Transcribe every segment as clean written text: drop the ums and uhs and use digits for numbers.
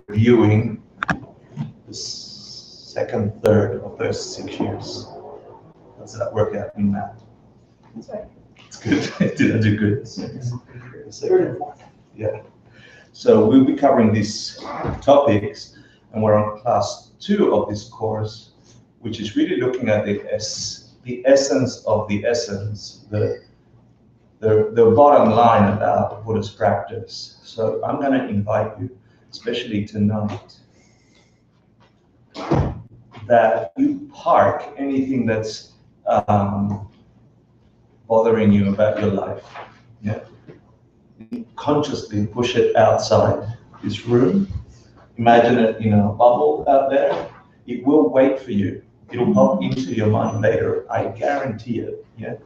reviewing the second third of those 6 years. How does that work out in math? That's right. It's good. Did I do good? Third and fourth. Yeah. So we'll be covering these topics, and we're on class 2 of this course, which is really looking at the essence of the essence, the bottom line about Buddhist practice. So I'm going to invite you, especially tonight, that you park anything that's bothering you about your life. Yeah. Consciously push it outside this room. Imagine it in a bubble out there. It will wait for you. It'll pop into your mind later. I guarantee it. Yeah.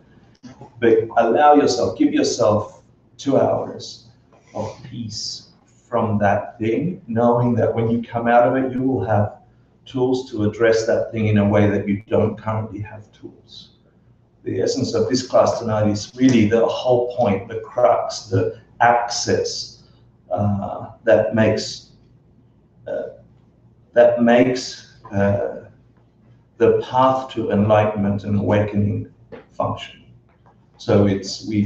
But allow yourself, give yourself 2 hours of peace from that thing, knowing that when you come out of it, you will have tools to address that thing in a way that you don't currently have tools. The essence of this class tonight is really the whole point, the crux, the access that makes the path to enlightenment and awakening function. So we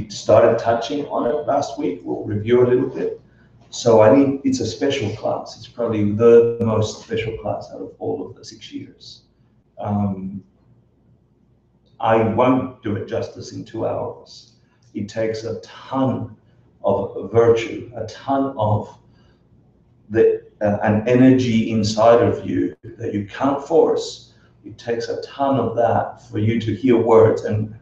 started touching on it last week. We'll review a little bit. So it's a special class. It's probably the most special class out of all of the 6 years. I won't do it justice in 2 hours. It takes a ton of virtue, a ton of an energy inside of you that you can't force. It takes a ton of that for you to hear words and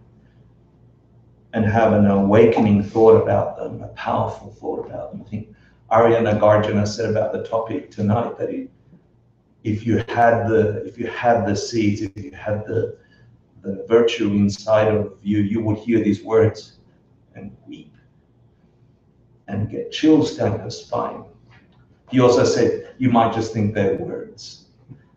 have an awakening thought about them, a powerful thought about them. I think Arya Nagarjuna said about the topic tonight that if you had the seeds, if you had the virtue inside of you, you would hear these words and weep and get chills down your spine. He also said you might just think they're words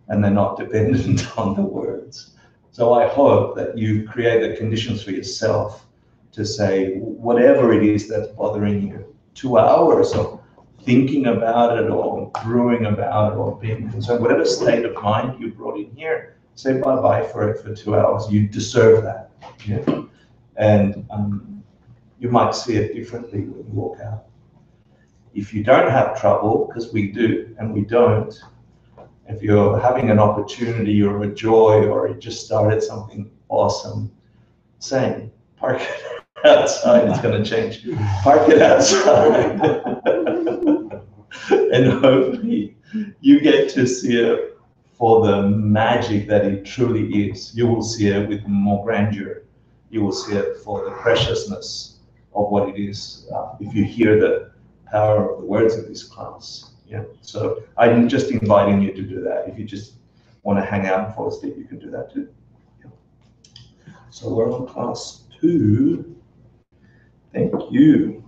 and they're not dependent on the words. So I hope that you create the conditions for yourself to say whatever it is that's bothering you, 2 hours of thinking about it or brewing about it or being concerned, whatever state of mind you brought in here, say bye-bye for it for 2 hours. You deserve that. Yeah? And you might see it differently when you walk out. If you don't have trouble, because we do and we don't, if you're having an opportunity or a joy or you just started something awesome, same, park it outside. It's going to change. Park it outside. And hopefully you get to see it for the magic that it truly is. You will see it with more grandeur. You will see it for the preciousness of what it is if you hear the power of the words of this class. Yeah. So I'm just inviting you to do that. If you just want to hang out and fall asleep, you can do that too. Yeah. So we're on class 2. Thank you.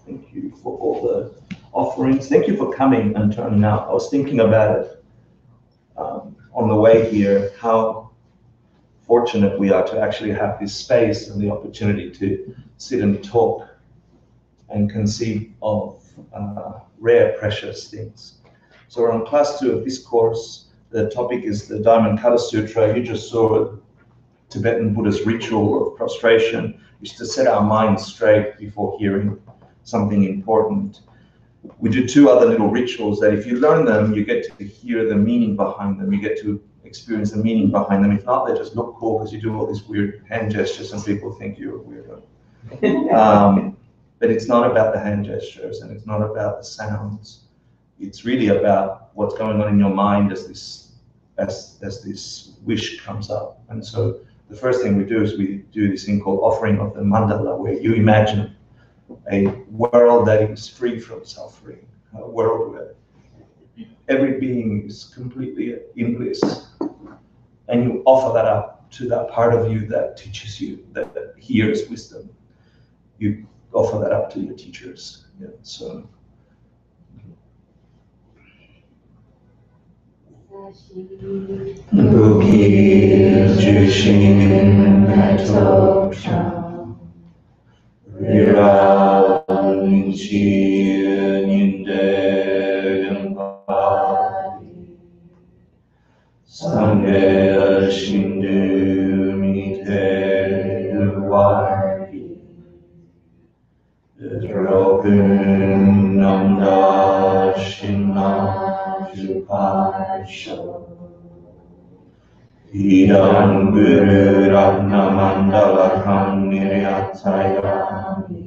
Thank you for all the offerings. Thank you for coming and turning out. I was thinking about it on the way here, how fortunate we are to actually have this space and the opportunity to sit and talk and conceive of rare, precious things. So we're on class 2 of this course. The topic is the Diamond Cutter Sutra. You just saw a Tibetan Buddhist ritual of prostration, which is to set our minds straight before hearing something important. We do 2 other little rituals that if you learn them, you get to hear the meaning behind them. You get to experience the meaning behind them. If not, they just look cool because you do all these weird hand gestures and people think you're a weirdo. But it's not about the hand gestures and it's not about the sounds. It's really about what's going on in your mind as this wish comes up. And so the first thing we do is we do this thing called offering of the mandala, where you imagine a world that is free from suffering, a world where every being is completely in bliss. And you offer that up to that part of you that teaches you, that hears wisdom. You offer that up to your teachers. Yeah, so. Bukir Jushin Matokcham Viral Ninchi Ninde Druparsho. Idam Guru Ratna Mandalakam Niryatayami.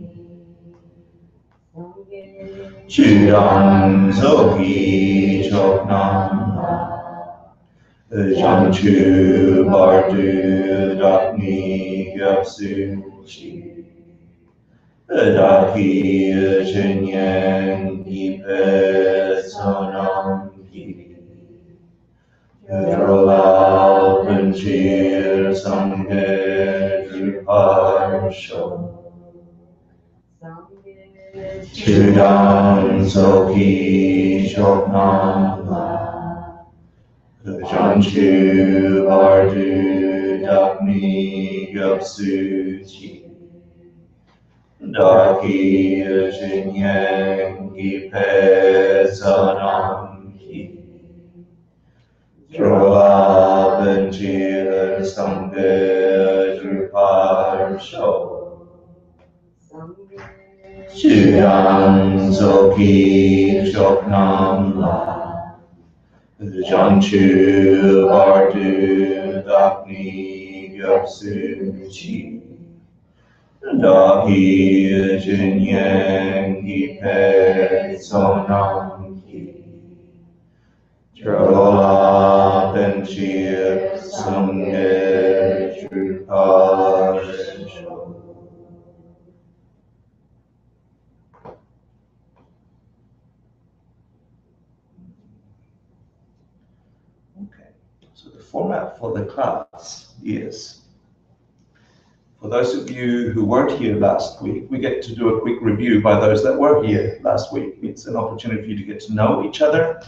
Chudam Zogi Choknam Janchu Bardu Dakni Gyapsuchi Daki Jinyen Gipe Sonam Gi Rola Benjir Sanghe Druparsho. Chudam Zogi Choknam Janchu Bardu Dakni Gyapsuchi Daki Jinyen Gipe Sanam Ki Drola Benjir Sanghe Druparsho. Chudam Zogi Choknam Janchu Bardu Dakni Gyapsuchi Daki Jinyen Gipe Sonam Ki Drola Benjir Sanghe Druparsho. So the format for the class is, for those of you who weren't here last week, we get to do a quick review by those that were here last week. It's an opportunity for you to get to know each other.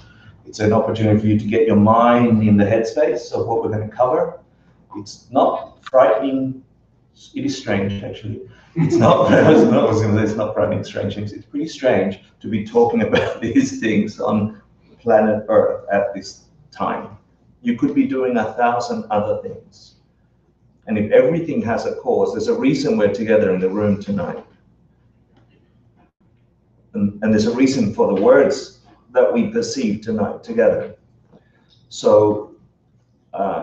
It's an opportunity for you to get your mind in the headspace of what we're going to cover. It's not frightening. It is strange, actually. It's not, it's not frightening, strange things. It's pretty strange to be talking about these things on planet Earth at this time. You could be doing 1,000 other things. And if everything has a cause, there's a reason we're together in the room tonight. And there's a reason for the words that we perceive tonight together. So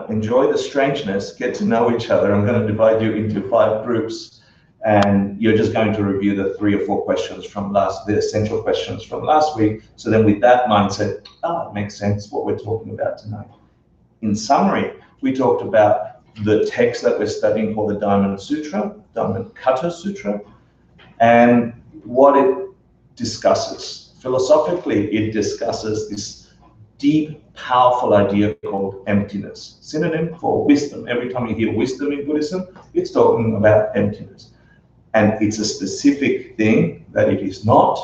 enjoy the strangeness, get to know each other. I'm going to divide you into 5 groups, and you're just going to review the 3 or 4 questions from the essential questions from last week. So then with that mindset, it makes sense what we're talking about tonight. In summary, we talked about the text that we're studying called the Diamond Cutter Sutra, and what it discusses. Philosophically, it discusses this deep, powerful idea called emptiness. Synonym for wisdom. Every time you hear wisdom in Buddhism, it's talking about emptiness. And it's a specific thing that it is not.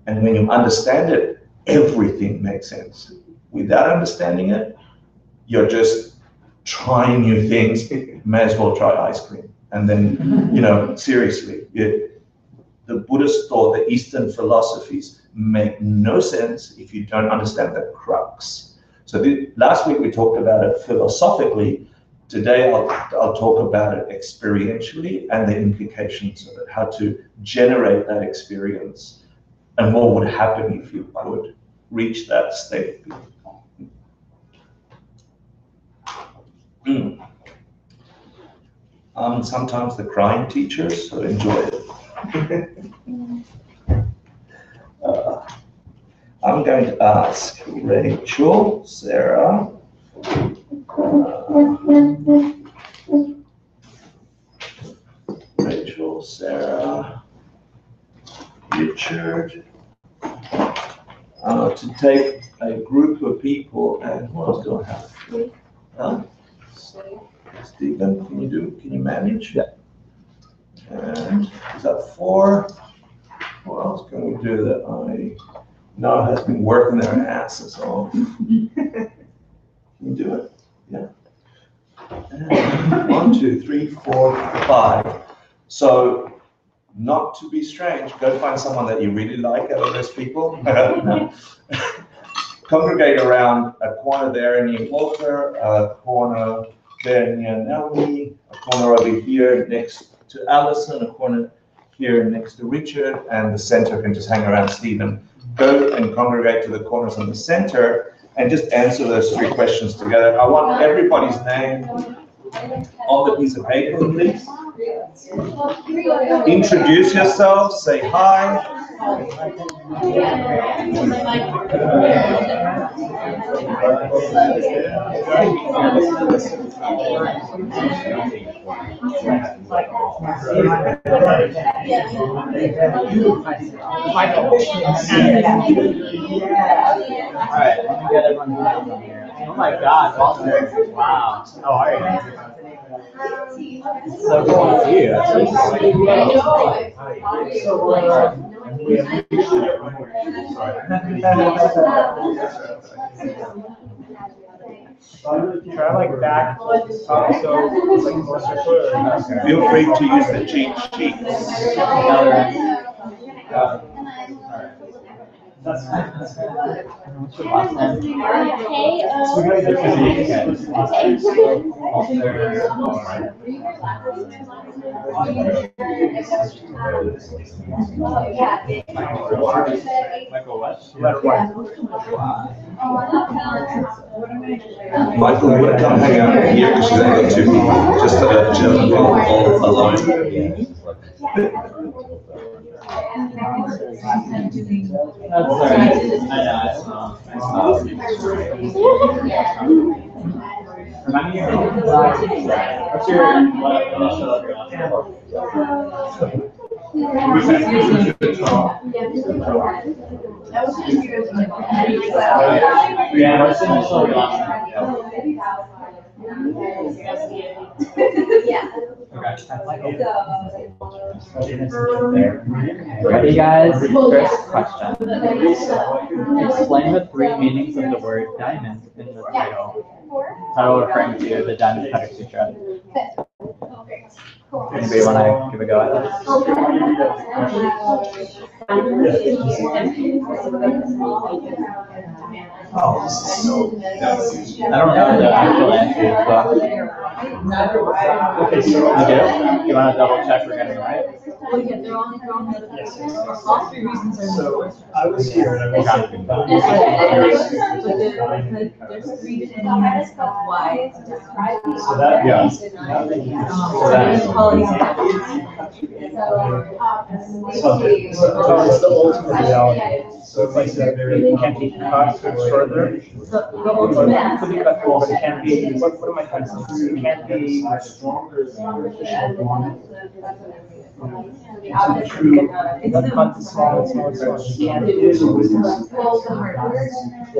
And when you understand it, everything makes sense. Without understanding it, you're just trying new things. May as well try ice cream. And then, seriously, the Buddhist thought, the Eastern philosophies make no sense if you don't understand the crux. So last week we talked about it philosophically. Today I'll talk about it experientially and the implications of it, how to generate that experience, and what would happen if you could reach that state of being. I'm sometimes the crying teacher, so enjoy it. I'm going to ask Rachel, Sarah, Richard, to take a group of people, and what else do I have? Stephen, can you manage? Yeah. And is that 4? What else can we do that I know has been working their asses off? Can you do it? Yeah. And 1, 2, 3, 4, 5. So, not to be strange, go find someone that you really like out of those people. Congregate around a corner there near Walter, a corner there near Naomi, a corner over here next to Allison, a corner here next to Richard, and the center can just hang around Stephen. go and congregate to the corners in the center and just answer those three questions together. I want everybody's name on the piece of paper, please. Introduce yourself, say hi. Alright, let me get everyone down here. Oh my god, Walter. Wow. How are you? So good to see you. Try like back, so like more circular. Feel free to use the cheat sheets. What's your last name? Michael what? Michael, you want to come hang out here because you've only got two people, just chill all alone. That's alright. I know. Remind me your name. What's your initial of your last name? Yeah, what's the initial of your last name? Ready, guys? First question. Explain the three meanings of the word diamond in the title. Title referring to the Diamond Cutter Sutra. Anybody want to give a go at this? I don't know the actual answer, but okay, so you want to double check we're getting it right? All three reasons are So I was here and I was there's three different meanings of why. so that Yeah. so it's the ultimate reality. So if I said there it can't be cut further. The ultimate Could be cut full, but it can't be. What am I trying to say? It can't be stronger than true. It's not cut small. You can't do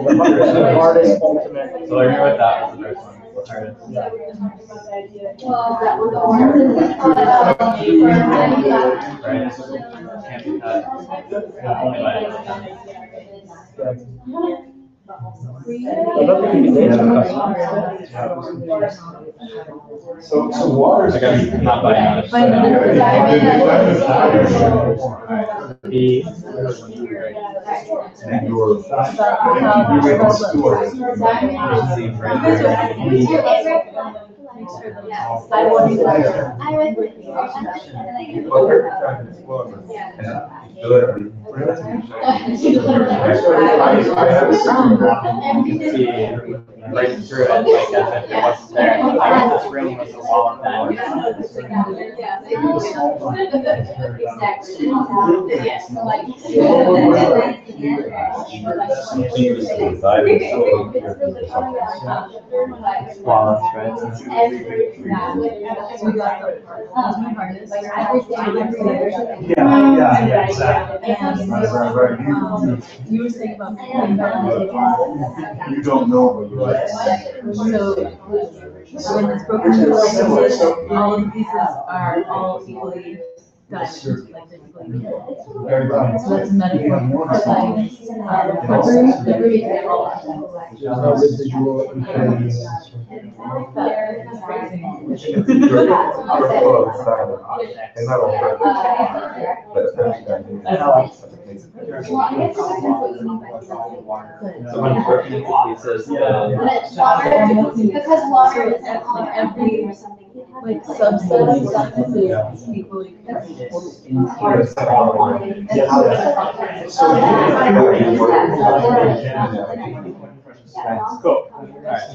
the hardest ultimate. So learn what that was the first one. Hardest. Right. Can't be cut. Only by So water is not by much. B. Right through it, like as if it wasn't there. Like this room was a wall of that. Flawless, right? Yeah, exactly. You were saying about You don't know what you like. so when it's broken into pieces, all of the pieces are all equally diamond, like they're equally. So that's a metaphor for diamonds. So when it's broken into pieces, But it's water, because water is like every like subsets is equally Cool. Alright.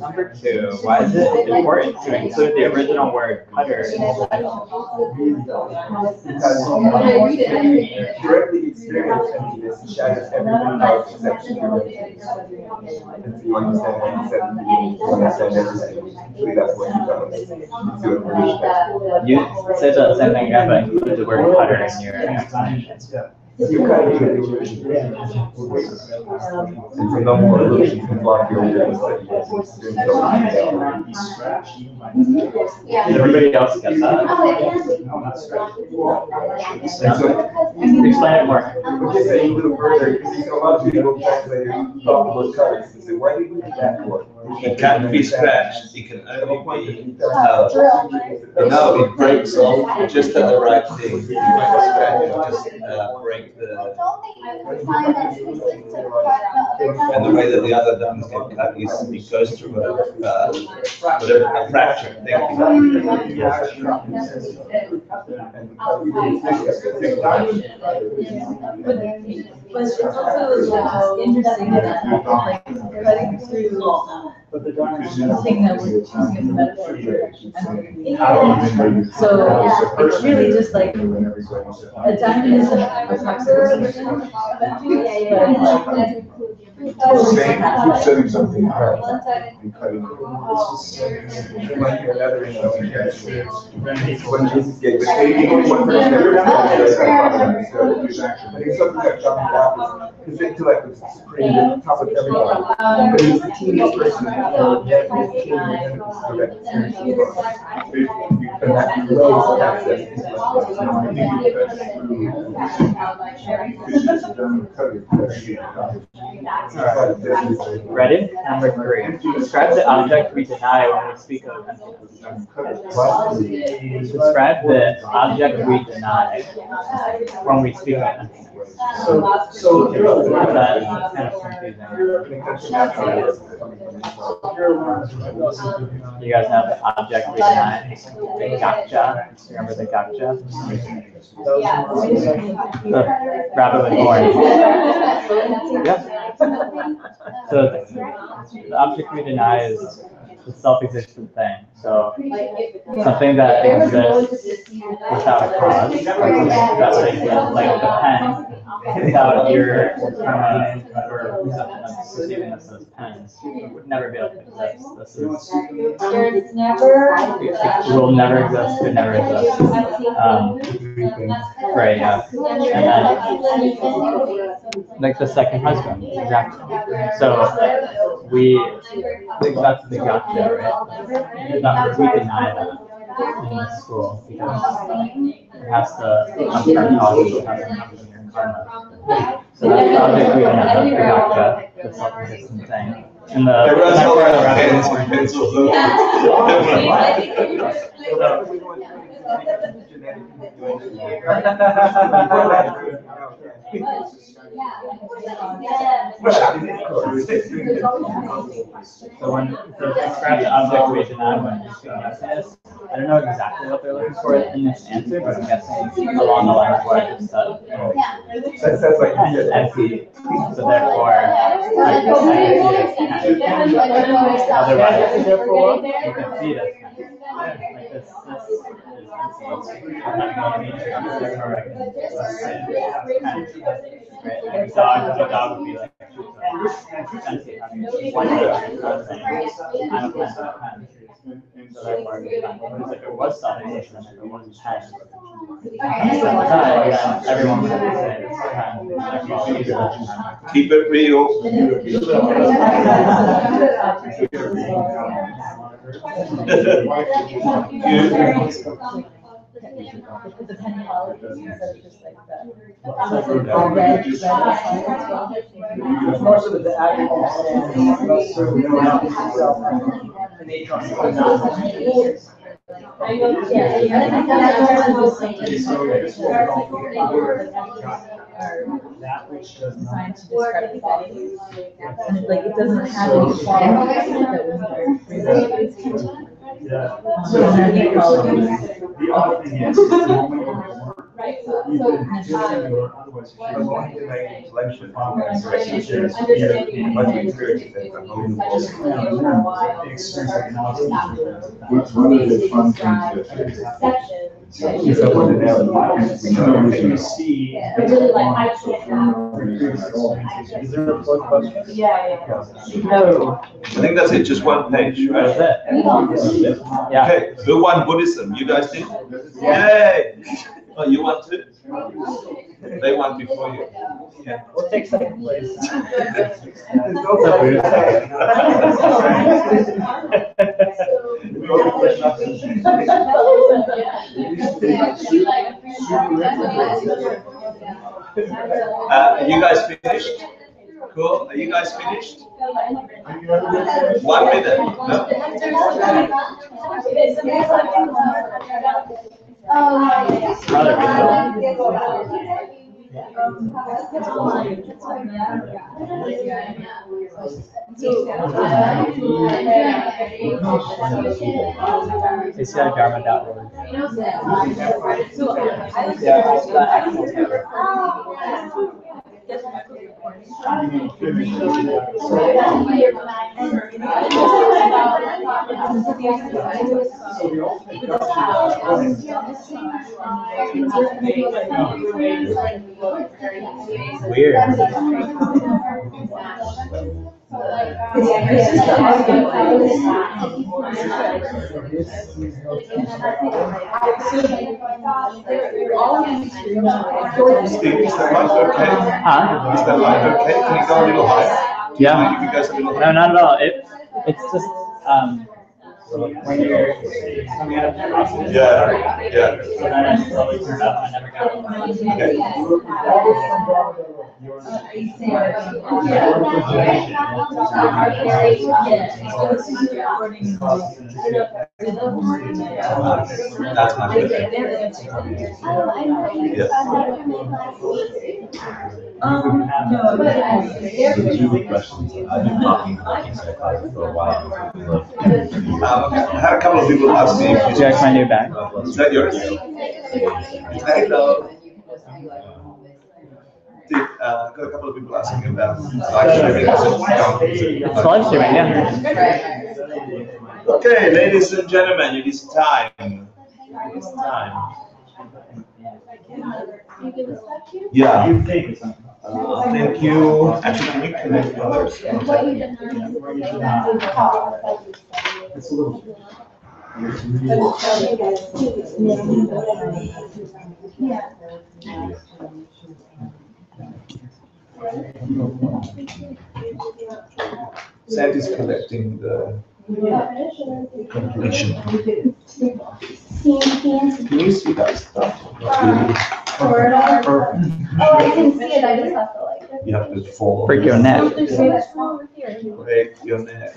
Number 2. Why is it important to include the original word cutter in the title? Directly experience this shatters everything else except you understand everything. Actually, that's what you got to appreciate. You said the same thing again, but include the word cutter in your explanation. You kind of get the illusion. And so no more illusions can block your awareness that Everybody else gets that? Explain it more. We're just saying a little further, because a lot of people translators talk about cutters and say, why do you need that for? It can't be scratched, it can only be held. And now it breaks off just at the right thing. You might scratch, just break the. And the way that the other thumbs get cut is it goes through a fracture. Thank But it's also interesting that like cutting through something that we're choosing as a metaphor. So it's really just like a diamond is an approximation, Keep setting something hard and cutting it. Like another when Jesus gave it, one person something that jumped out his intellect was supreme at the top of everyone. But he was the teeniest person yet and that low access Ready? Number 3. Describe the object we deny when we speak of emptiness. Describe the object we deny when we speak of emptiness. So That's kind of confusing. You guys know the object we deny? The gotcha. Remember the gotcha? The rabbit with horns. Yeah. So the object we deny is the self-existent thing. So something that exists without a cause, or something that exists, like the pen, without your or perceiving this as pens, it would never be able to exist. This is it will never exist, could never exist. Right, yeah. And then like the second husband, exactly. So we think that's the gotcha, right? That we deny that in the school because it has to come from knowledge, it has to come from your karma. So that's the object we deny, the gotcha, the self-existent thing. And the Everyone's all around pens and pencils. So when so describe the object we deny when you're speaking emptiness, I don't know exactly what they're looking for in this answer, but I'm guessing along the lines of what I just said. That sounds like Empty. So therefore, I can see it. Otherwise, you can see it as like this is empty. I'm not going to be therefore I can see it. Right? Like a dog would be like empty. I mean, one thing, I'm a pen. So therefore, if it was something, if it was pen. Everyone would say it's pen. Keep it real. the penny instead of just like the red. Most of the adjectives and most of the nature of that which does designed to describe the qualities. And it's like it doesn't have any qualities that was there. Yeah. So the other thing is, the moment you're born, you've been physically or otherwise belonging to that intellectual context, there's fear, life experiences at the moment. The experience like analysis. What's one of the fun things that Is that one of the see. I really like, I Is there a fourth question? No. I think that's it, just one page, right? That's it. Yeah. Okay, who won Buddhism? You guys did? Yay! Oh, you won too? They won before you. Yeah. We'll take second place. Are you guys finished? Cool. Are you guys finished? 1 minute. No? ACIDharma.org. Weird. Steve, is the mic okay? Huh? Is the mic okay? Can you go a little higher? Yeah. If you guys a little No, higher. not at all. It's just when you're coming out of the process. Yeah, yeah. So then I slowly turned up. I never got it. Okay. That's not good. Yes. the two questions, I've been talking about psychology for a while. I had a couple of people ask me if Would you like my new bag? Is that yours? Hello. Got a couple of people asking about live streaming. It's live streaming, yeah. Okay, ladies and gentlemen, it is time. It is time. Yeah. Thank you. Actually, can you connect the others? It's a little. Sandy's collecting the completion. Can you see that stuff? Oh, I can see it, I just have to like. You have to follow. Break your neck. Break your neck.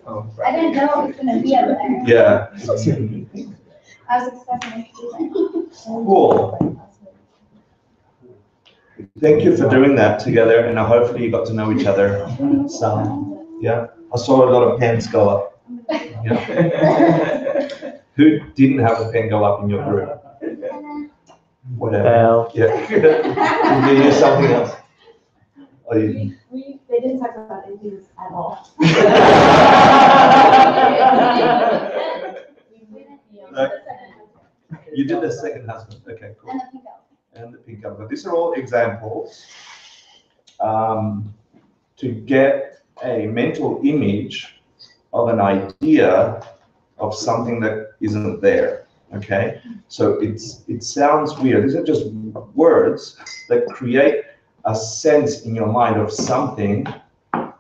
Oh, I didn't know it was gonna be up there. yeah. I was expecting it to be Cool. Thank you for doing that together, and hopefully you got to know each other some. Yeah, I saw a lot of pens go up. Yeah. Who didn't have a pen go up in your group? Whatever. Fail. Yeah. Did you use something else? Oh, you... They didn't talk about interviews at all. You did the second husband. Okay, cool. And the pink out. And the pink up. But these are all examples to get a mental image of an idea of something that isn't there. Okay, so it sounds weird. These are just words that create a sense in your mind of something, but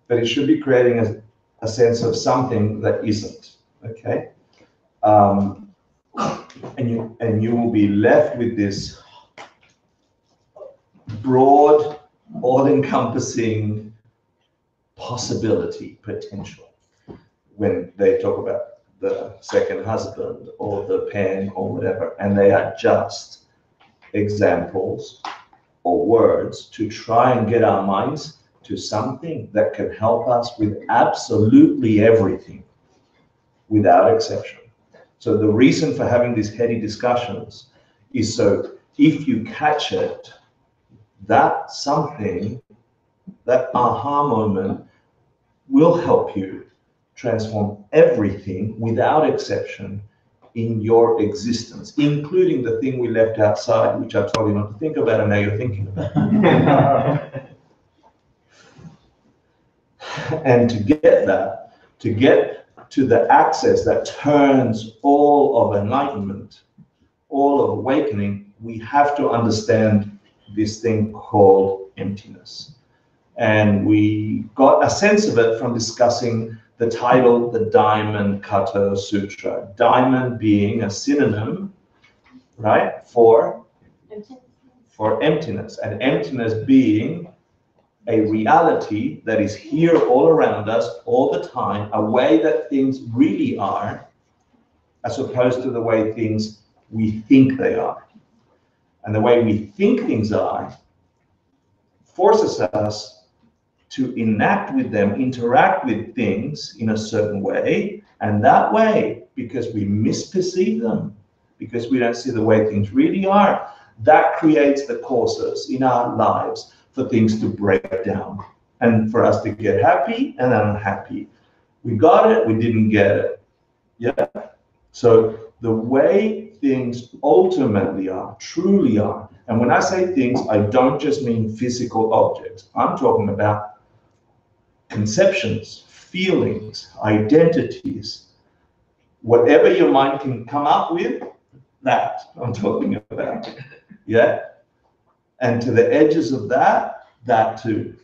it should be creating a sense of something that isn't. Okay, and you will be left with this broad, all-encompassing possibility, potential, when they talk about the second husband or the pen or whatever, and they are just examples or words to try and get our minds to something that can help us with absolutely everything. without exception. So the reason for having these heady discussions is so if you catch it, that something, that aha moment will help you transform everything without exception in your existence, including the thing we left outside, which I told you not to think about, and now you're thinking about. And to get that, to get to the access that turns all of enlightenment, all of awakening, we have to understand this thing called emptiness. And we got a sense of it from discussing the title, the Diamond Cutter Sutra. Diamond being a synonym, right, for emptiness, and emptiness being a reality that is here all around us all the time, a way that things really are, as opposed to the way things we think they are. And the way we think things are forces us to enact with them, interact with things in a certain way, and that way, because we misperceive them, because we don't see the way things really are, that creates the causes in our lives for things to break down and for us to get happy and unhappy. We got it, we didn't get it. Yeah? So the way things ultimately are, truly are, and when I say things, I don't just mean physical objects. I'm talking about conceptions, feelings, identities, whatever your mind can come up with, that I'm talking about. Yeah? And to the edges of that, that too.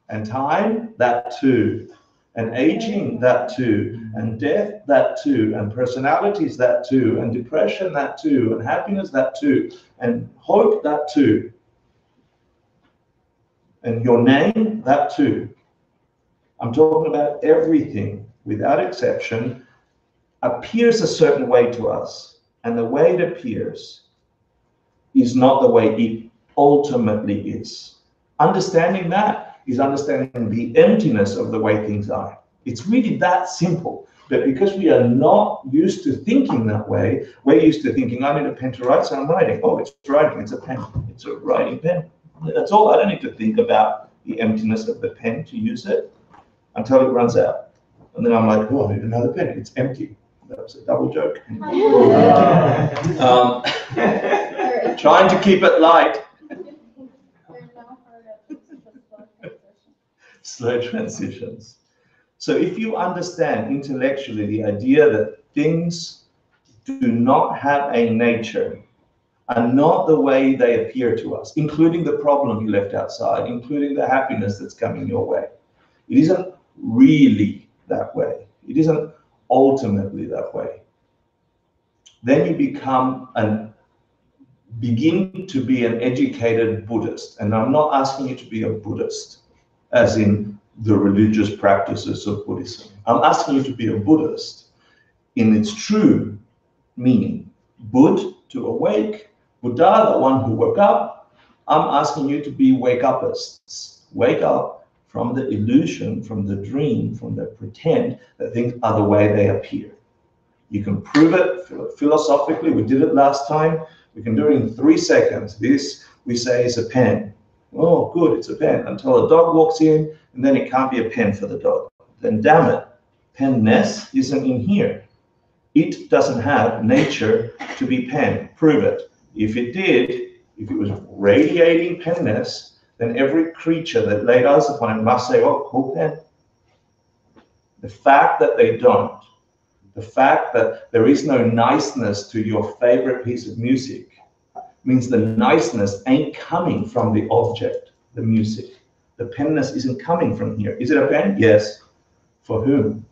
And time, that too. And aging, that too. And death, that too. And personalities, that too. And depression, that too. And happiness, that too. And hope, that too. And your name, that too. I'm talking about everything, without exception, appears a certain way to us. And the way it appears is not the way it ultimately is. Understanding that is understanding the emptiness of the way things are. It's really that simple. But because we are not used to thinking that way, we're used to thinking, I need a pen to write, so I'm writing. Oh, it's writing, it's a pen. It's a writing pen. That's all. I don't need to think about the emptiness of the pen to use it until it runs out. And then I'm like, oh, I need another pen. It's empty. That was a double joke. Trying to keep it light. Slow transitions. So if you understand intellectually the idea that things do not have a nature, are not the way they appear to us, including the problem you left outside, including the happiness that's coming your way. It isn't really that way. It isn't ultimately that way. Then you begin to be an educated Buddhist. And I'm not asking you to be a Buddhist, as in the religious practices of Buddhism. I'm asking you to be a Buddhist in its true meaning. Bud, to awake. Buddha, the one who woke up. I'm asking you to be wake-upists. Wake up from the illusion, from the dream, from the pretend that things are the way they appear. You can prove it philosophically. We did it last time. We can do it in 3 seconds. This, we say, is a pen. Oh, good, it's a pen. Until a dog walks in, and then it can't be a pen for the dog. Then, damn it, penness isn't in here. It doesn't have nature to be pen. Prove it. If it did, if it was radiating penness, then every creature that laid eyes upon it must say, oh, cool pen. The fact that they don't, the fact that there is no niceness to your favorite piece of music, means the niceness ain't coming from the object, the music. The penness isn't coming from here. Is it a pen? Yes. For whom?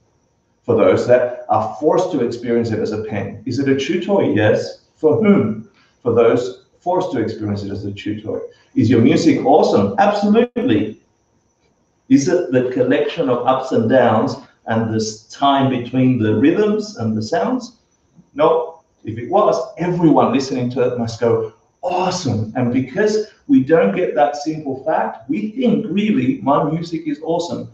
For those that are forced to experience it as a pen. Is it a chew toy? Yes. For whom? For those forced to experience it as a chew toy. Is your music awesome? Absolutely. Is it the collection of ups and downs and this time between the rhythms and the sounds? No. If it was, everyone listening to it must go, awesome. And because we don't get that simple fact, we think really my music is awesome.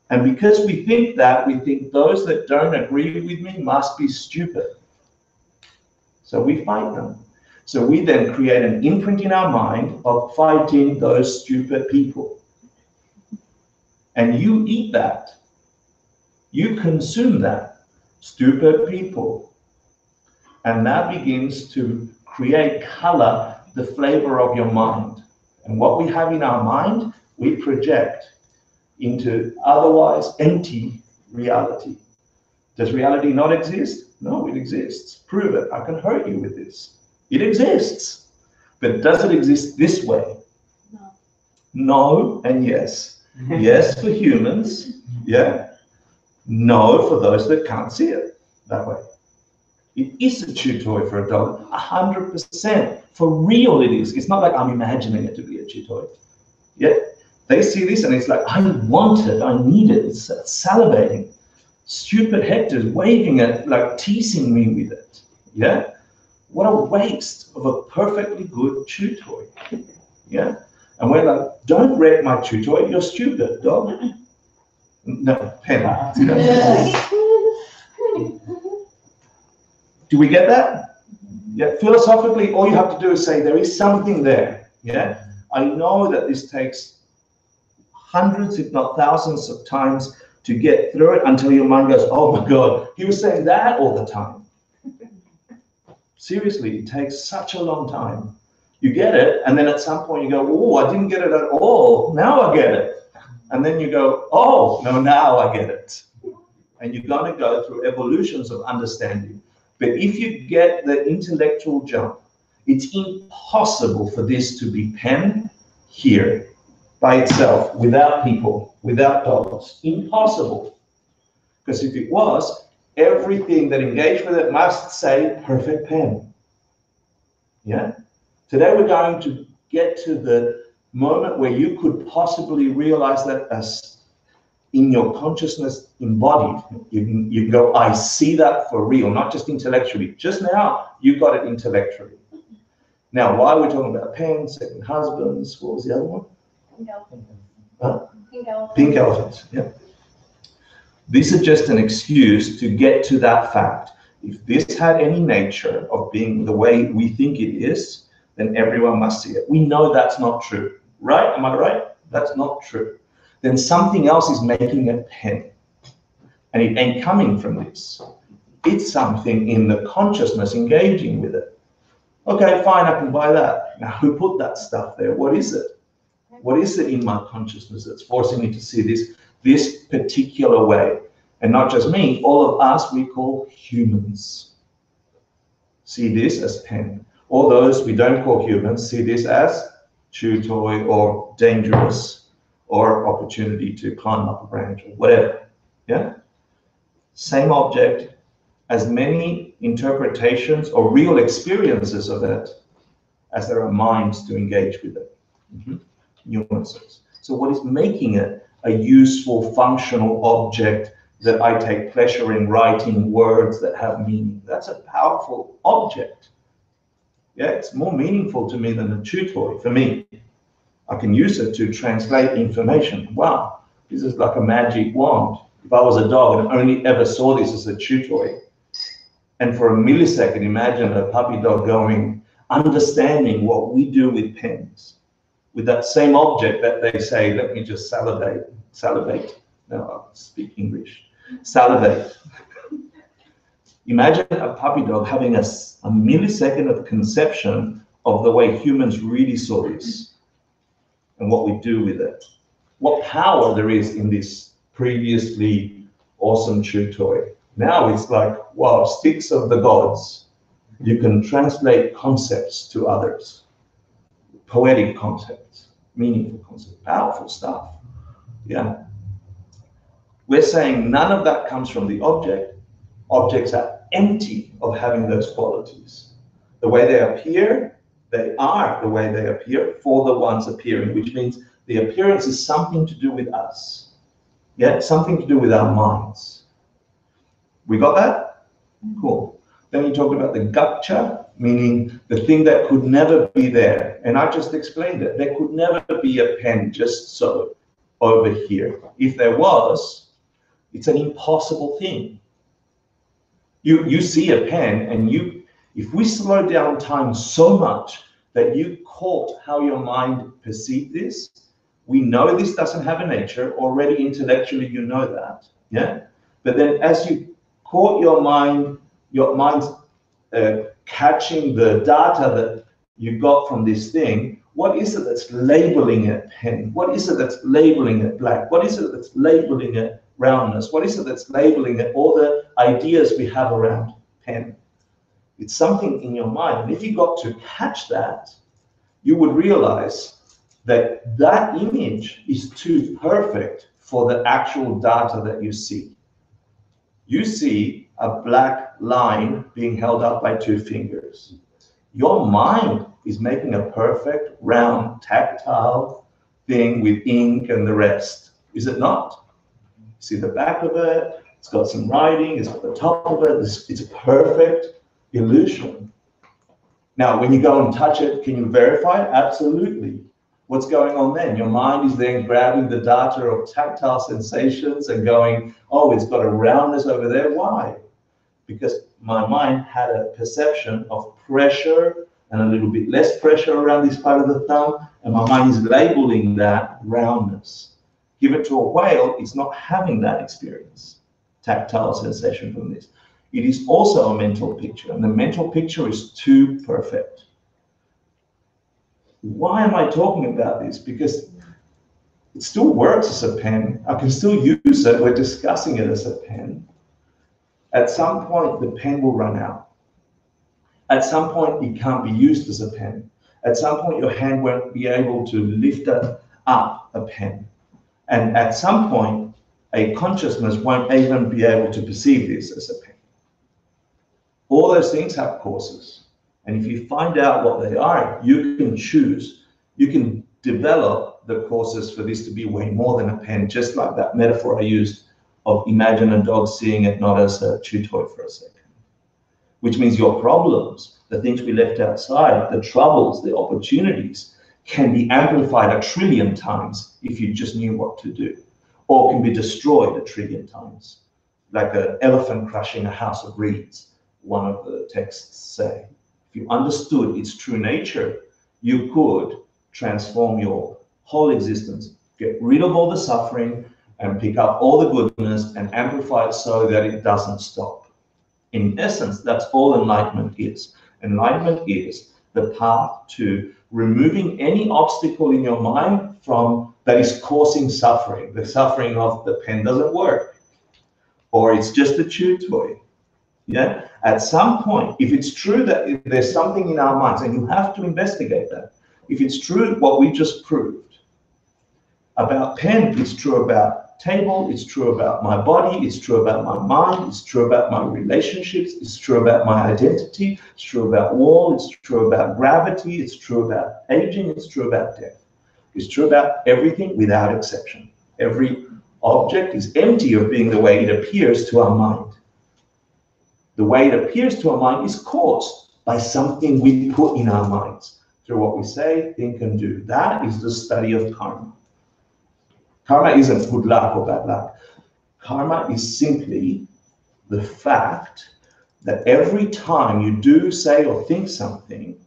And because we think that, we think those that don't agree with me must be stupid. So we fight them. So we then create an imprint in our mind of fighting those stupid people. And you eat that. You consume that. Stupid people. And that begins to create color, the flavor of your mind. And what we have in our mind, we project into otherwise empty reality. Does reality not exist? No, it exists. Prove it. I can hurt you with this. It exists. But does it exist this way? No. No and yes. Yes for humans, yeah. No for those that can't see it that way. It is a chew toy for a dog, 100%. For real it is. It's not like I'm imagining it to be a chew toy. Yeah. They see this and it's like, I want it, I need it, it's salivating. Stupid Hector's waving it, like teasing me with it. Yeah? What a waste of a perfectly good chew toy. Yeah? And we're like, don't wreck my chew toy, you're stupid, dog. No, pen. Do we get that? Yeah, philosophically, all you have to do is say there is something there. Yeah? I know that this takes hundreds, if not thousands of times to get through it until your mind goes, oh my God, he was saying that all the time. Seriously, it takes such a long time. You get it, and then at some point you go, oh, I didn't get it at all. Now I get it. And then you go, oh, no, now I get it. And you're going to go through evolutions of understanding. But if you get the intellectual jump, it's impossible for this to be pen here by itself, without people, without dogs. Impossible. Because if it was, everything that engaged with it must say perfect pen. Yeah? Today we're going to get to the moment where you could possibly realize that as in your consciousness embodied. You can go, I see that for real, not just intellectually. Just now, you got it intellectually. Now, why are we talking about pens, second husbands? What was the other one? Pink elephants. Huh? Pink elephants. Pink elephants, yeah. This is just an excuse to get to that fact. If this had any nature of being the way we think it is, then everyone must see it. We know that's not true, right? Am I right? That's not true. Then something else is making it pen. And it ain't coming from this. It's something in the consciousness engaging with it. Okay, fine, I can buy that. Now, who put that stuff there? What is it? What is it in my consciousness that's forcing me to see this particular way? And not just me, all of us we call humans. See this as pen. All those we don't call humans see this as chew toy or dangerous or opportunity to climb up a branch or whatever. Yeah? Same object, as many interpretations or real experiences of it as there are minds to engage with it. Nuances. So what is making it a useful, functional object that I take pleasure in writing words that have meaning? That's a powerful object. Yeah, it's more meaningful to me than a chew toy for me. I can use it to translate information. Wow, this is like a magic wand. If I was a dog and only ever saw this as a chew toy, and for a millisecond, imagine a puppy dog going, understanding what we do with pens, with that same object that they say, let me just salivate. No, I'll speak English. Salivate. Imagine a puppy dog having a millisecond of conception of the way humans really saw this and what we do with it. What power there is in this previously awesome chew toy. Now it's like, wow, sticks of the gods. You can translate concepts to others. Poetic concepts, meaningful concepts, powerful stuff. Yeah. We're saying none of that comes from the object. Objects are empty of having those qualities. The way they appear, they are the way they appear for the ones appearing, which means the appearance is something to do with us. Yeah, something to do with our minds. We got that? Cool. Then we talked about the gaccha, meaning the thing that could never be there. And I just explained it. There could never be a pen just so. over here. If there was, it's an impossible thing. You see a pen, and if we slow down time so much that you caught how your mind perceived this, we know this doesn't have a nature. Already intellectually, you know that, yeah? But then as you caught your mind's catching the data that you got from this thing, what is it that's labeling it pen? What is it that's labeling it black? What is it that's labeling it roundness? What is it that's labeling it all the ideas we have around pen? It's something in your mind. And if you got to catch that, you would realize that that image is too perfect for the actual data that you see. You see a black line being held up by two fingers. Your mind is making a perfect, round, tactile thing with ink and the rest. Is it not? You see the back of it, it's got some writing, it's got the top of it, it's a perfect illusion. Now, when you go and touch it, can you verify it? Absolutely. What's going on then? Your mind is then grabbing the data of tactile sensations and going, oh, it's got a roundness over there. Why? Because my mind had a perception of pressure and a little bit less pressure around this part of the thumb, and my mind is labeling that roundness. Give it to a whale, it's not having that experience, tactile sensation from this. It is also a mental picture, and the mental picture is too perfect. Why am I talking about this? Because it still works as a pen. I can still use it. We're discussing it as a pen. At some point, the pen will run out. At some point, it can't be used as a pen. At some point, your hand won't be able to lift up a pen. And at some point, a consciousness won't even be able to perceive this as a pen. All those things have causes. And if you find out what they are, you can choose. You can develop the causes for this to be way more than a pen, just like that metaphor I used of imagine a dog seeing it not as a chew toy for a second. Which means your problems, the things we left outside, the troubles, the opportunities, can be amplified 1 trillion times if you just knew what to do, or can be destroyed 1 trillion times, like an elephant crushing a house of reeds, one of the texts say. If you understood its true nature, you could transform your whole existence, get rid of all the suffering, and pick up all the goodness and amplify it so that it doesn't stop. In essence, that's all enlightenment is. Enlightenment is the path to removing any obstacle in your mind that is causing suffering. The suffering of the pen doesn't work, or it's just a chew toy. Yeah. At some point, if it's true that there's something in our minds, and you have to investigate that. If it's true what we just proved about pen, it's true about table, it's true about my body, it's true about my mind, it's true about my relationships, it's true about my identity, it's true about wall, it's true about gravity, it's true about aging, it's true about death. It's true about everything without exception. Every object is empty of being the way it appears to our mind. The way it appears to our mind is caused by something we put in our minds through what we say, think, and do. That is the study of karma. Karma isn't good luck or bad luck. Karma is simply the fact that every time you do, say, or think something,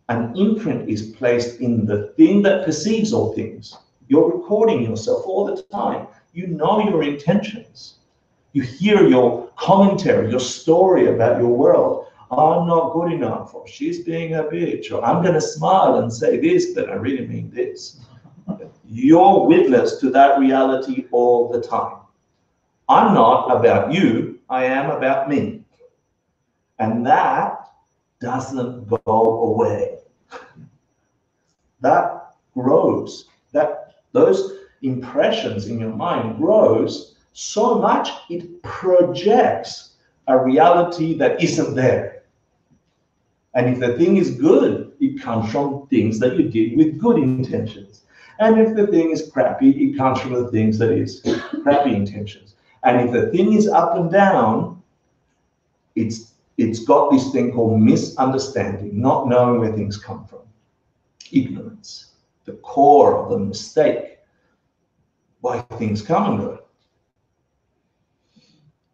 an imprint is placed in the thing that perceives all things. You're recording yourself all the time. You know your intentions. You hear your commentary, your story about your world. I'm not good enough, or she's being a bitch, or I'm going to smile and say this, but I really mean this. You're witness to that reality all the time. I'm not about you, I am about me. And that doesn't go away. That grows. Those impressions in your mind grows so much it projects a reality that isn't there. And if the thing is good, it comes from things that you did with good intentions. And if the thing is crappy, it comes from the things that is crappy intentions. And if the thing is up and down, it's got this thing called misunderstanding, not knowing where things come from. Ignorance, the core of the mistake. why things come and go.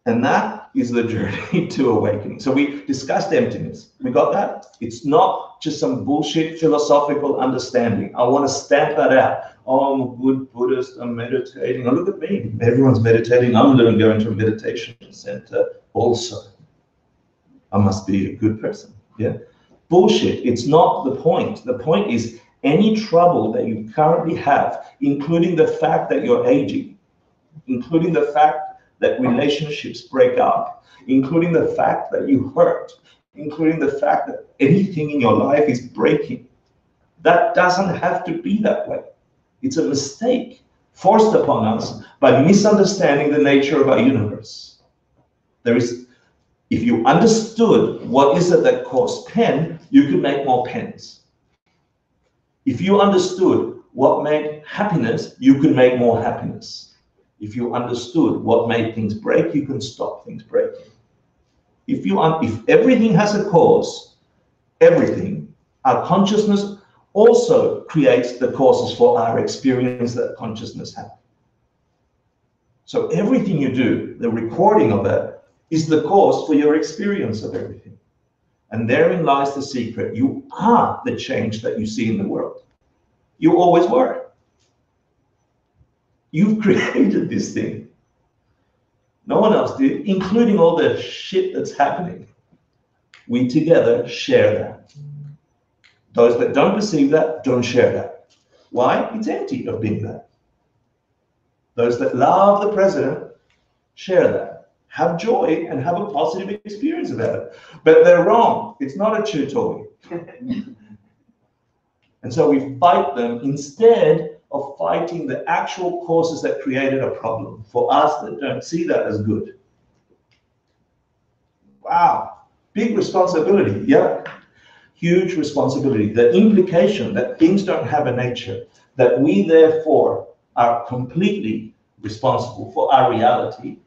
And that is the journey to awakening. So we discussed emptiness. We got that? It's not just some bullshit philosophical understanding. I want to stamp that out. Oh, I'm a good Buddhist, I'm meditating. Oh, look at me. Everyone's meditating. I'm going to go into a meditation center also. I must be a good person. Yeah. Bullshit. It's not the point. The point is any trouble that you currently have, including the fact that you're aging, including the fact that relationships break up, including the fact that you hurt, including the fact that anything in your life is breaking. That doesn't have to be that way. It's a mistake forced upon us by misunderstanding the nature of our universe. If you understood what is it that caused pain, you could make more pens. If you understood what made happiness, you could make more happiness. If you understood what made things break, you can stop things breaking. If everything has a cause, everything, our consciousness also creates the causes for our experience that consciousness has. So everything you do, the recording of that, is the cause for your experience of everything. And therein lies the secret. You are the change that you see in the world. You always were. You've created this thing. No one else did, including all the shit that's happening. We together share that. Those that don't perceive that, don't share that. Why? It's empty of being that. Those that love the president, share that. Have joy and have a positive experience about it. But they're wrong. It's not a chew toy. And so we fight them instead of fighting the actual causes that created a problem for us that don't see that as good. Wow, big responsibility, yeah. Huge responsibility. The implication that things don't have a nature, that we therefore are completely responsible for our reality,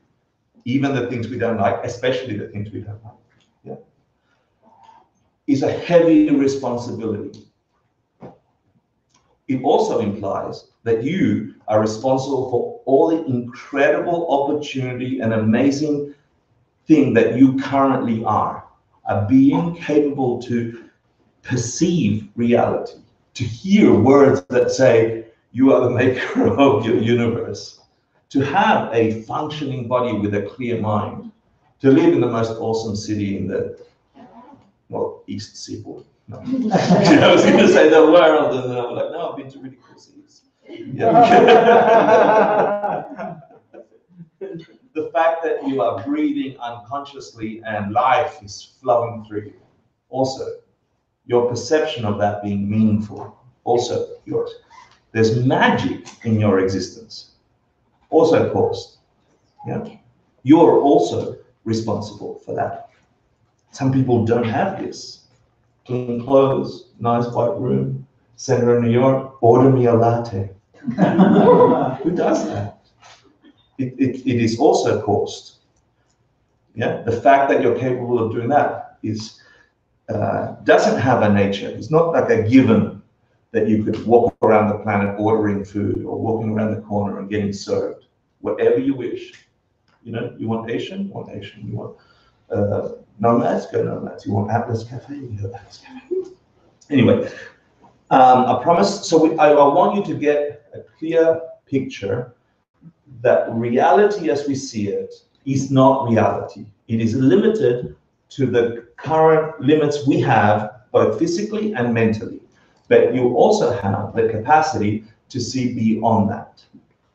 even the things we don't like, especially the things we don't like, yeah, is a heavy responsibility. It also implies that you are responsible for all the incredible opportunity and amazing thing that you currently are, a being capable to perceive reality, to hear words that say, you are the maker of your universe, to have a functioning body with a clear mind, to live in the most awesome city in the, well, East Seaboard. No. I was going to say the world, and then I'm like, no, I've been to really cool cities. Yeah. The fact that you are breathing unconsciously and life is flowing through you, also your perception of that being meaningful, also yours. There's magic in your existence, also caused. Yeah, you're also responsible for that. Some people don't have this. Clean clothes, nice white room, center of New York, order me a latte. Who does that? It is also caused. Yeah, the fact that you're capable of doing that is doesn't have a nature. It's not like a given that you could walk around the planet ordering food or walking around the corner and getting served whatever you wish. You know, you want Asian, you want nomads, go nomads. You want Atlas Cafe, you go Atlas Cafe. Anyway, I promise. So I want you to get a clear picture that reality as we see it is not reality. It is limited to the current limits we have, both physically and mentally. But you also have the capacity to see beyond that.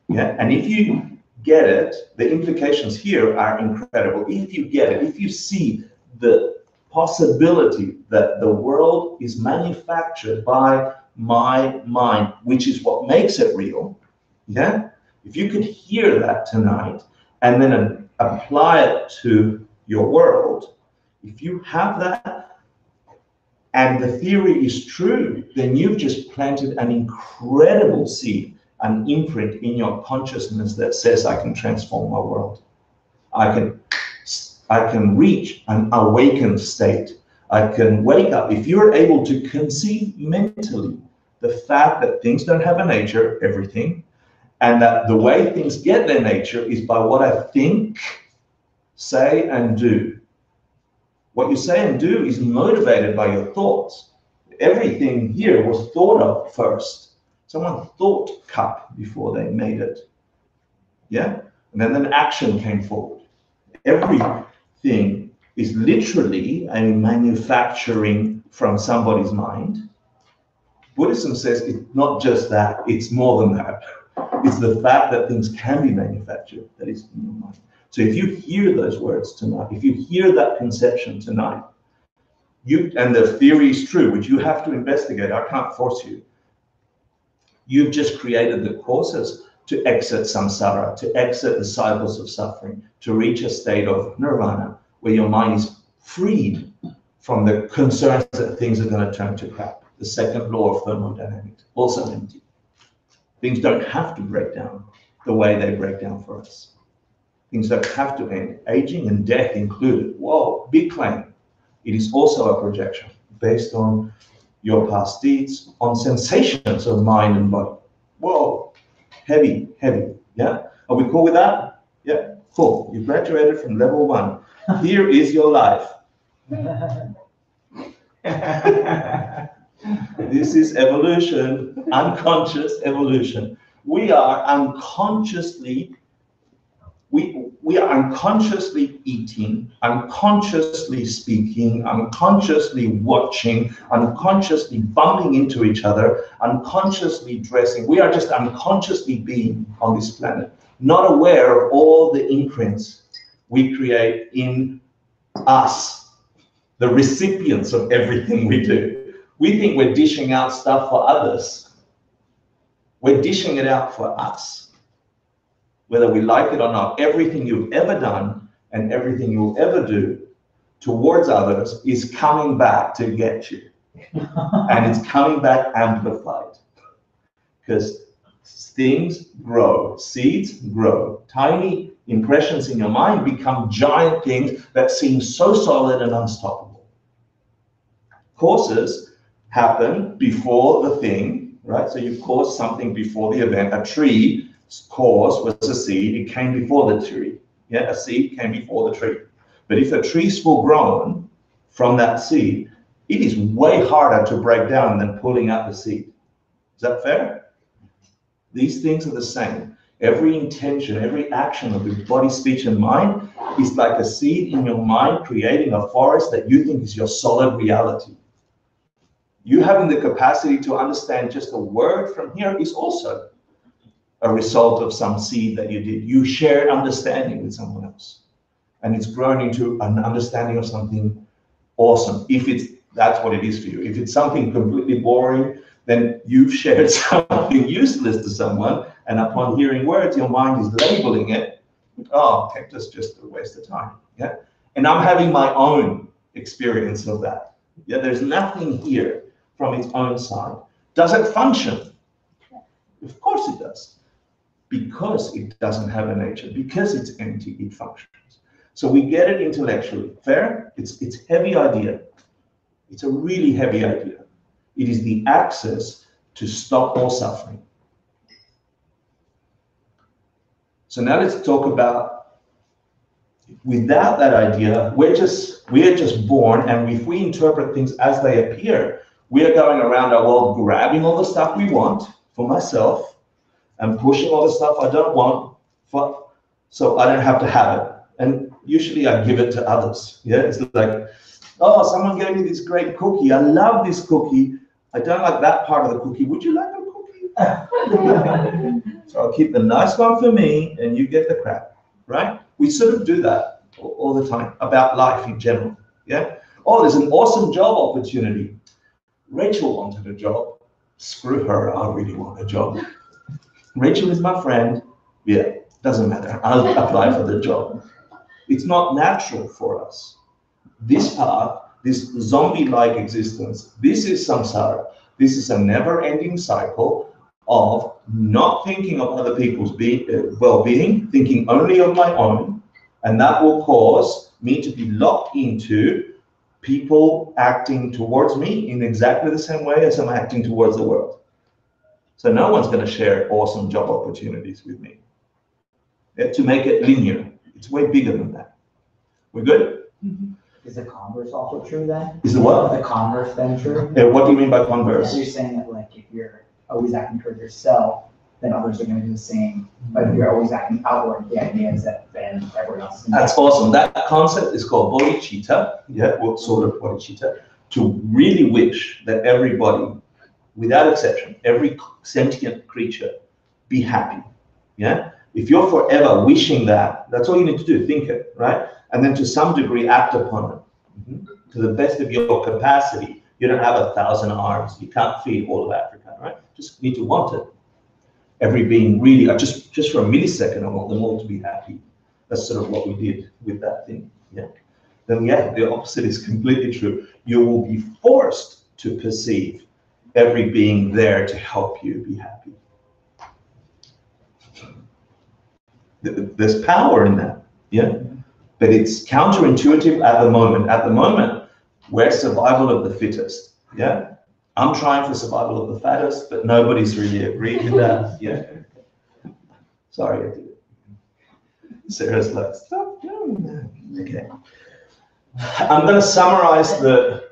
Yeah, and if you get it, the implications here are incredible. If you get it, if you see the possibility that the world is manufactured by my mind, which is what makes it real, yeah? If you could hear that tonight and then apply it to your world, if you have that and the theory is true, then you've just planted an incredible seed, an imprint in your consciousness that says, I can transform my world. I can reach an awakened state. I can wake up. If you're able to conceive mentally the fact that things don't have a nature, everything, And that the way things get their nature is by what I think, say, and do. What you say and do is motivated by your thoughts. Everything here was thought of first. Someone thought cup before they made it. Yeah? And then an action came forward. Everything is literally a manufacturing from somebody's mind. Buddhism says it's not just that, it's more than that. It's the fact that things can be manufactured that is in your mind. So if you hear those words tonight, if you hear that conception tonight, and the theory is true, which you have to investigate, I can't force you. You've just created the causes to exit samsara, to exit the cycles of suffering, to reach a state of nirvana, where your mind is freed from the concerns that things are going to turn to crap. The second law of thermodynamics, also empty. Things don't have to break down the way they break down for us. Things don't have to end, aging and death included. Whoa, big claim. It is also a projection based on your past deeds, on sensations of mind and body. Whoa, heavy, heavy, yeah? Are we cool with that? Yeah, cool. You graduated from level 1. Here is your life. This is evolution, unconscious evolution. We are unconsciously we are unconsciously eating, unconsciously speaking, unconsciously watching, unconsciously bumping into each other, unconsciously dressing. We are just unconsciously being on this planet, not aware of all the imprints we create in us, the recipients of everything we do. We think we're dishing out stuff for others. We're dishing it out for us. Whether we like it or not, everything you've ever done and everything you'll ever do towards others is coming back to get you. And it's coming back amplified. Because things grow, seeds grow. Tiny impressions in your mind become giant things that seem so solid and unstoppable. Causes happen before the thing, right? So you cause something before the event. A tree cause was a seed, it came before the tree. Yeah, a seed came before the tree. But if a tree's full grown from that seed, it is way harder to break down than pulling out the seed. Is that fair? These things are the same. Every intention, every action of your body, speech, and mind is like a seed in your mind creating a forest that you think is your solid reality. You having the capacity to understand just a word from here is also a result of some seed that you did. You shared understanding with someone else. And it's grown into an understanding of something awesome, if that's what it is for you. If it's something completely boring, then you've shared something useless to someone, and upon hearing words, your mind is labeling it. Oh, Hector's just a waste of time. Yeah. And I'm having my own experience of that. Yeah, there's nothing here from its own side. Does it function? Of course it does. Because it doesn't have a nature, because it's empty, it functions. So we get it intellectually. Fair? It's a heavy idea. It's a really heavy idea. It is the access to stop all suffering. So now let's talk about, without that idea, we're just born, and if we interpret things as they appear, we are going around our world grabbing all the stuff we want for myself, and pushing all the stuff I don't want so I don't have to have it. And usually I give it to others. Yeah, it's like, oh, someone gave me this great cookie. I love this cookie. I don't like that part of the cookie. Would you like a cookie? So I'll keep the nice one for me and you get the crap, right? We sort of do that all the time about life in general. Yeah. Oh, there's an awesome job opportunity. Rachel wanted a job. Screw her, I really want a job. Rachel is my friend. Yeah, doesn't matter. I'll apply for the job. It's not natural for us. This path, this zombie-like existence, this is samsara. This is a never-ending cycle of not thinking of other people's well-being, thinking only of my own, and that will cause me to be locked into people acting towards me in exactly the same way as I'm acting towards the world. So no one's going to share awesome job opportunities with me. To make it linear, it's way bigger than that. We're good? Is the converse also true then? Is the what? The converse then true? What do you mean by converse? So you're saying that like if you're always acting toward yourself, then others are going to do the same. But if you're always acting outward, the idea is that then everyone else. That's awesome. That concept is called bodhicitta. Yeah, what sort of bodhicitta? To really wish that everybody, without exception, every sentient creature, be happy. Yeah. If you're forever wishing that, that's all you need to do. Think it, right? And then to some degree act upon it to the best of your capacity. You don't have 1,000 arms. You can't feed all of Africa, right? Just need to want it. Every being really, just for a millisecond, I want them all to be happy. That's sort of what we did with that thing. Yeah. Then yeah, the opposite is completely true. You will be forced to perceive every being there to help you be happy. There's power in that, yeah? But it's counterintuitive at the moment. At the moment, we're survival of the fittest, yeah? I'm trying for survival of the fattest, but nobody's really agreed with that, yeah? Sorry, I did it. Sarah's like, stop doing that. Okay. I'm going to summarize the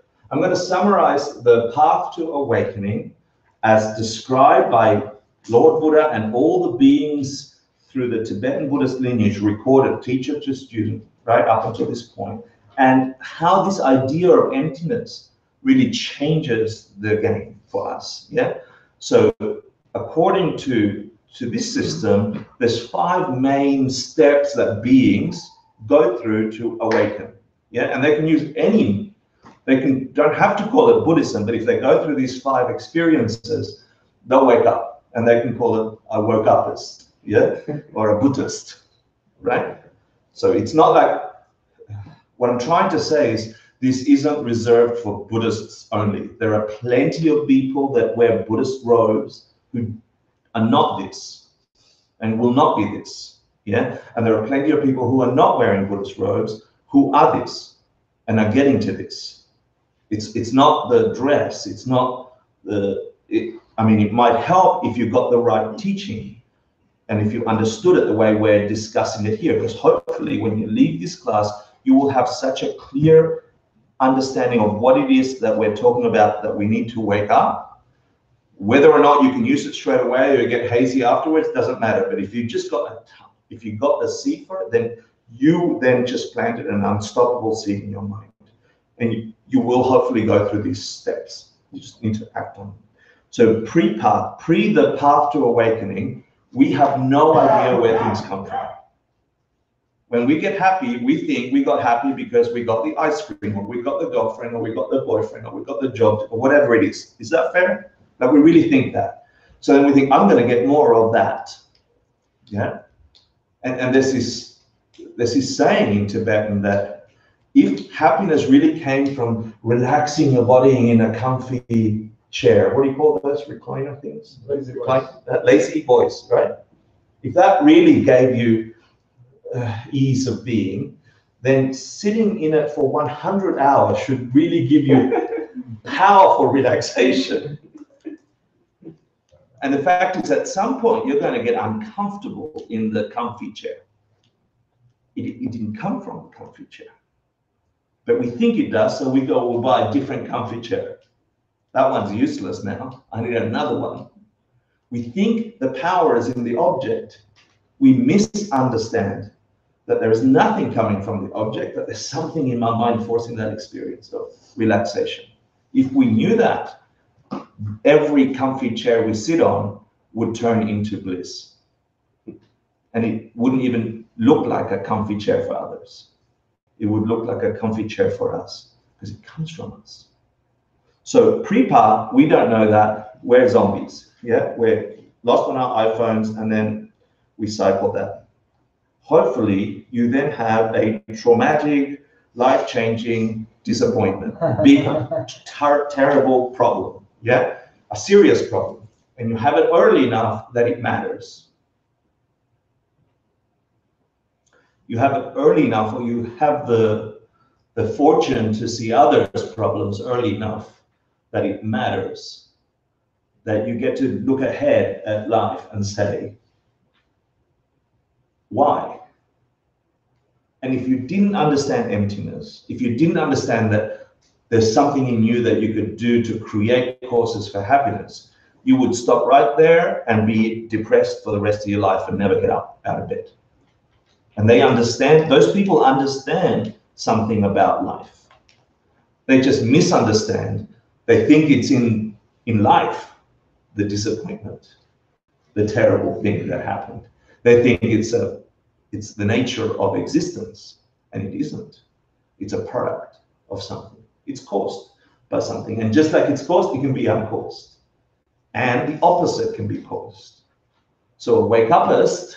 path to awakening as described by Lord Buddha and all the beings through the Tibetan Buddhist lineage recorded, teacher to student, right up until this point, and how this idea of emptiness really changes the game for us. Yeah. So according to this system, there's 5 main steps that beings go through to awaken. Yeah, and they can use any. Don't have to call it Buddhism, but if they go through these 5 experiences, they'll wake up, and they can call it a woke upist. Yeah, or a Buddhist, right? So it's not like, what I'm trying to say is this isn't reserved for Buddhists only. There are plenty of people that wear Buddhist robes who are not this and will not be this, yeah? And there are plenty of people who are not wearing Buddhist robes who are this and are getting to this. It's not the dress, it's not I mean, it might help if you got the right teaching, and if you understood it the way we're discussing it here, because hopefully when you leave this class, you will have such a clear understanding of what it is that we're talking about, that we need to wake up. Whether or not you can use it straight away or you get hazy afterwards, doesn't matter. But if you just if you got the seed for it, then you then just planted an unstoppable seed in your mind. And you will hopefully go through these steps. You just need to act on them. So pre the path to awakening, we have no idea where things come from. When we get happy, we think we got happy because we got the ice cream, or we got the girlfriend, or we got the boyfriend, or we got the job, or whatever it is. Is that fair? Like, we really think that. So then we think, I'm going to get more of that. Yeah? And there's this saying in Tibetan that if happiness really came from relaxing your body in a comfy chair, what do you call those recliner things? Lazy boys, right? If that really gave you ease of being, then sitting in it for 100 hours should really give you powerful relaxation. And the fact is, at some point, you're going to get uncomfortable in the comfy chair. It didn't come from a comfy chair. But we think it does, so we go, we'll buy a different comfy chair. That one's useless now. I need another one. We think the power is in the object. We misunderstand that there is nothing coming from the object, that there's something in my mind forcing that experience of relaxation. If we knew that, every comfy chair we sit on would turn into bliss. And it wouldn't even look like a comfy chair for others. It would look like a comfy chair for us, because it comes from us. So pre-pa, we don't know that. We're zombies. Yeah, we're lost on our iPhones, and then we cycle that. Hopefully, you then have a traumatic, life-changing disappointment, big, terrible problem. Yeah, a serious problem, and you have it early enough that it matters. You have it early enough, or you have the fortune to see others' problems early enough that it matters. that you get to look ahead at life and say, why? And if you didn't understand emptiness, if you didn't understand that there's something in you that you could do to create causes for happiness, you would stop right there and be depressed for the rest of your life and never get up out of bed. And they understand, those people understand something about life. They just misunderstand. They think it's in life, the disappointment, the terrible thing that happened. They think it's the nature of existence, and it isn't. It's a product of something. It's caused by something. And just like it's caused, it can be uncaused. And the opposite can be caused. So a wake-upist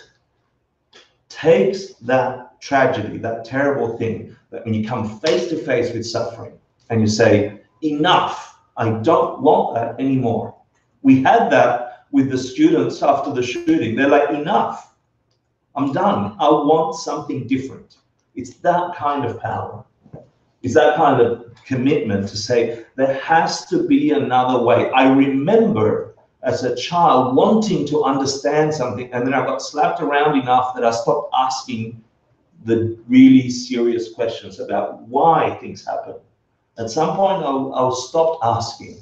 takes that tragedy, that terrible thing, that when you come face to face with suffering and you say, enough, I don't want that anymore. We had that with the students after the shooting. They're like, enough, I'm done. I want something different. It's that kind of power. It's that kind of commitment to say, there has to be another way. I remember as a child wanting to understand something, and then I got slapped around enough that I stopped asking the really serious questions about why things happen. At some point, I'll stop asking.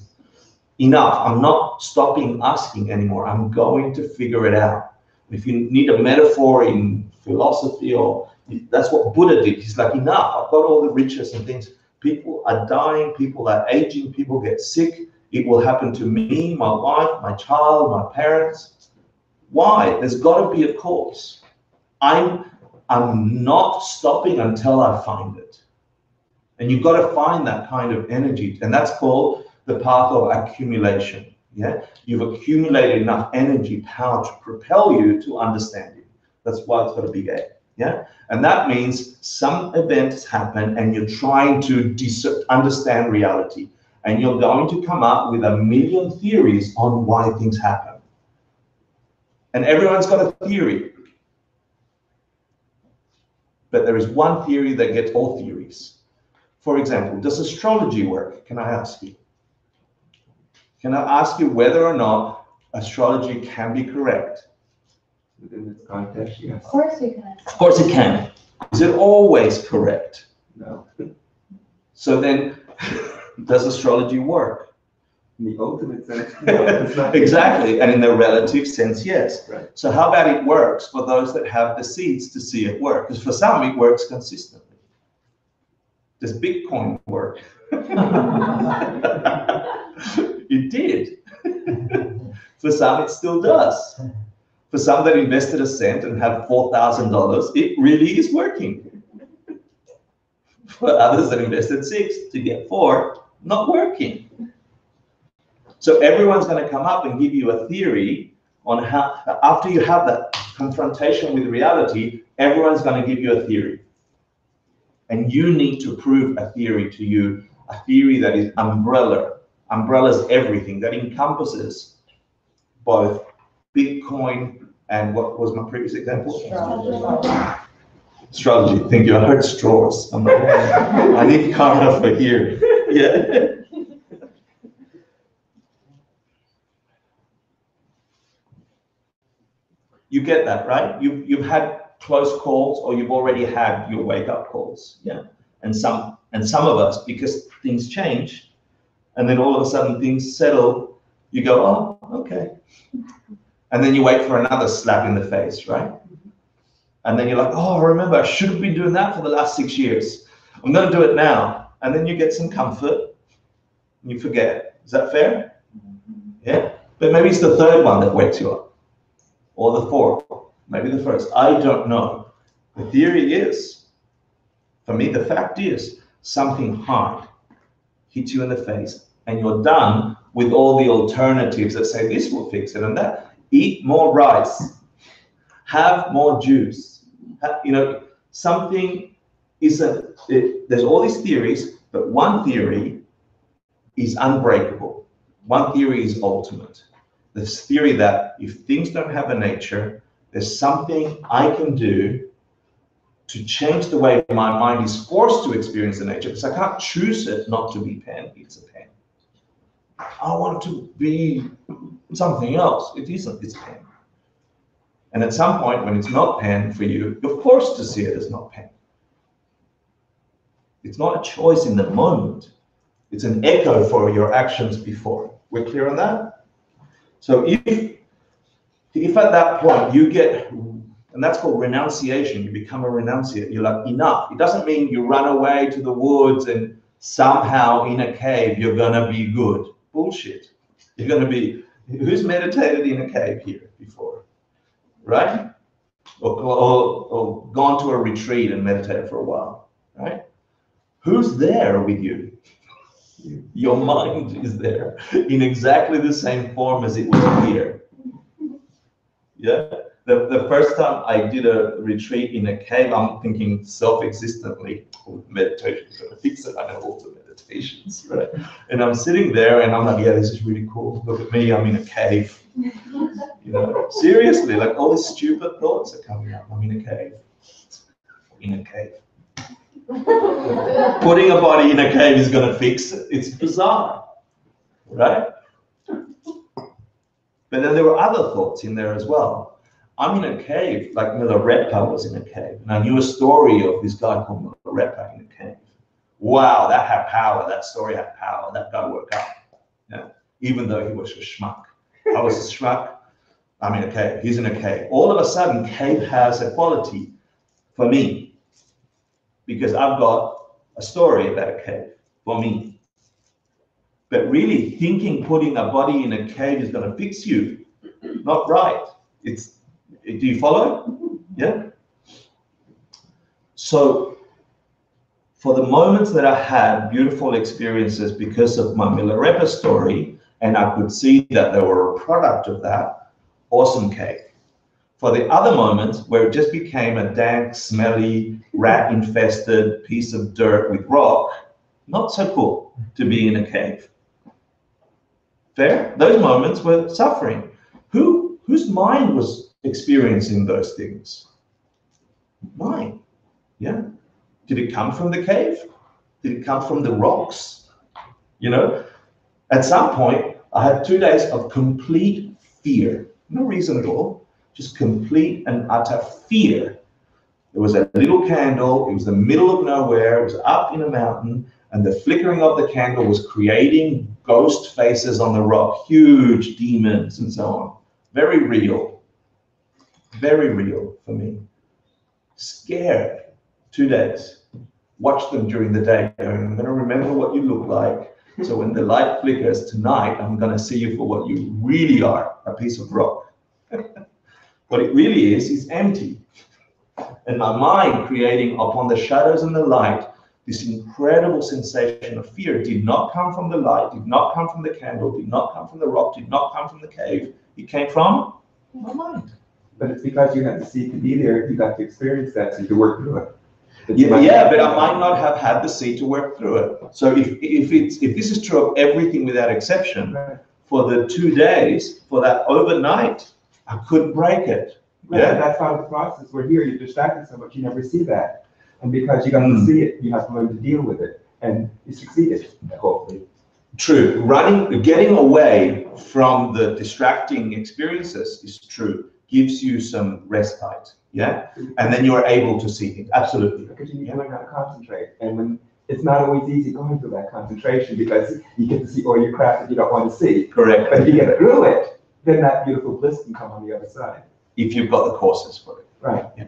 Enough, I'm not stopping asking anymore. I'm going to figure it out. If you need a metaphor in philosophy, or that's what Buddha did. He's like, enough, I've got all the riches and things. People are dying, people are aging, people get sick. It will happen to me, my wife, my child, my parents. Why? There's got to be a cause. I'm not stopping until I find it. And you've got to find that kind of energy. And that's called the path of accumulation. Yeah, you've accumulated enough energy, power to propel you to understanding. That's why it's got a big A. Yeah, and that means some events happen and you're trying to understand reality. And you're going to come up with a million theories on why things happen. And everyone's got a theory. But there is one theory that gets all theories. For example, does astrology work? Can I ask you? Can I ask you whether or not astrology can be correct? Within its context, yes. Of course you can. Of course it can. Is it always correct? No. So then, does astrology work? In the ultimate sense, no, it's not. Exactly, and in the relative sense, yes. Right. So how about it works for those that have the seeds to see it work? Because for some, it works consistently. Does Bitcoin work? It did. For some, it still does. For some that invested a cent and have $4,000, it really is working. For others that invested 6 to get 4, not working. So everyone's going to come up and give you a theory on how, after you have that confrontation with reality, everyone's going to give you a theory. And you need to prove a theory to you, a theory that is umbrellas everything, that encompasses both Bitcoin and what was my previous example? Astrology. Thank you. I heard straws. I need karma for here. Yeah. You get that, right? You've had close calls, or you've already had your wake-up calls. Yeah. And some of us, because things change, and then all of a sudden things settle, you go, oh, okay. And then you wait for another slap in the face, right? And then you're like, oh, remember, I should have been doing that for the last 6 years. I'm going to do it now. And then you get some comfort, and you forget. Is that fair? Yeah? But maybe it's the third one that wakes you up, or the fourth, maybe the first. I don't know. The theory is, for me, the fact is, something hard hits you in the face, and you're done with all the alternatives that say this will fix it and that. Eat more rice, have more juice. You know, something isn't, there's all these theories, but one theory is unbreakable. One theory is ultimate. This theory that if things don't have a nature, there's something I can do to change the way my mind is forced to experience the nature, because I can't choose it not to be pen, it's a pen. I want to be something else. It isn't, it's pain. And at some point when it's not pain for you, you're forced to see it as not pain. It's not a choice in the moment. It's an echo for your actions before. We're clear on that? So if at that point you get, and that's called renunciation, you become a renunciate, you're like, enough. It doesn't mean you run away to the woods and somehow in a cave you're gonna be good. Bullshit. You're gonna be, who's meditated in a cave here before? Right? Or gone to a retreat and meditated for a while, right? Who's there with you? Your mind is there in exactly the same form as it was here. Yeah? The first time I did a retreat in a cave, I'm thinking self-existently, meditation is gonna fix it. I know all the meditations, right? And I'm sitting there and I'm like, yeah, this is really cool. Look at me, I'm in a cave. You know, seriously, like all these stupid thoughts are coming up. I'm in a cave. In a cave. Putting a body in a cave is going to fix it. It's bizarre, right? But then there were other thoughts in there as well. I'm in a cave, like Milarepa was in a cave. And I knew a story of this guy called Milarepa in a cave. Wow, that had power. That story had power. That guy woke up. Yeah? Even though he was a schmuck. I was a schmuck. I'm in a cave. He's in a cave. All of a sudden, cave has a quality for me because I've got a story about a cave for me. But really thinking putting a body in a cave is going to fix you, not right. Do you follow? Yeah? So for the moments that I had beautiful experiences because of my Milarepa story, and I could see that they were a product of that, awesome cave. For the other moments where it just became a dank, smelly, rat-infested piece of dirt with rock, not so cool to be in a cave. Fair? Those moments were suffering. Whose mind was experiencing those things? Mine. Yeah? Did it come from the cave? Did it come from the rocks? You know? At some point, I had 2 days of complete fear. No reason at all. Just complete and utter fear. There was a little candle. It was the middle of nowhere. It was up in a mountain. And the flickering of the candle was creating ghost faces on the rock. Huge demons and so on. Very real. Very real for me. Scared. 2 days. Watched them during the day. I'm going to remember what you look like. So when the light flickers tonight, I'm going to see you for what you really are, a piece of rock. What it really is empty. And my mind creating upon the shadows and the light, this incredible sensation of fear did not come from the light, did not come from the candle, did not come from the rock, did not come from the cave. It came from my mind. But it's because you had the seed to be there, you got to experience that, so you could work through it. Yeah, but I might not have had the seed to work through it. So if this is true of everything without exception, Right. for the 2 days, for that overnight, I couldn't break it. Right, Yeah. that's part of the process. We're here, you're distracted so much, you never see that. And because you got to see it, you have to learn to deal with it. And you succeeded, hopefully. True. Getting away from the distracting experiences is true. Gives you some respite. Yeah. And then you're able to see things. Absolutely. Because you need to learn how to concentrate. And when it's not always easy going through that concentration because you get to see all your crap that you don't want to see. Correct. But if you get through it, then that beautiful bliss can come on the other side. If you've got the courses for it. Right. Yeah.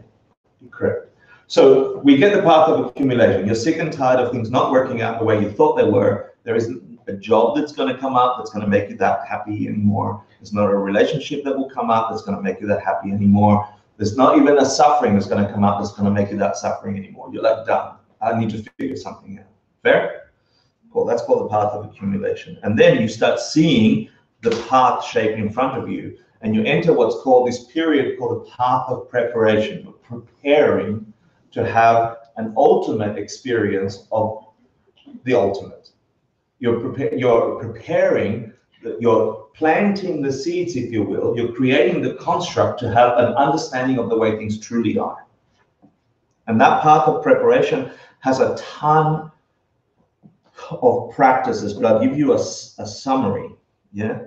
Correct. So we get the path of accumulation. You're sick and tired of things not working out the way you thought they were. There isn't a job that's going to come up that's going to make you that happy anymore. There's not a relationship that will come up that's going to make you that happy anymore. There's not even a suffering that's going to come up that's going to make you that suffering anymore. You're like, done. I need to figure something out. Fair? Well, that's called the path of accumulation. And then you start seeing the path shaped in front of you, and you enter what's called this period called the path of preparation. You're preparing to have an ultimate experience of the ultimate. You're preparing, you're planting the seeds, if you will. You're creating the construct to have an understanding of the way things truly are. And that path of preparation has a ton of practices, but I'll give you a summary. Yeah.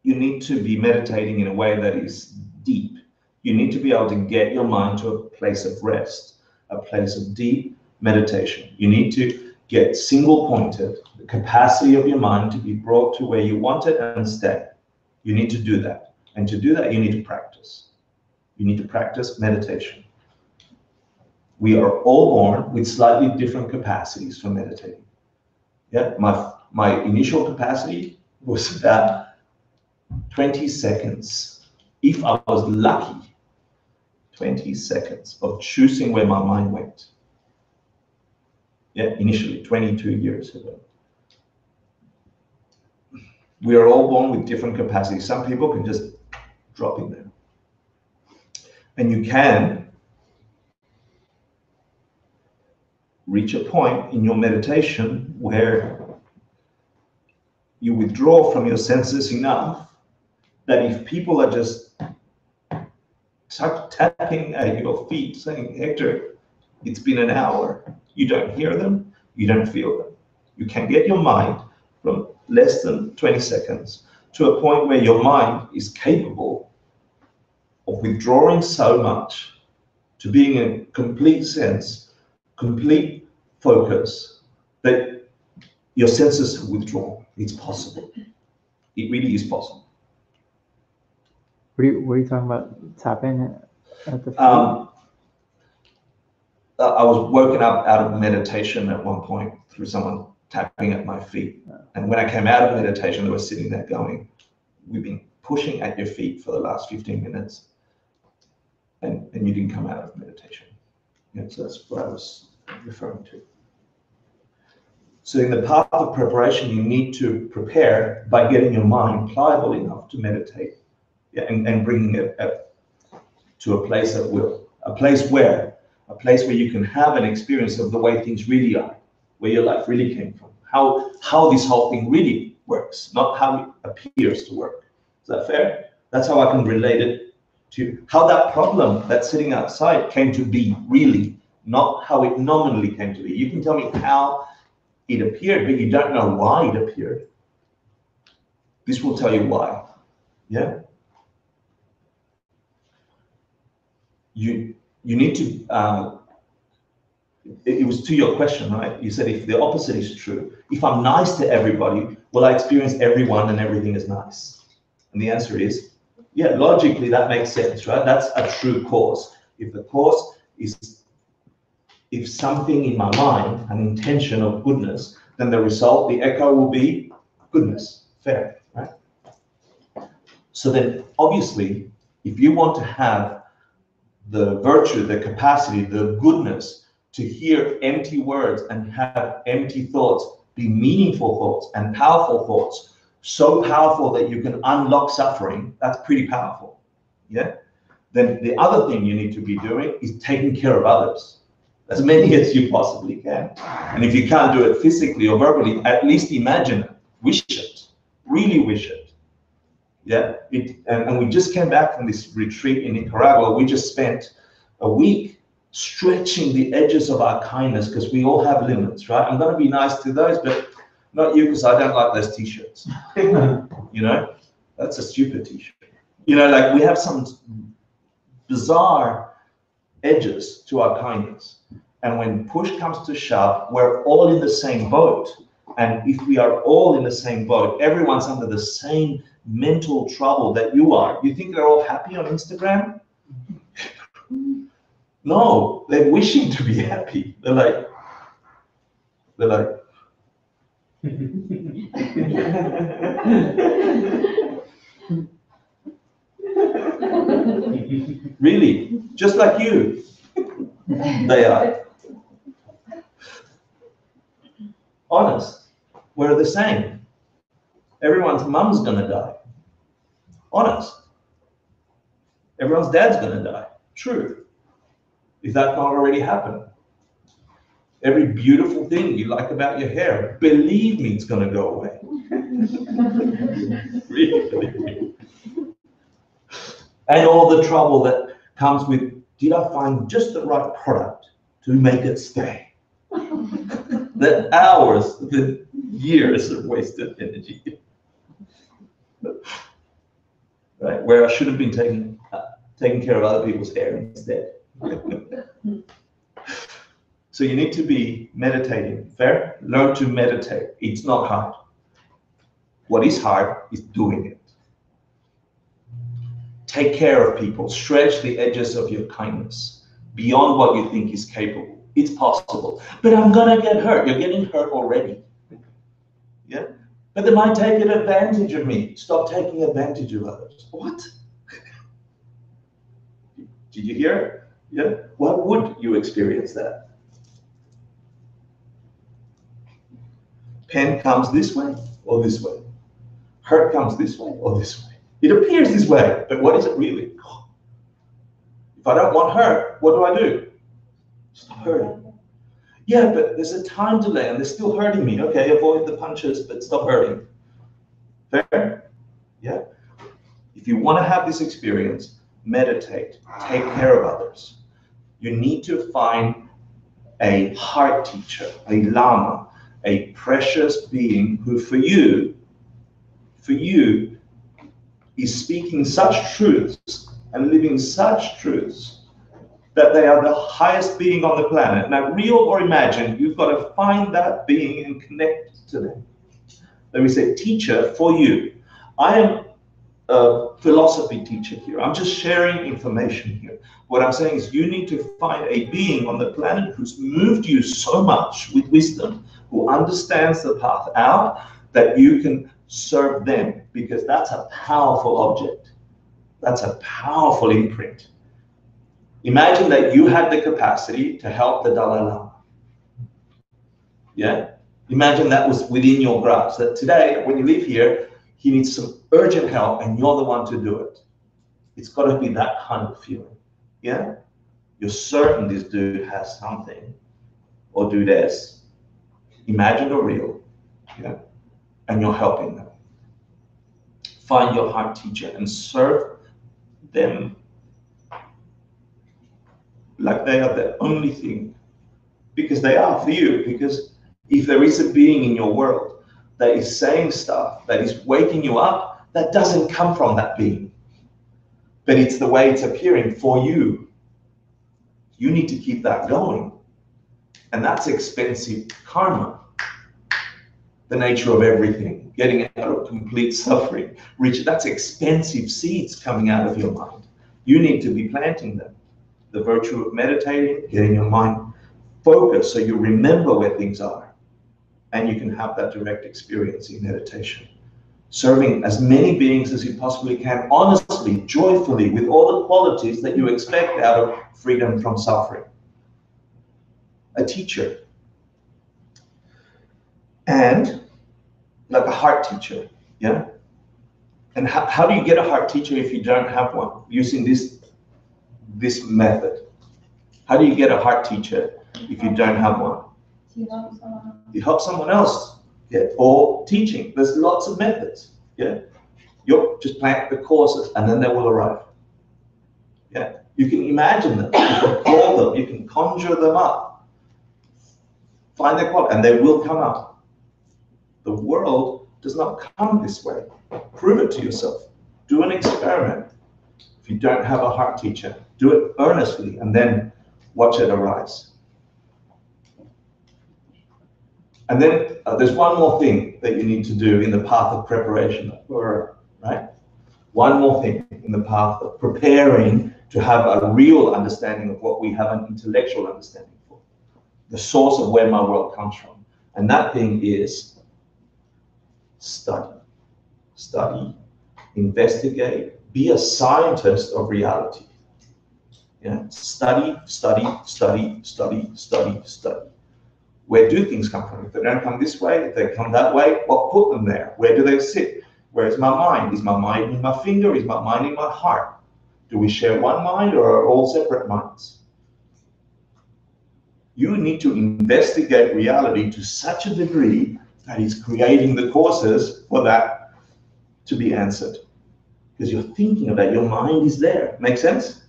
You need to be meditating in a way that is deep. You need to be able to get your mind to a place of rest, a place of deep meditation. You need to get single pointed, the capacity of your mind to be brought to where you want it and stay. You need to do that. And to do that, you need to practice. You need to practice meditation. We are all born with slightly different capacities for meditating. Yeah, my initial capacity was about 20 seconds. If I was lucky, 20 seconds of choosing where my mind went. Yeah, initially, 22 years ago. We are all born with different capacities. Some people can just drop in there. And you can reach a point in your meditation where you withdraw from your senses enough that if people are just tapping at your feet saying, Hector, it's been an hour, you don't hear them, you don't feel them. You can get your mind from less than 20 seconds to a point where your mind is capable of withdrawing so much to being in complete sense, complete focus, that your senses have withdrawn. It's possible. It really is possible. What are you talking about? Tapping at the feet? I was woken up out of meditation at one point through someone tapping at my feet. And when I came out of meditation, they were sitting there going, we've been pushing at your feet for the last 15 minutes and you didn't come out of meditation. Yeah, so that's what I was referring to. So in the path of preparation, you need to prepare by getting your mind pliable enough to meditate, yeah, and bringing it to a place of will, a place where you can have an experience of the way things really are, where your life really came from, how this whole thing really works, not how it appears to work. Is that fair? That's how I can relate it to how that problem that's sitting outside came to be really, not how it nominally came to be. You can tell me how it appeared, but you don't know why it appeared. This will tell you why. Yeah? You need to, it was to your question, right? You said if the opposite is true, if I'm nice to everybody, will I experience everyone and everything is nice? And the answer is, yeah, logically that makes sense, right? That's a true cause. If the cause is, if something in my mind, an intention of goodness, then the result, the echo will be goodness, fair, right? So then obviously, if you want to have the virtue, the capacity, the goodness to hear empty words and have empty thoughts be meaningful thoughts and powerful thoughts, so powerful that you can unlock suffering, that's pretty powerful, yeah? Then the other thing you need to be doing is taking care of others, as many as you possibly can. And if you can't do it physically or verbally, at least imagine it, wish it, really wish it. Yeah, and we just came back from this retreat in Nicaragua. We just spent a week stretching the edges of our kindness because we all have limits, right? I'm going to be nice to those, but not you because I don't like those t-shirts. You know, that's a stupid t-shirt. You know, like we have some bizarre edges to our kindness. And when push comes to shove, we're all in the same boat. And if we are all in the same boat, everyone's under the same mental trouble that you are. You think they're all happy on Instagram? No, they're wishing to be happy. They're like, really, just like you, they are. Honest, we're the same. Everyone's mum's gonna die. Honest. Everyone's dad's gonna die. True. If that not already happened. Every beautiful thing you like about your hair, believe me, it's gonna go away. Really believe me. And all the trouble that comes with Did I find just the right product to make it stay? The hours, the years of wasted energy. Right, where I should have been taking care of other people's hair instead. So you need to be meditating. Fair? Learn to meditate. It's not hard. What is hard is doing it. Take care of people. Stretch the edges of your kindness beyond what you think is capable. It's possible. But I'm gonna get hurt. You're getting hurt already. Yeah? But they might take advantage of me. Stop taking advantage of others. What? Did you hear it? Yeah? Why would you experience that? Pain comes this way or this way. Hurt comes this way or this way. It appears this way, but what is it really? If I don't want hurt, what do I do? Stop hurting. Yeah, but there's a time delay and they're still hurting me. Okay, avoid the punches, but stop hurting. Fair? Yeah? If you want to have this experience, meditate, take care of others. You need to find a heart teacher, a lama, a precious being who for you is speaking such truths and living such truths that they are the highest being on the planet. Now, real or imagined, you've got to find that being and connect to them. Let me say, teacher for you. I am a philosophy teacher here. I'm just sharing information here. What I'm saying is you need to find a being on the planet who's moved you so much with wisdom, who understands the path out, that you can serve them, because that's a powerful object. That's a powerful imprint. Imagine that you had the capacity to help the Dalai Lama. Yeah? Imagine that was within your grasp, that today, when you leave here, he needs some urgent help and you're the one to do it. It's got to be that kind of feeling. Yeah? You're certain this dude has something, or do this, imagined or real, yeah? And you're helping them. Find your heart teacher and serve them like they are the only thing, because they are for you. Because if there is a being in your world that is saying stuff, that is waking you up, that doesn't come from that being, but it's the way it's appearing for you. You need to keep that going. And that's expensive karma. The nature of everything, getting out of complete suffering, that's expensive seeds coming out of your mind. You need to be planting them. The virtue of meditating, getting your mind focused so you remember where things are, and you can have that direct experience in meditation. Serving as many beings as you possibly can, honestly, joyfully, with all the qualities that you expect out of freedom from suffering. A teacher. And like a heart teacher, yeah? And how do you get a heart teacher if you don't have one? Using this method. How do you get a heart teacher if you don't have one? You help someone else, yeah? Or teaching. There's lots of methods, yeah? You just plant the courses and then they will arrive. Yeah? You can imagine them, you can call them, you can conjure them up. Find their quality, and they will come up. The world does not come this way. Prove it to yourself. Do an experiment. If you don't have a heart teacher, do it earnestly and then watch it arise. And then there's one more thing that you need to do in the path of preparation, right? One more thing in the path of preparing to have a real understanding of what we have an intellectual understanding for. The source of where my world comes from. And that thing is study. Study, investigate, be a scientist of reality. Yeah? Study, study, study, study, study, study. Where do things come from? If they don't come this way, if they come that way, what put them there? Where do they sit? Where is my mind? Is my mind in my finger? Is my mind in my heart? Do we share one mind or are all separate minds? You need to investigate reality to such a degree that is creating the causes for that to be answered. Because you're thinking of that, your mind is there. Make sense?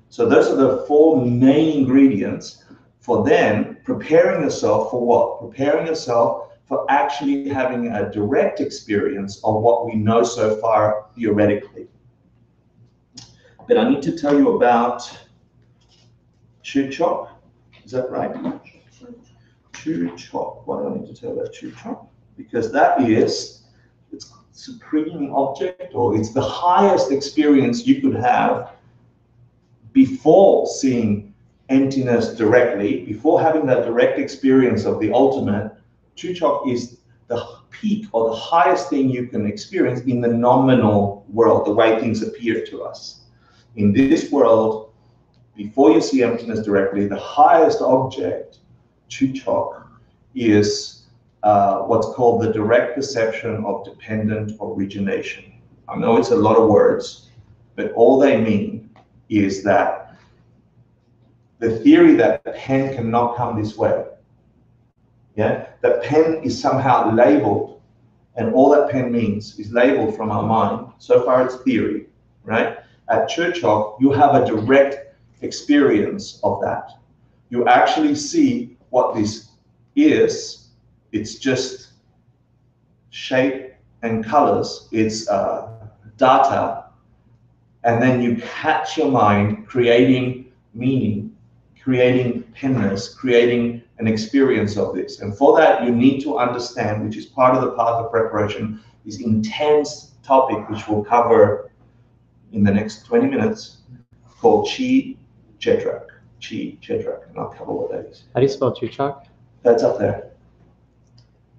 So those are the 4 main ingredients for then preparing yourself for what? Preparing yourself for actually having a direct experience of what we know so far theoretically. But I need to tell you about Chuchok. Is that right? Chuchok. Why do I need to tell you about Chuchok? Because that is its supreme object, or it's the highest experience you could have before seeing emptiness directly, before having that direct experience of the ultimate. Chuchok is the peak or the highest thing you can experience in the nominal world, the way things appear to us. In this world, before you see emptiness directly, the highest object, Chuchok, is what's called the direct perception of dependent origination. I know it's a lot of words, but all they mean is that the theory that pen cannot come this way, yeah, that pen is somehow labeled, and all that pen means is labeled from our mind. So far it's theory, right? At Chuchok, you have a direct experience of that. You actually see what this is. It's just shape and colors. It's data. And then you catch your mind creating meaning, creating penness, creating an experience of this. And for that, you need to understand, which is part of the path of preparation, this intense topic, which we'll cover in the next 20 minutes, called Chi Chetrak. Chi Chetrak, and I'll cover what that is. How do you spell Chuchok? That's up there.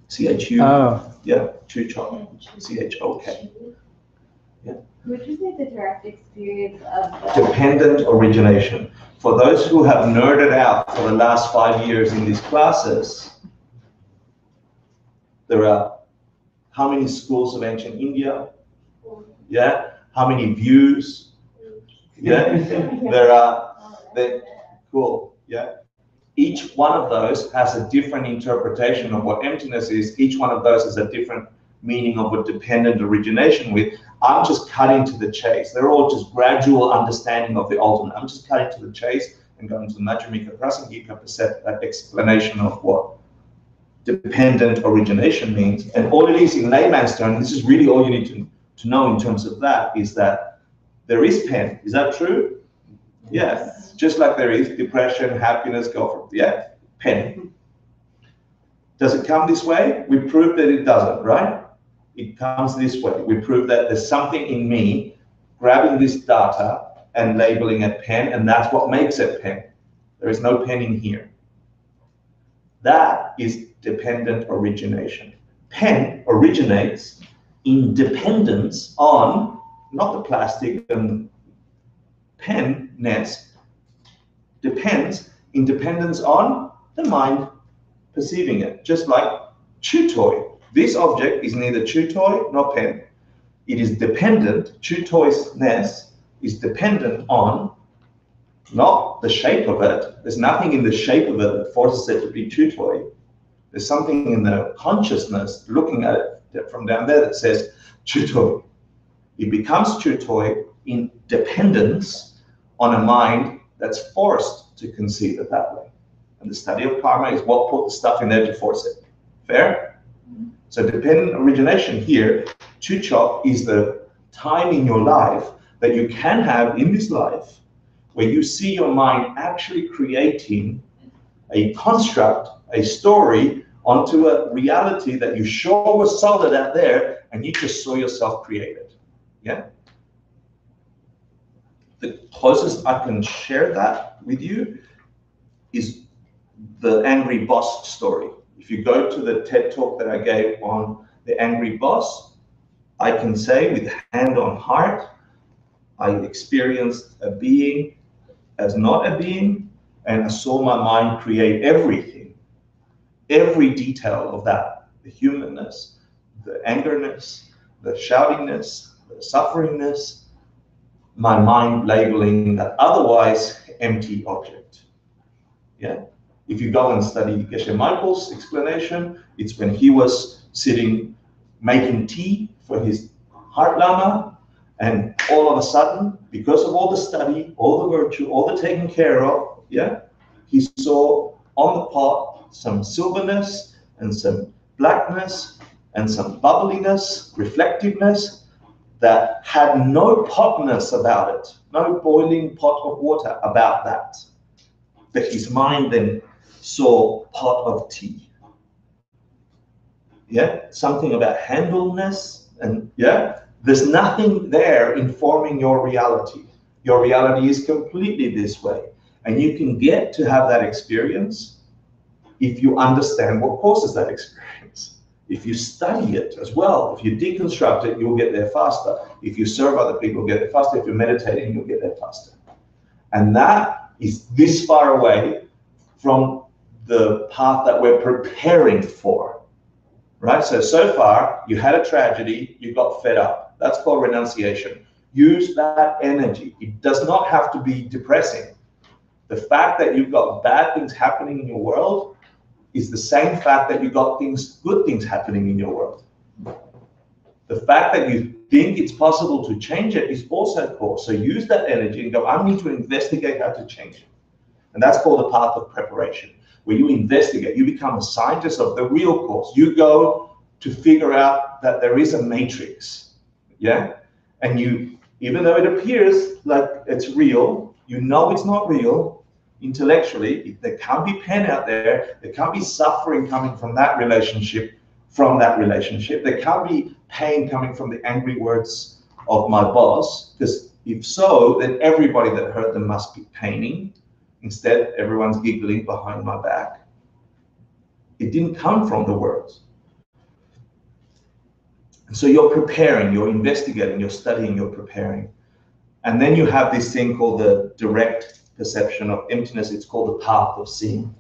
C-H-U. Oh. Yeah, Chuchok. C-H-O-K. Would you say the direct experience of the Dependent origination. For those who have nerded out for the last 5 years in these classes, there are how many schools of ancient India? Yeah. How many views? Yeah. There are, cool. Yeah. Each one of those has a different interpretation of what emptiness is. Each one of those has a different meaning of what dependent origination with. I'm just cutting to the chase. They're all just gradual understanding of the ultimate. I'm just cutting to the chase and going to the Madhyamika Prasangika explanation of what dependent origination means. And all it is in layman's terms, this is really all you need to know in terms of that, is that there is pen. Is that true? Yeah. Just like there is depression, happiness, girlfriend. Yeah, pen. Does it come this way? We proved that it doesn't, right? It comes this way. We prove that there's something in me grabbing this data and labeling it pen, and that's what makes it pen. There is no pen in here. That is dependent origination. Pen originates in dependence on, not the plastic and penness, depends in dependence on the mind perceiving it, just like chew toy. This object is neither chew toy nor pen. It is dependent, chew toyness is dependent on not the shape of it. There's nothing in the shape of it that forces it to be chew toy. There's something in the consciousness looking at it from down there that says chew toy. It becomes chew toy in dependence on a mind that's forced to conceive it that way. And the study of karma is what put the stuff in there to force it. Fair? So dependent origination here, Chuchok, is the time in your life that you can have in this life where you see your mind actually creating a construct, a story onto a reality that you sure was solid out there, and you just saw yourself create it. Yeah? The closest I can share that with you is the angry boss story. If you go to the TED talk that I gave on the angry boss, I can say with hand on heart, I experienced a being as not a being, and I saw my mind create everything, every detail of that, the humanness, the angerness, the shoutingness, the sufferingness, my mind labeling that otherwise empty object. Yeah. If you go and study Geshe Michael's explanation, it's when he was sitting making tea for his heart lama, And all of a sudden, because of all the study, all the virtue, all the taking care of, yeah, he saw on the pot some silverness and some blackness and some bubbliness, reflectiveness that had no potness about it, no boiling pot of water about that. But his mind then saw pot of tea. Yeah, something about handleness, and yeah, there's nothing there informing your reality. Your reality is completely this way. And you can get to have that experience if you understand what causes that experience. If you study it as well, if you deconstruct it, you'll get there faster. If you serve other people, you'll get there faster. If you're meditating, you'll get there faster. And that is this far away from the path that we're preparing for, right? So far, you had a tragedy, you got fed up. That's called renunciation. Use that energy. It does not have to be depressing. The fact that you've got bad things happening in your world is the same fact that you got good things happening in your world. The fact that you think it's possible to change it is also cause. So use that energy and go, I need to investigate how to change it. And that's called the path of preparation, where you investigate, you become a scientist of the real cause. You go to figure out that there is a matrix, yeah? And you, even though it appears like it's real, you know it's not real. Intellectually, there can't be pain out there. There can't be suffering coming from that relationship. There can't be pain coming from the angry words of my boss, because if so, then everybody that heard them must be paining. Instead, everyone's giggling behind my back. It didn't come from the words. And so you're preparing, you're investigating, you're studying, you're preparing. And then you have this thing called the direct perception of emptiness. It's called the path of seeing,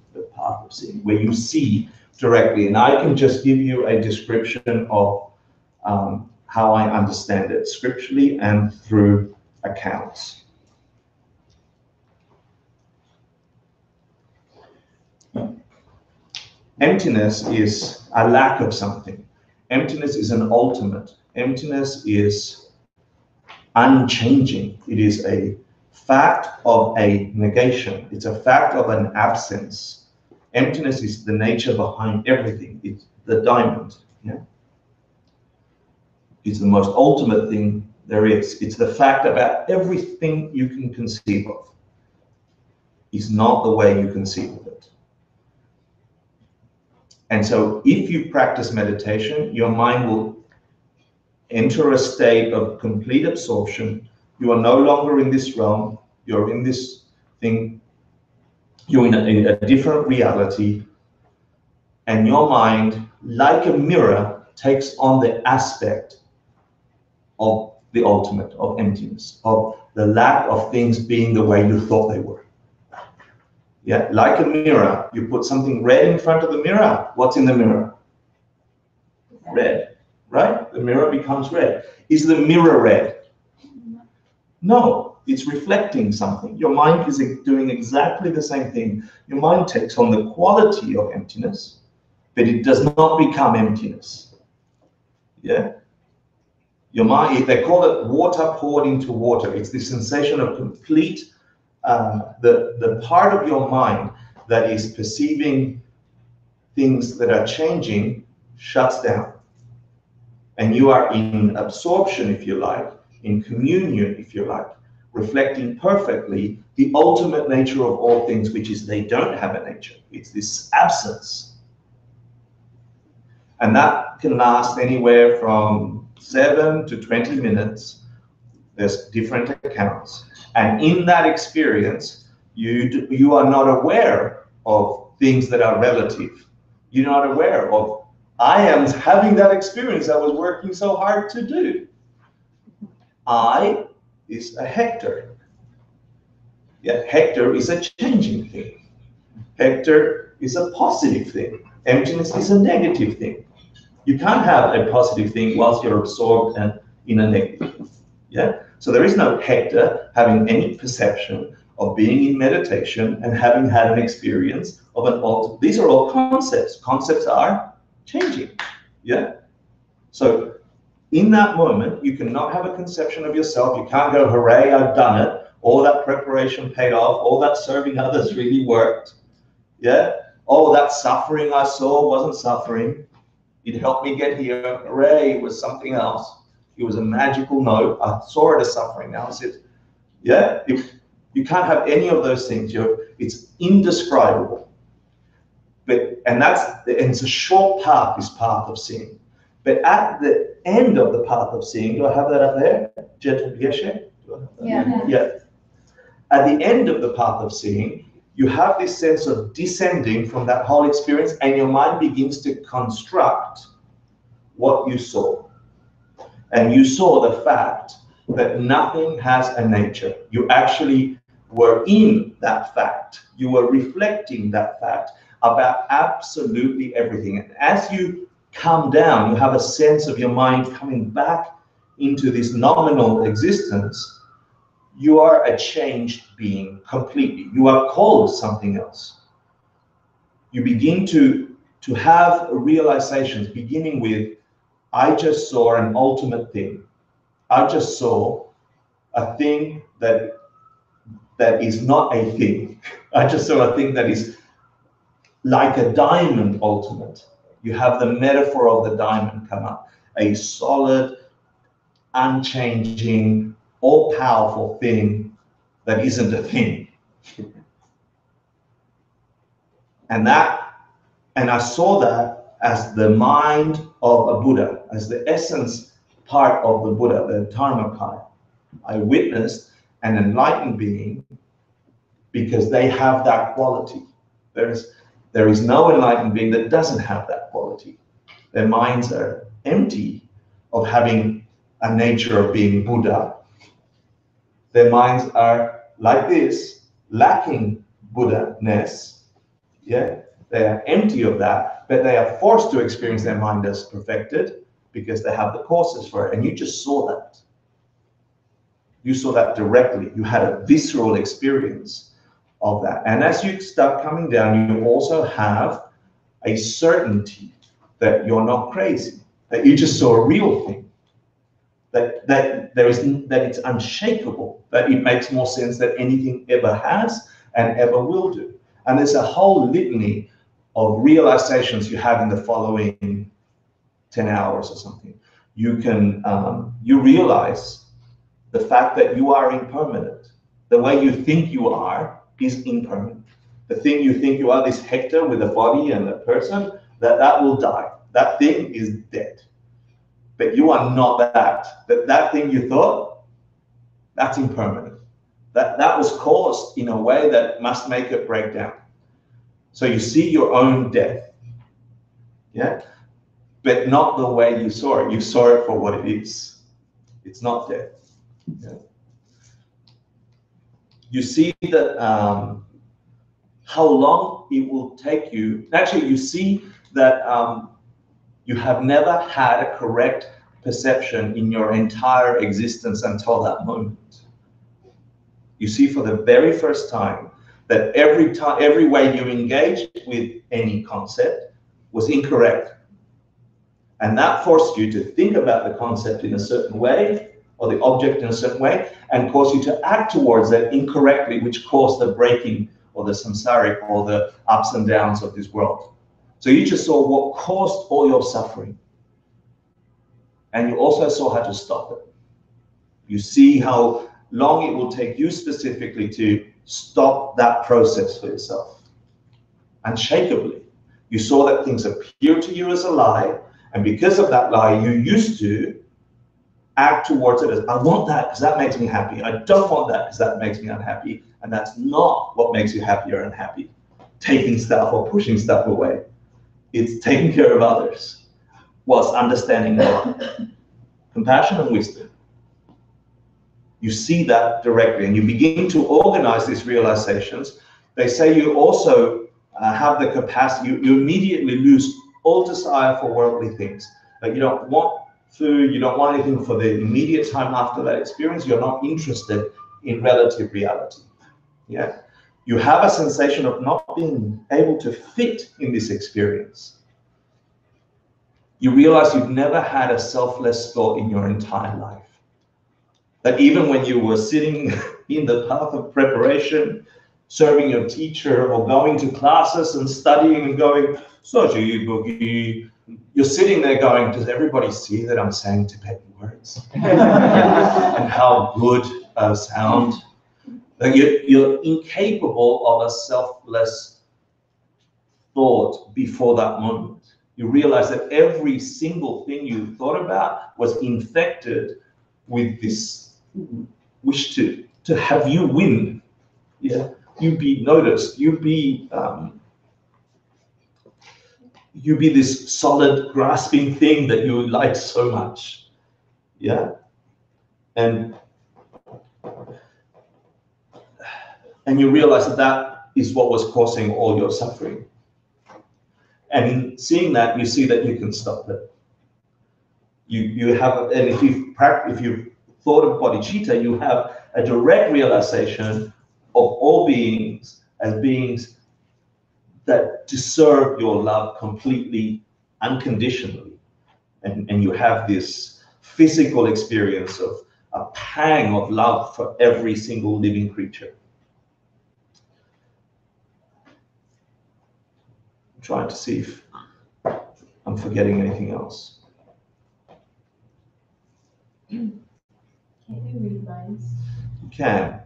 where you see directly. And I can just give you a description of how I understand it scripturally and through accounts. Emptiness is a lack of something. Emptiness is an ultimate. Emptiness is unchanging. It is a fact of a negation. It's a fact of an absence. Emptiness is the nature behind everything. It's the diamond. Yeah? It's the most ultimate thing there is. It's the fact about everything you can conceive of. It's not the way you conceive of it. And so if you practice meditation, your mind will enter a state of complete absorption. You are no longer in this realm. You're in this thing. You're in a different reality. And your mind, like a mirror, takes on the aspect of the ultimate, of emptiness, of the lack of things being the way you thought they were. Yeah, like a mirror, you put something red in front of the mirror. What's in the mirror? Red, right? The mirror becomes red. Is the mirror red? No, it's reflecting something. Your mind is doing exactly the same thing. Your mind takes on the quality of emptiness, but it does not become emptiness. Yeah? Your mind, they call it water poured into water. It's the sensation of complete, the part of your mind that is perceiving things that are changing shuts down. And you are in absorption, if you like, in communion, if you like, reflecting perfectly the ultimate nature of all things, which is they don't have a nature. It's this absence. And that can last anywhere from 7 to 20 minutes. There's different accounts. And in that experience, you are not aware of things that are relative. You're not aware of, I am having that experience I was working so hard to do. I is a Hector. Yeah, Hector is a changing thing. Hector is a positive thing. Emptiness is a negative thing. You can't have a positive thing whilst you're absorbed and in a negative. Yeah? So there is no Hector having any perception of being in meditation and having had an experience of an ultimate. These are all concepts. Concepts are changing. Yeah? So in that moment, you cannot have a conception of yourself. You can't go, hooray, I've done it. All that preparation paid off. All that serving others really worked. Yeah? Oh, that suffering I saw wasn't suffering. It helped me get here. Hooray, it was something else. It was a magical note. I saw it as suffering. Now it's it. Yeah? You can't have any of those things. It's indescribable. And it's a short path, this path of seeing. But at the end of the path of seeing, do I have that up there? Gentle Geshe? Yeah. At the end of the path of seeing, you have this sense of descending from that whole experience, and your mind begins to construct what you saw. And you saw the fact that nothing has a nature. You actually were in that fact. You were reflecting that fact about absolutely everything. And as you come down, you have a sense of your mind coming back into this nominal existence. You are a changed being completely. You are called something else. You begin to have realizations beginning with, I just saw an ultimate thing. I just saw a thing that is not a thing. I just saw a thing that is like a diamond ultimate. You have the metaphor of the diamond come up. A solid, unchanging, all-powerful thing that isn't a thing. And I saw that as the mind of a Buddha, as the essence part of the Buddha, the Dharmakaya. I witnessed an enlightened being because they have that quality. There is no enlightened being that doesn't have that quality. Their minds are empty of having a nature of being Buddha. Their minds are like this, lacking Buddha-ness. Yeah, they are empty of that, but they are forced to experience their mind as perfected because they have the courses for it. And you just saw that. You saw that directly. You had a visceral experience of that. And as you start coming down, you also have a certainty that you're not crazy, that you just saw a real thing, that it's unshakable, that it makes more sense than anything ever has and ever will do. And there's a whole litany of realizations you have in the following 10 hours or something. You can, you realize the fact that you are impermanent. The way you think you are is impermanent. The thing you think you are, this Hector with a body and a person, that will die. That thing is dead. But you are not that. That thing you thought, that's impermanent. That was caused in a way that must make it break down. So you see your own death. Yeah? But not the way you saw it. You saw it for what it is. It's not death. Yeah? You see that how long it will take you. Actually, you see that you have never had a correct perception in your entire existence until that moment. You see for the very first time that every way you engaged with any concept was incorrect. And that forced you to think about the concept in a certain way, or the object in a certain way, and caused you to act towards that incorrectly, which caused the breaking or the samsaric or the ups and downs of this world. So you just saw what caused all your suffering. And you also saw how to stop it. You see how long it will take you specifically to stop that process for yourself. Unshakably. You saw that things appear to you as a lie, and because of that lie, you used to act towards it as, I want that because that makes me happy. I don't want that because that makes me unhappy. And that's not what makes you happy or unhappy. Taking stuff or pushing stuff away. It's taking care of others whilst understanding more. Compassion and wisdom. You see that directly and you begin to organize these realizations. They say you also have the capacity, you immediately lose all desire for worldly things. Like you don't want food, you don't want anything for the immediate time after that experience. You're not interested in relative reality. Yeah, you have a sensation of not being able to fit in this experience. you realize you've never had a selfless thought in your entire life. That even when you were sitting in the path of preparation, serving your teacher or going to classes and studying and going, Soji Boogie, you're sitting there going, does everybody see that I'm saying Tibetan words? And how good sound. Like you're incapable of a selfless thought before that moment. You realize that every single thing you thought about was infected with this wish to have you win. Yeah, you be noticed. You be this solid, grasping thing that you like so much. Yeah, and you realize that that is what was causing all your suffering. And in seeing that, you see that you can stop it. You have, and if you've thought of bodhicitta, you have a direct realization of all beings as beings that deserve your love completely, unconditionally. And you have this physical experience of a pang of love for every single living creature. I'm trying to see if I'm forgetting anything else. Can you read minds? You can.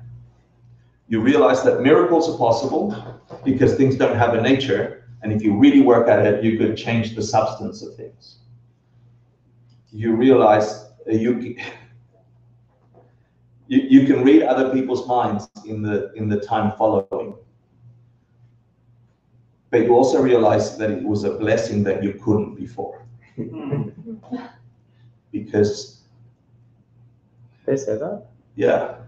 You realize that miracles are possible because things don't have a nature, and if you really work at it, you could change the substance of things. You realize you can read other people's minds in the time following, but you also realize that it was a blessing that you couldn't before, because. They say that? Yeah.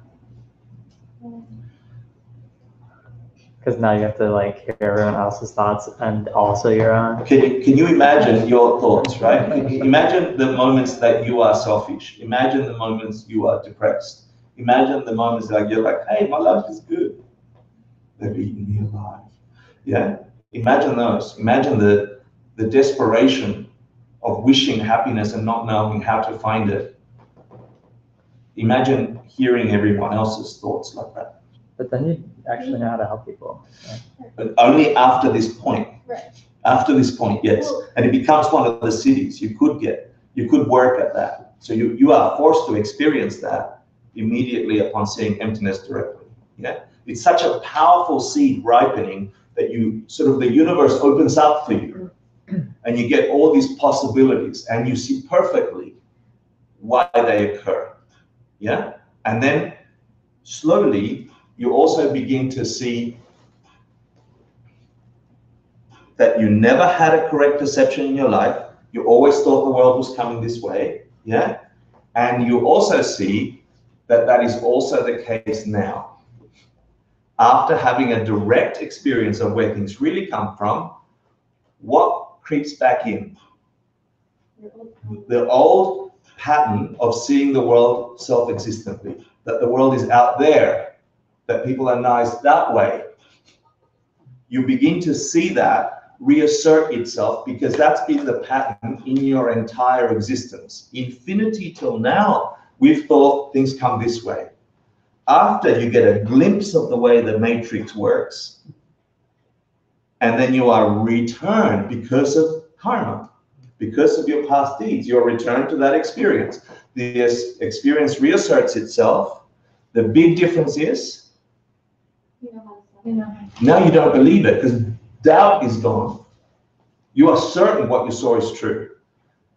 Because now you have to like hear everyone else's thoughts and also your own. Can you imagine your thoughts, right? Imagine the moments that you are selfish. Imagine the moments you are depressed. Imagine the moments that you're like, hey, my life is good. They've eaten me alive. Yeah? Imagine those. Imagine the desperation of wishing happiness and not knowing how to find it. Imagine hearing everyone else's thoughts like that. But then you actually know how to help people. Right? But only after this point. Right. After this point, yes. And it becomes one of the cities you could work at that. So you are forced to experience that immediately upon seeing emptiness directly. Yeah. It's such a powerful seed ripening that you sort of, the universe opens up for you and you get all these possibilities and you see perfectly why they occur. Yeah. And then slowly you also begin to see that you never had a correct perception in your life. You always thought the world was coming this way. Yeah. And you also see that that is also the case now. After having a direct experience of where things really come from, what creeps back in? The old pattern of seeing the world self-existently, that the world is out there, that people are nice that way. You begin to see that reassert itself because that's been the pattern in your entire existence. Infinity till now, we've thought things come this way. After you get a glimpse of the way the matrix works, and then you are returned because of karma, because of your past deeds, you're returned to that experience. This experience reasserts itself. The big difference is, now you don't believe it because doubt is gone. You are certain what you saw is true.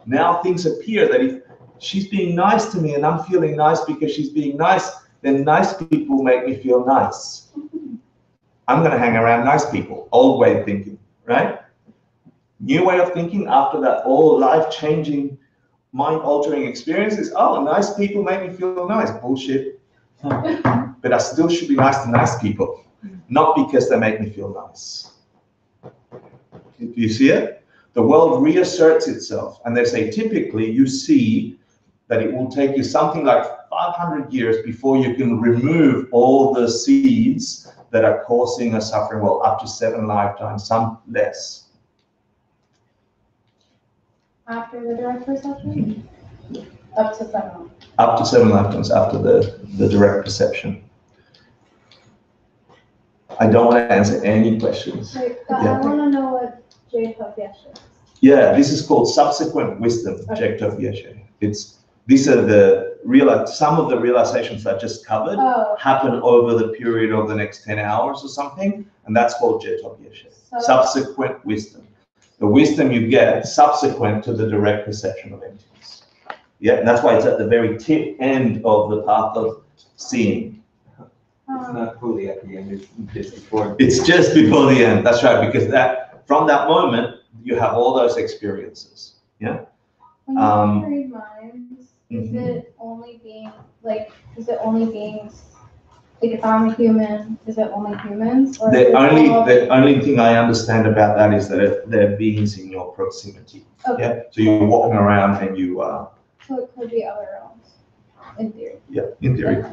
Now things appear that if she's being nice to me and I'm feeling nice because she's being nice, then nice people make me feel nice. I'm going to hang around nice people. Old way of thinking, right? New way of thinking after that all life-changing, mind-altering experiences. Oh, nice people make me feel nice. Bullshit. But I still should be nice to nice people, not because they make me feel nice. Do you see it? The world reasserts itself, and they say typically you see that it will take you something like 500 years before you can remove all the seeds that are causing a suffering, well, up to 7 lifetimes, some less. After the direct perception? Up to 7. Up to 7 lifetimes after the direct perception. I don't want to answer any questions. Wait, Yeah. I want to know what J-Pub is. Yeah, this is called subsequent wisdom, Jekta Vyeshe. These are some of the realizations I just covered happen over the period of the next 10 hours or something, and that's called Jekta Vyeshe. Subsequent wisdom. The wisdom you get subsequent to the direct perception of emptiness. Yeah, and that's why it's at the very tip end of the path of seeing. It's not fully at the end, it's just before. It's just before the end, that's right, because from that moment, you have all those experiences. Yeah. When you read minds, is it only being is it only beings? Like if I'm a human, is it only humans? Or The only thing I understand about that is that they're beings in your proximity. Okay. Yeah. So you're walking around and you So it could be other realms, in theory. Yeah, in theory.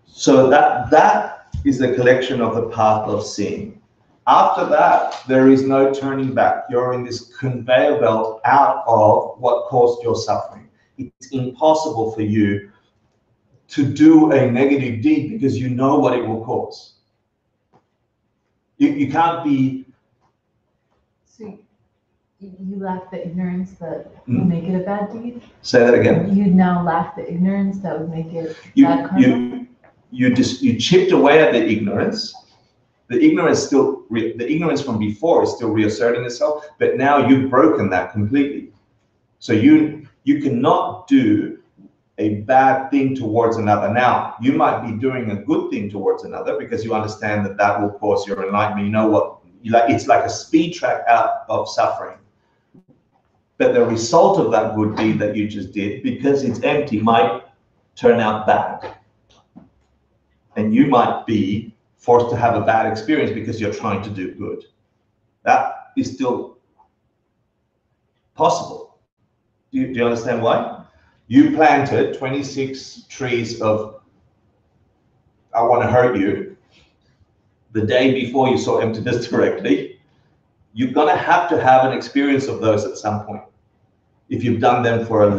So that is the collection of the path of seeing. After that, there is no turning back. You're in this conveyor belt out of what caused your suffering. It's impossible for you to do a negative deed because you know what it will cause. You can't be... So you lack the ignorance that would make it a bad deed? Say that again. You now lack the ignorance that would make it bad karma? You chipped away at the ignorance. The ignorance from before is still reasserting itself, but now you've broken that completely. So you cannot do a bad thing towards another. Now, you might be doing a good thing towards another because you understand that will cause your enlightenment. You know what? It's like a speed track out of suffering. But the result of that good deed that you just did, because it's empty, might turn out bad. And you might be forced to have a bad experience because you're trying to do good. That is still possible. Do you understand why? You planted 26 trees of, I want to hurt you, the day before you saw emptiness directly. You're going to have an experience of those at some point if you've done them for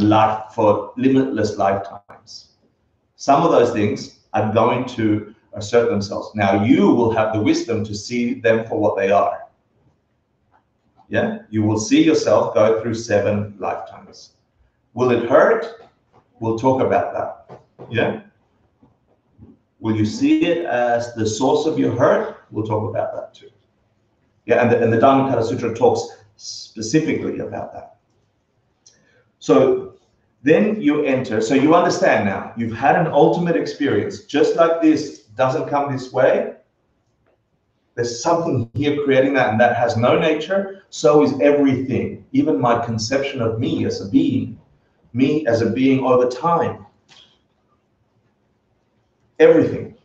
limitless lifetimes. Some of those things are going to assert themselves. Now you will have the wisdom to see them for what they are. Yeah, you will see yourself go through 7 lifetimes. Will it hurt? We'll talk about that. Yeah. Will you see it as the source of your hurt? We'll talk about that too. Yeah, and the Dhammapada Sutra talks specifically about that. So then you enter, so you understand now, you've had an ultimate experience, just like this doesn't come this way. There's something here creating that, and that has no nature. So is everything, even my conception of me as a being over time. Everything,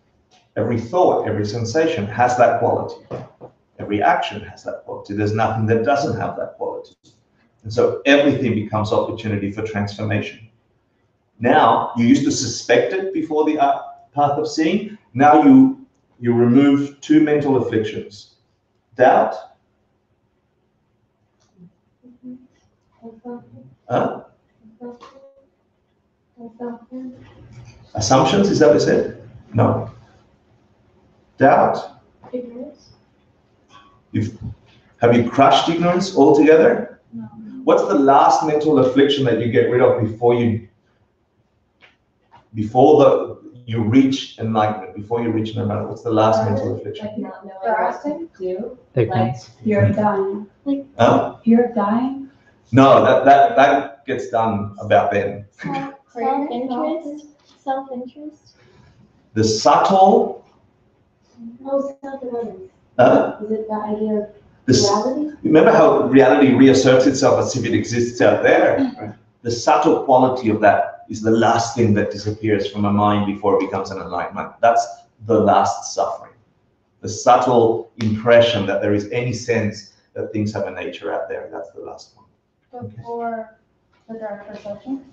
every thought, every sensation has that quality. Every action has that quality. There's nothing that doesn't have that quality. And so everything becomes opportunity for transformation. Now, you used to suspect it before the path of seeing. Now you remove 2 mental afflictions. Doubt. Assumptions, is that what you said? No. Doubt. Ignorance. Have you crushed ignorance altogether? No. What's the last mental affliction that you get rid of before you reach enlightenment, before you reach nirvana? What's the last mental affliction? Like not knowing what to do. Ignorance. Like fear of dying. Fear of dying? No, that gets done about then. Self-interest? Self-interest? The subtle. No, self-awareness. Is it the idea of reality? Remember how reality reasserts itself as if it exists out there? Right? The subtle quality of that is the last thing that disappears from a mind before it becomes an enlightenment. That's the last suffering. The subtle impression that there is any sense that things have a nature out there. That's the last one. Before the direct perception?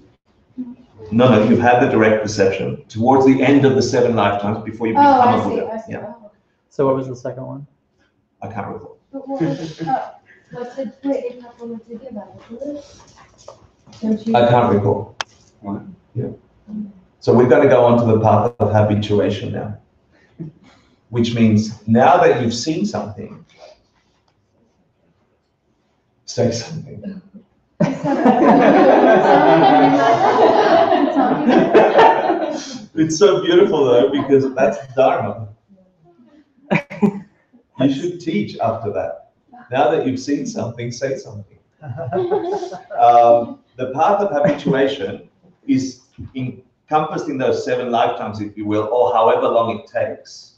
No, you've had the direct perception towards the end of the 7 lifetimes before you become a Buddha. I see. Yeah. So what was the second one? I can't recall. But what was, What did the couple of you about it? I can't recall. What? Yeah. So we're going to go on to the path of habituation now, which means now that you've seen something, say something. It's so beautiful though, because that's Dharma. You should teach after that. Now that you've seen something, say something. The path of habituation is encompassed in those 7 lifetimes, if you will, or however long it takes.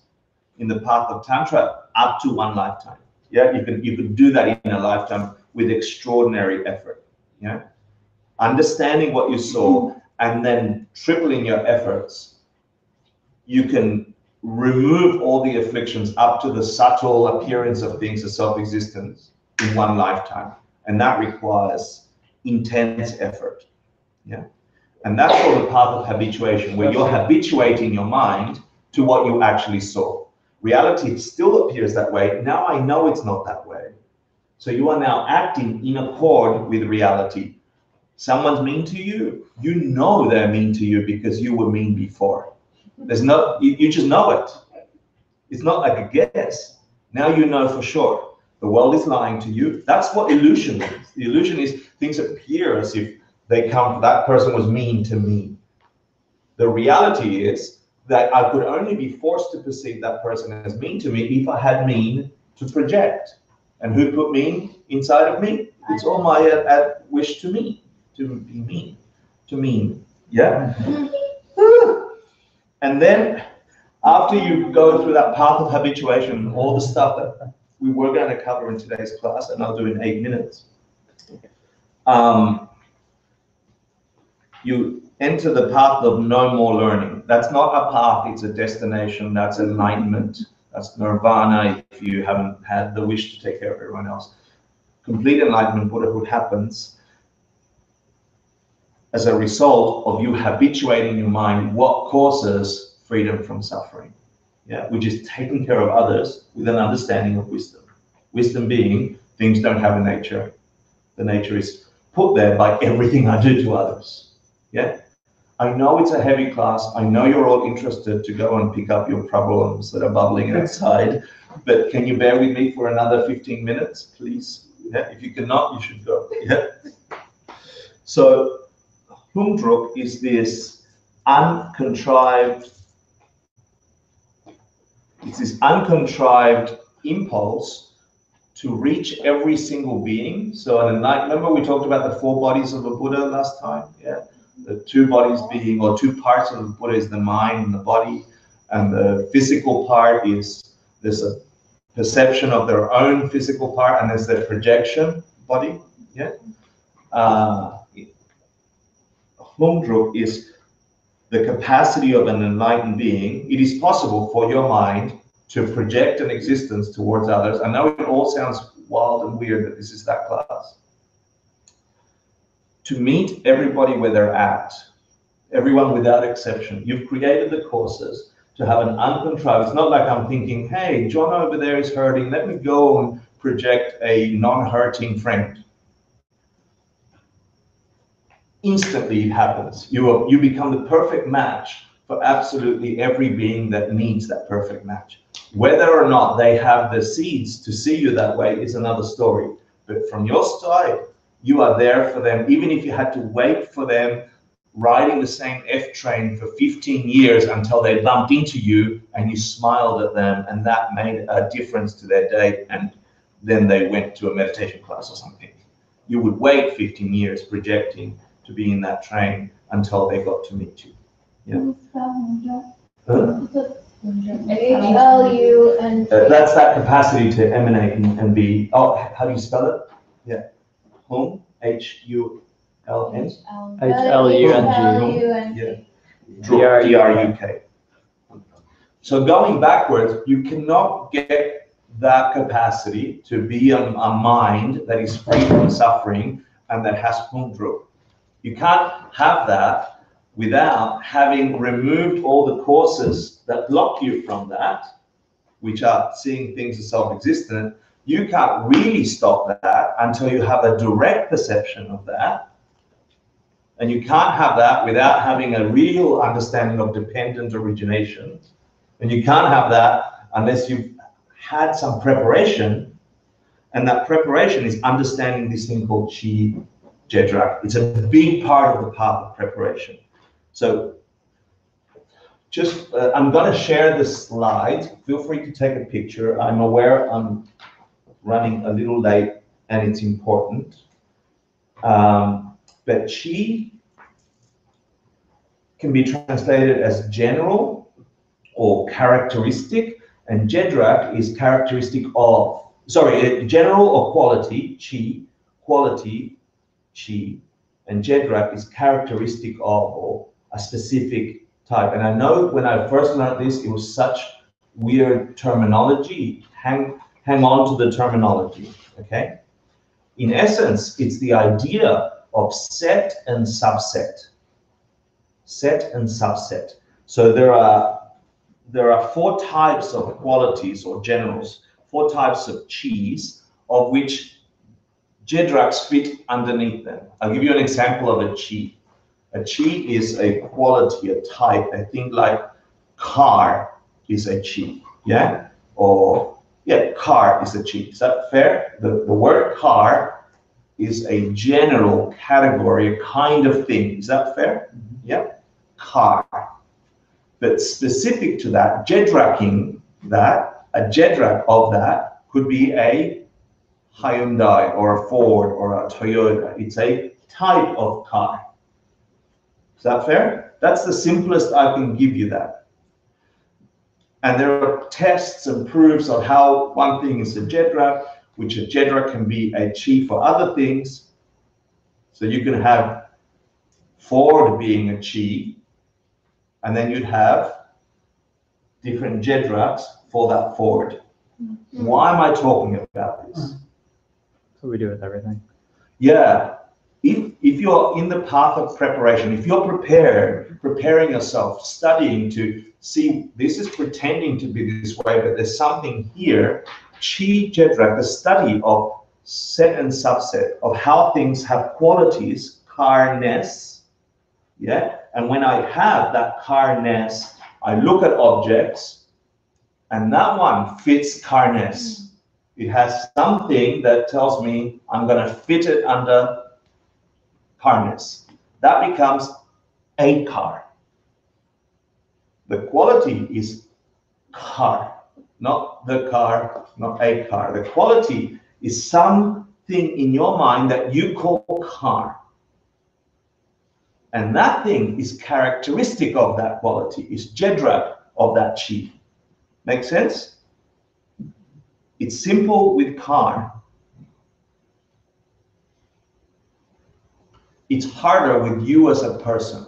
In the path of Tantra, up to 1 lifetime. Yeah, you could do that in a lifetime with extraordinary effort. Yeah, understanding what you saw and then tripling your efforts, you can remove all the afflictions up to the subtle appearance of things as self-existence in 1 lifetime. And that requires intense effort. Yeah. And that's called the path of habituation, where you're habituating your mind to what you actually saw. Reality still appears that way. Now I know it's not that way. So you are now acting in accord with reality. Someone's mean to you. You know they're mean to you because you were mean before. There's no, you just know it. It's not like a guess. Now you know for sure. The world is lying to you. That's what illusion is. The illusion is things appear as if that person was mean to me. The reality is that I could only be forced to perceive that person as mean to me if I had mean to project. And who put mean inside of me? It's all my wish to be mean, to mean. Yeah? And then after you go through that path of habituation, all the stuff that we were going to cover in today's class, and I'll do in 8 minutes, you enter the path of no more learning. That's not a path, it's a destination. That's enlightenment. That's nirvana if you haven't had the wish to take care of everyone else. Complete enlightenment, Buddhahood, happens as a result of you habituating your mind what causes freedom from suffering. Yeah, which is taking care of others with an understanding of wisdom. Wisdom being things don't have a nature. The nature is put there by everything I do to others. Yeah, I know it's a heavy class. I know you're all interested to go and pick up your problems that are bubbling outside, but can you bear with me for another 15 minutes, please? Yeah, if you cannot, you should go. Yeah. So, Humdruk is this uncontrived impulse to reach every single being. So remember we talked about the 4 bodies of the Buddha last time? Yeah. The 2 bodies being, or 2 parts of the Buddha is the mind and the body, and the physical part is there's a perception of their own physical part, and there's the projection body. Yeah. Humdruk is the capacity of an enlightened being. It is possible for your mind to project an existence towards others. I know it all sounds wild and weird that this is that class. To meet everybody where they're at, everyone without exception. You've created the courses to have an uncontrolled, it's not like I'm thinking, hey, John over there is hurting, let me go and project a non-hurting friend. Instantly it happens. You become the perfect match for absolutely every being that needs that perfect match. Whether or not they have the seeds to see you that way is another story. But from your side, you are there for them, even if you had to wait for them riding the same F train for 15 years until they bumped into you and you smiled at them, and that made a difference to their day, and then they went to a meditation class or something. You would wait 15 years projecting to be in that train until they got to meet you. Yeah. HLU. That's that capacity to emanate and be. Oh, how do you spell it? Yeah. Hum. H-U-L-N. H-L-U-N-G. Yeah. D-R-U-K. So going backwards, you cannot get that capacity to be a mind that is free from suffering and that has Humdruk. You can't have that without having removed all the causes that block you from that, which are seeing things as self-existent, You can't really stop that until you have a direct perception of that. And you can't have that without having a real understanding of dependent origination. And you can't have that unless you've had some preparation. And that preparation is understanding this thing called Chi Jedrak. It's a big part of the path of preparation. So just, I'm going to share the slide. Feel free to take a picture. I'm aware I'm running a little late and it's important. But Chi can be translated as general or characteristic, and Jedrak is characteristic of, sorry, general or quality, Chi, quality, Chi, and Jedrak is characteristic of or a specific type. And I know when I first learned this, it was such weird terminology. Hang on to the terminology, okay? In essence, it's the idea of set and subset. Set and subset. So there are 4 types of qualities or generals, 4 types of Chis, of which Jedraks fit underneath them. I'll give you an example of a Chi. A Chi is a quality, a type. I think like car is a Chi, yeah? Or, yeah, car is a Chi. Is that fair? The word car is a general category, a kind of thing. Is that fair? Yeah? Car. But specific to that, Jedraking that, a Jedrak of that could be a Hyundai or a Ford or a Toyota. It's a type of car. Is that fair? That's the simplest I can give you that. And there are tests and proofs of how one thing is a Jedrak, which a Jedrak can be a Chi for other things. So you can have Ford being a Chi, and then you'd have different Jedraks for that Ford. Why am I talking about this? That's what we do with everything. Yeah. If you're in the path of preparation, if you're preparing yourself, studying to see this is pretending to be this way, but there's something here, Chi Jedrak, the study of set and subset, of how things have qualities, car-ness, yeah? And when I have that car-ness, I look at objects, and that one fits car-ness. It has something that tells me I'm going to fit it under car-ness. That becomes a car. The quality is car, not the car, not a car. The quality is something in your mind that you call car. And that thing is characteristic of that quality, is Jedrak of that Chi. Make sense? It's simple with car. It's harder with you as a person.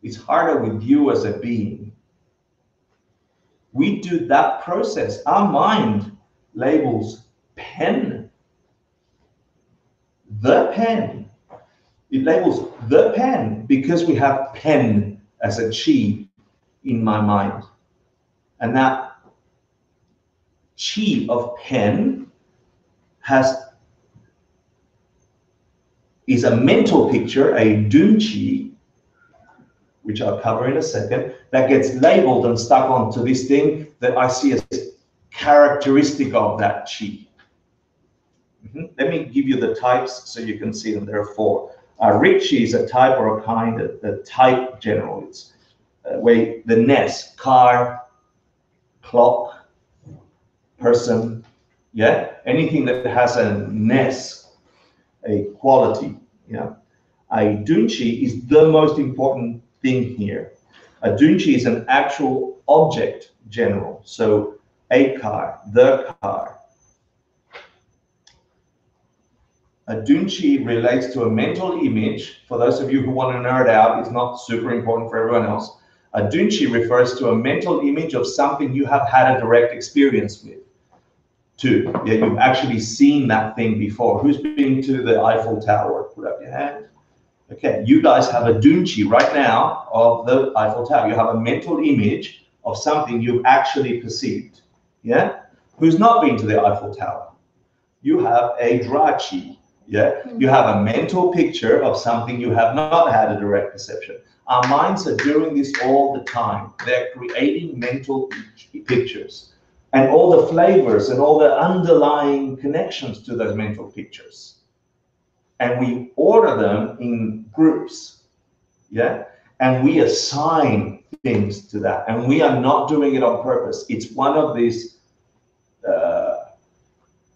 It's harder with you as a being. We do that process. Our mind labels pen. The pen. It labels the pen because we have pen as a Chi in my mind. And that Chi of pen is a mental picture, a Dunchi, which I'll cover in a second, that gets labeled and stuck onto this thing that I see as characteristic of that Chi. Let me give you the types so you can see them. There are 4. Rikshi is a type or a kind, a type general. It's where the ness, car, clock, person, yeah? Anything that has a ness, a quality, yeah? A Dunchi is the most important thing here. A Dunchi is an actual object general. So a car, the car. A Dunchi relates to a mental image. For those of you who want to nerd out, it's not super important for everyone else. A Dunchi refers to a mental image of something you have had a direct experience with. 2, yeah, you've actually seen that thing before. Who's been to the Eiffel Tower? Put up your hand. Okay, you guys have a Dunchi right now of the Eiffel Tower. You have a mental image of something you've actually perceived. Yeah? who's not been to the Eiffel Tower. You have a drachi, yeah? You have a mental picture of something you have not had a direct perception. Our minds are doing this all the time. They're creating mental pictures and all the flavors and all the underlying connections to those mental pictures. And we order them in groups, yeah? And we assign things to that. And we are not doing it on purpose. It's one of these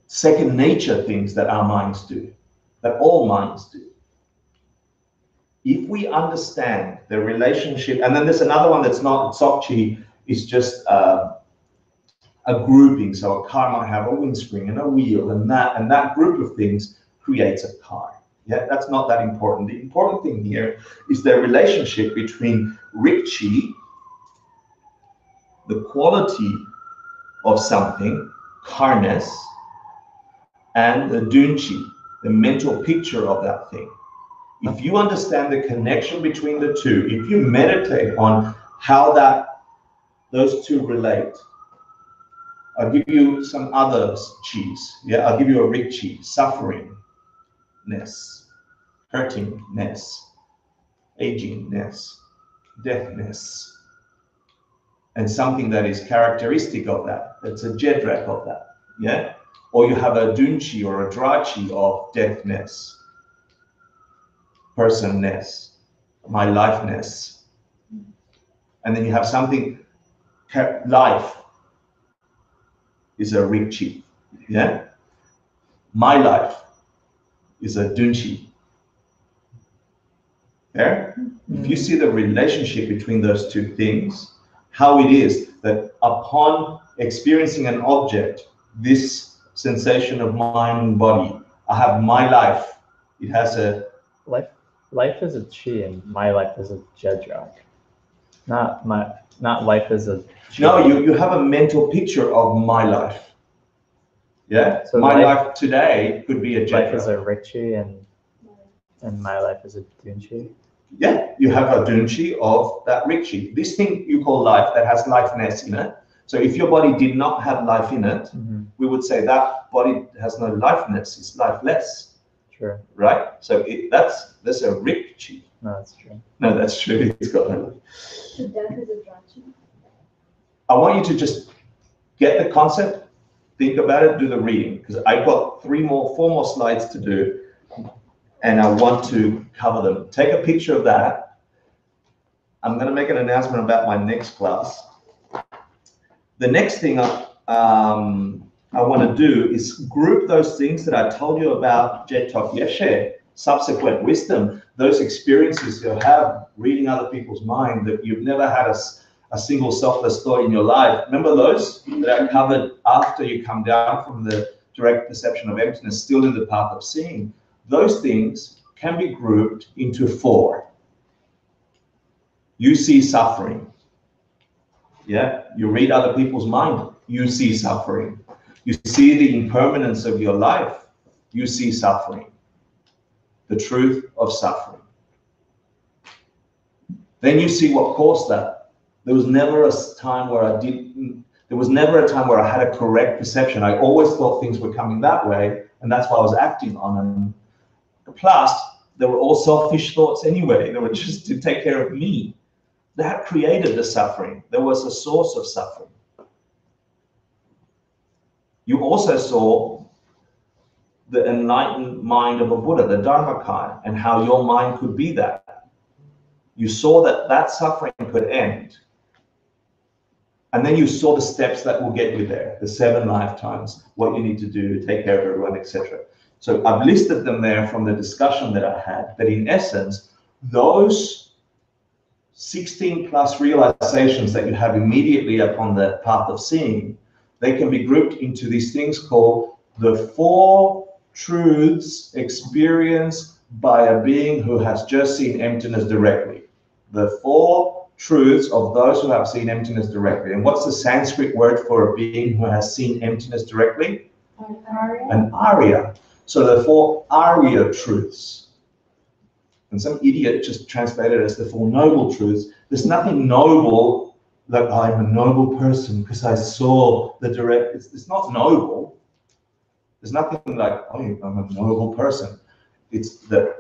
second nature things that our minds do, that all minds do. If we understand the relationship, and then there's another one that's not, Dzogchen is just a grouping. So a car might have a windscreen and a wheel, and that group of things creates a car. Yeah, that's not that important. The important thing here is the relationship between Rikchi, the quality of something, karness, and the Dunchi, the mental picture of that thing. If you understand the connection between the two, if you meditate on how those two relate, I'll give you some other chis. Yeah, I'll give you a Rikchi, sufferingness, hurtingness, agingness, deafness, and something that is characteristic of that. That's a jedrak of that. Yeah. Or you have a dunchi or a drachi of deafness, personness, my lifeness. And then you have something, life is a rikchi, yeah? My life is a dunchi. There? If you see the relationship between those two things, how it is that upon experiencing an object, this sensation of mind and body, I have my life. It has a life is a chi and my life is a jedrak. Not life is a chi. No, you have a mental picture of my life. Yeah? So my life today could be a jedrak. Life is a rikchi and my life is a dunchi. Yeah, you have a dunchi of that rikchi. This thing you call life that has lifeness in it. So if your body did not have life in it, we would say that body has no lifeness, it's lifeless. Sure. Right? So that's a rikchi. No, that's true. No, that's true. It's got no life. So death is a drachi. I want you to just get the concept, think about it, do the reading, because I've got four more slides to do, and I want to cover them. Take a picture of that. I'm going to make an announcement about my next class. The next thing I want to do is group those things that I told you about Jetok Yeshe, subsequent wisdom, those experiences you have reading other people's mind that you've never had a single selfless thought in your life. Remember those that are covered after you come down from the direct perception of emptiness, still in the path of seeing. Those things can be grouped into 4. You see suffering. Yeah, you read other people's mind, you see suffering. You see the impermanence of your life, you see suffering. The truth of suffering. Then you see what caused that. There was never a time where I had a correct perception. I always thought things were coming that way, and that's why I was acting on them. Plus, they were all selfish thoughts anyway. They were just to take care of me. That created the suffering. There was a source of suffering. You also saw the enlightened mind of a Buddha, the Dharmakaya, and how your mind could be that. You saw that suffering could end. And then you saw the steps that will get you there, the 7 lifetimes, what you need to do to take care of everyone, etc. So I've listed them there from the discussion that I had, that in essence, those 16 plus realizations that you have immediately upon the path of seeing, they can be grouped into these things called the 4 truths experienced by a being who has just seen emptiness directly. The 4 truths of those who have seen emptiness directly. And what's the Sanskrit word for a being who has seen emptiness directly? An Arya. So the 4 Arya truths. And some idiot just translated it as the 4 noble truths. There's nothing noble like I'm a noble person because I saw the direct. It's not noble. There's nothing like, oh, I'm a noble person. It's the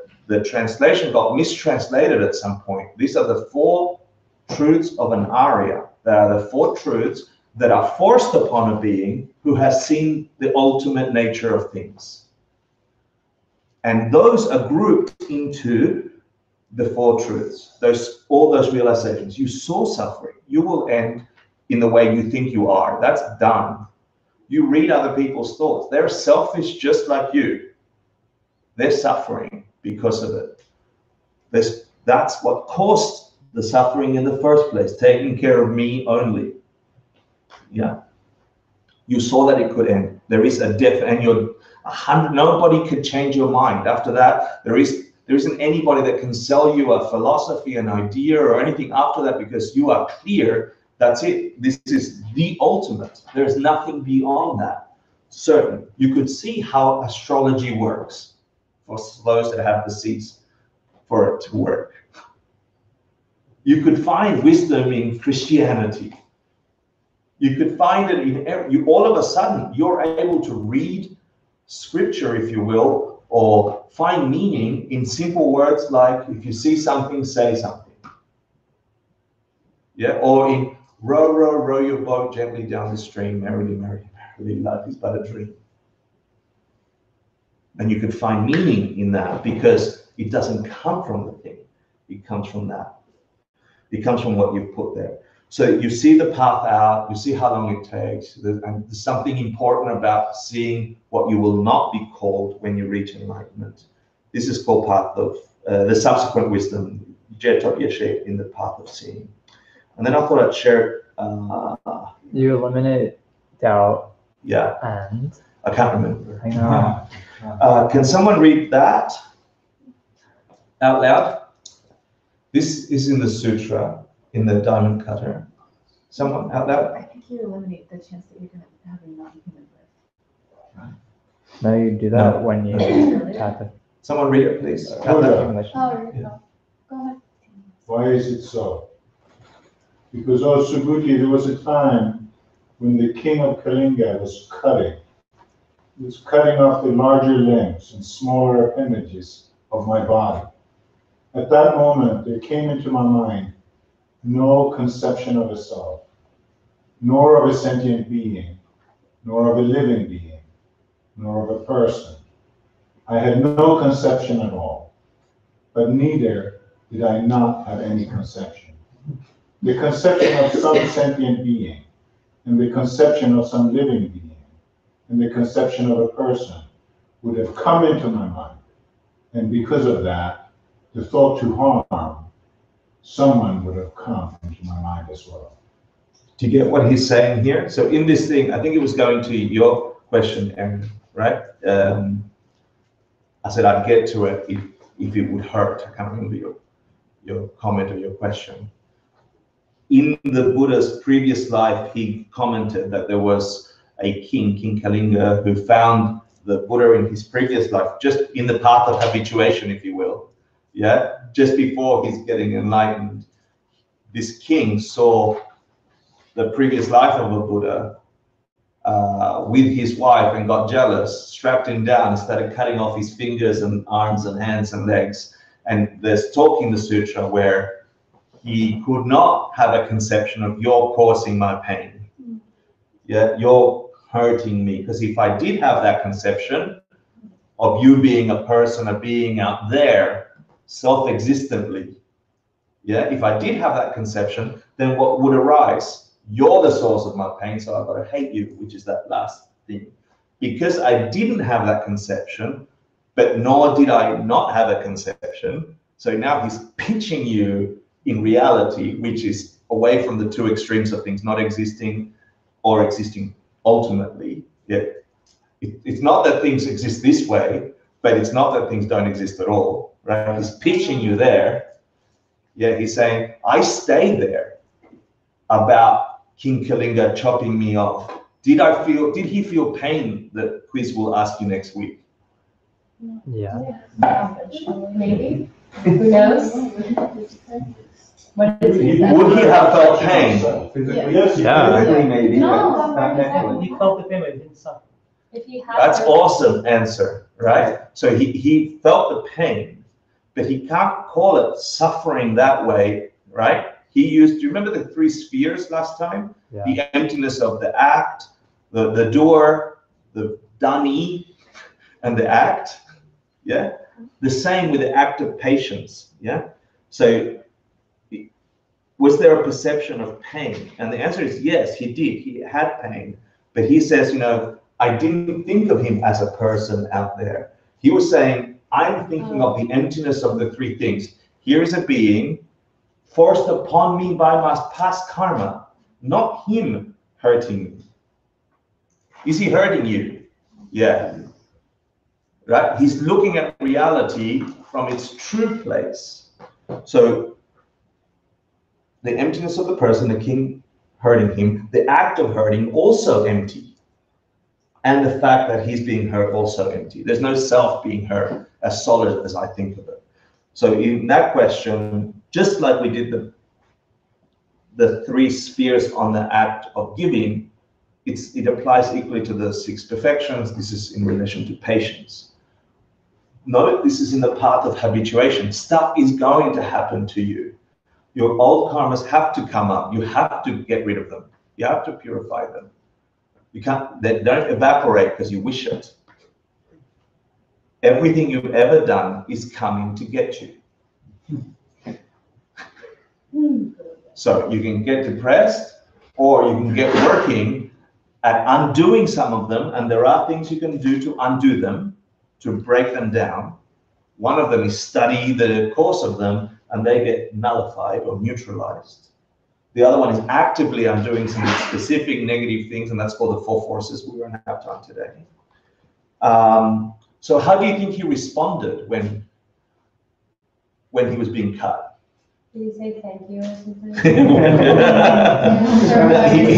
translation got mistranslated at some point. These are the 4 truths of an Arya. They are the 4 truths that are forced upon a being who has seen the ultimate nature of things. And those are grouped into the 4 truths, all those realizations. You saw suffering. You will end in the way you think you are. That's done. You read other people's thoughts. They're selfish just like you. They're suffering because of it. That's what caused the suffering in the first place, taking care of me only. Yeah. You saw that it could end. There is a death, and nobody could change your mind. After that, there isn't anybody that can sell you a philosophy, an idea, or anything after that, because you are clear. That's it. This is the ultimate. There's nothing beyond that. Certain. You could see how astrology works for those that have the seeds for it to work. You could find wisdom in Christianity. You could find it in all of a sudden, you're able to read scripture, if you will, or find meaning in simple words like, if you see something, say something. Yeah, or in row, row, row your boat gently down the stream, merrily, merrily, merrily, life is but a dream. And you could find meaning in that because it doesn't come from the thing. It comes from that. It comes from what you've put there. So you see the path out, you see how long it takes. And there's something important about seeing what you will not be called when you reach enlightenment. This is called path of the subsequent wisdom, Jetot Yeshe, in the path of seeing. And then I thought I'd share. You eliminate doubt. Yeah. And I can't remember. I know. Can someone read that out loud? This is in the sutra, in the diamond cutter. Someone out loud? I think you eliminate the chance that you're going to have a non-human birth. No, you do that when you tap it. Someone read it, please. Go ahead. Why is it so? Because, oh Subhuti, there was a time when the king of Kalinga was cutting. He was cutting off the larger limbs and smaller appendages of my body. At that moment, there came into my mind no conception of a self, nor of a sentient being, nor of a living being, nor of a person. I had no conception at all, but neither did I not have any conception. The conception of some sentient being, and the conception of some living being, and the conception of a person would have come into my mind. And because of that, the thought to harm someone would have come into my mind as well. Do you get what he's saying here? So in this thing, I think it was going to your question, Aaron, right? I said I'd get to it if it would hurt. I can't remember your comment or your question. In the Buddha's previous life, he commented that there was a king, King Kalinga, who found the Buddha in his previous life, just in the path of habituation, if you will. Yeah, just before he's getting enlightened, this king saw the previous life of a Buddha with his wife and got jealous, strapped him down, and started cutting off his fingers and arms and hands and legs. And there's talk in the sutra where he could not have a conception of you're causing my pain. Yeah, you're hurting me. Because if I did have that conception of you being a person, a being out there, self-existently, yeah, if I did have that conception, then what would arise? You're the source of my pain, so I've got to hate you, which is that last thing. Because I didn't have that conception, but nor did I not have a conception, so now he's pitching you in reality, which is away from the two extremes of things not existing or existing ultimately. Yeah. It's not that things exist this way, but it's not that things don't exist at all. Right? He's pitching you there. Yeah, he's saying, I stayed there about King Kalinga chopping me off. Did he feel pain? The quiz will ask you next week. Yeah. Maybe. Who knows? What is He- it? Would he have felt pain? Physically, Yes, Yeah. physically maybe, No, but not mentally. He felt the pain, but he didn't suffer. If he had That's her- awesome answer, right? So he felt the pain, but he can't call it suffering that way, right? He used, do you remember the 3 spheres last time? Yeah. The emptiness of the act, the door, the done-y, and the act, yeah? The same with the act of patience, yeah? So was there a perception of pain? And the answer is yes, he did. He had pain. But he says, you know, I didn't think of him as a person out there. He was saying, I'm thinking of the emptiness of the 3 things. Here is a being forced upon me by my past karma, not him hurting me. Is he hurting you? Yeah. Right? He's looking at reality from its true place. So the emptiness of the person, the king hurting him, the act of hurting also empty. And the fact that he's being hurt also empty. There's no self being hurt as solid as I think of it. So in that question, just like we did the 3 spheres on the act of giving, it applies equally to the 6 perfections. This is in relation to patience. Note this is in the path of habituation. Stuff is going to happen to you. Your old karmas have to come up. You have to get rid of them. You have to purify them. You can't, they don't evaporate because you wish it. Everything you've ever done is coming to get you. So you can get depressed, or you can get working at undoing some of them, and there are things you can do to undo them, to break them down. One of them is study the cause of them, and they get nullified or neutralized. The other one is actively undoing some specific negative things, and that's called the 4 forces. We won't have time today. So how do you think he responded when he was being cut? Did you say thank you or something?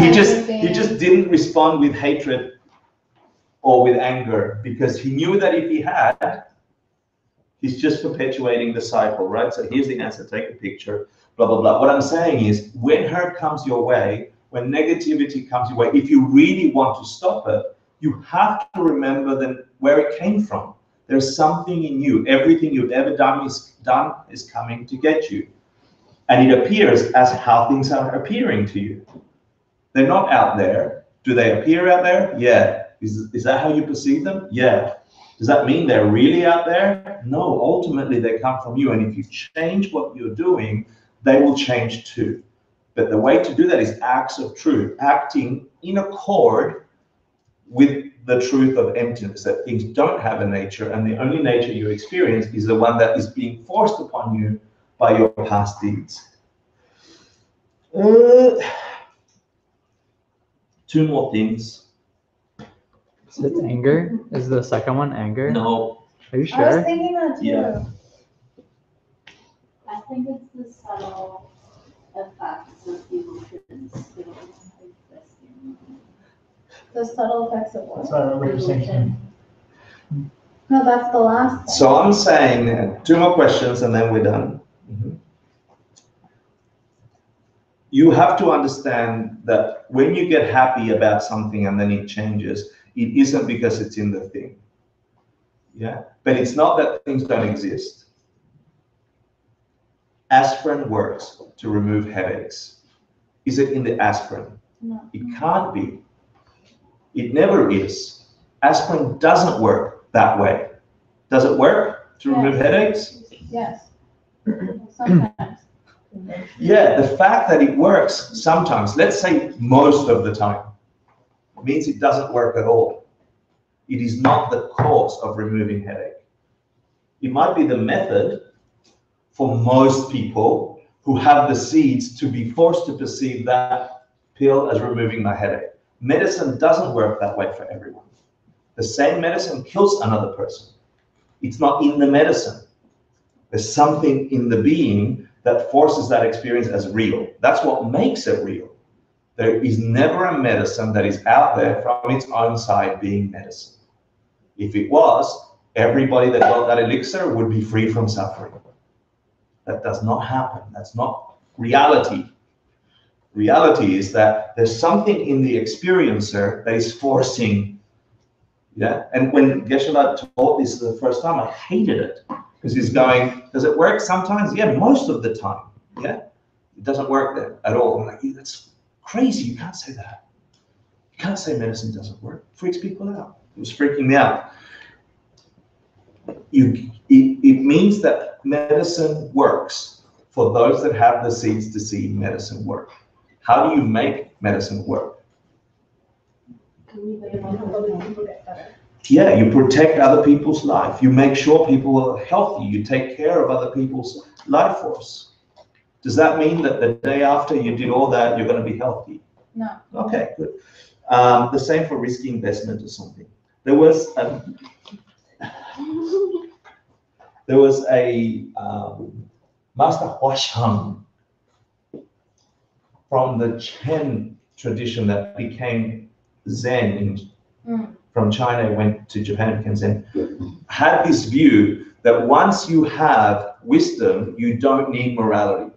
he just didn't respond with hatred or with anger, because he knew that if he had, he's just perpetuating the cycle, right? So here's the answer, take a picture, blah, blah, blah. What I'm saying is, when hurt comes your way, when negativity comes your way, if you really want to stop it, you have to remember then where it came from. There's something in you. Everything you've ever done is coming to get you. And it appears as how things are appearing to you. They're not out there. Do they appear out there? Yeah. Is that how you perceive them? Yeah. Does that mean they're really out there? No, ultimately they come from you. And if you change what you're doing, they will change too. But the way to do that is acts of truth, acting in accord with the truth of emptiness, that things don't have a nature, and the only nature you experience is the one that is being forced upon you by your past deeds. 2 more things. Is it anger? Is the second one anger? No. Are you I was sure? thinking that too. Yeah. I think it's the subtle effects of emotions still existing. The subtle effects of That's what? what I remember you saying. No, that's the last thing. So I'm saying 2 more questions and then we're done. You have to understand that when you get happy about something and then it changes, it isn't because it's in the thing. Yeah, but it's not that things don't exist. Aspirin works to remove headaches. Is it in the aspirin? No. It can't be. It never is. Aspirin doesn't work that way. Does it work to remove headaches? Yes. Sometimes. Yeah, the fact that it works sometimes, let's say most of the time, means it doesn't work at all. It is not the cause of removing headache. It might be the method for most people who have the seeds to be forced to perceive that pill as removing my headache. Medicine doesn't work that way for everyone. The same medicine kills another person. It's not in the medicine. There's something in the being that forces that experience as real. That's what makes it real. There is never a medicine that is out there from its own side being medicine. If it was, everybody that got that elixir would be free from suffering. That does not happen. That's not reality. Reality is that there's something in the experiencer that is forcing, yeah? And when Geshe-la taught this the first time, I hated it. Because he's going, does it work sometimes? Yeah, most of the time, yeah? It doesn't work there at all. I'm like, that's crazy, you can't say that. You can't say medicine doesn't work. It freaks people out. It was freaking me out. It means that medicine works for those that have the seeds to see medicine work. How do you make medicine work? Yeah, you protect other people's life. You make sure people are healthy. You take care of other people's life force. Does that mean that the day after you did all that, you're going to be healthy? No. Okay, good. The same for risky investment or something. There was a Master Huashan from the Chen tradition that became Zen from China, went to Japan, became Zen, had this view that once you have wisdom, you don't need morality.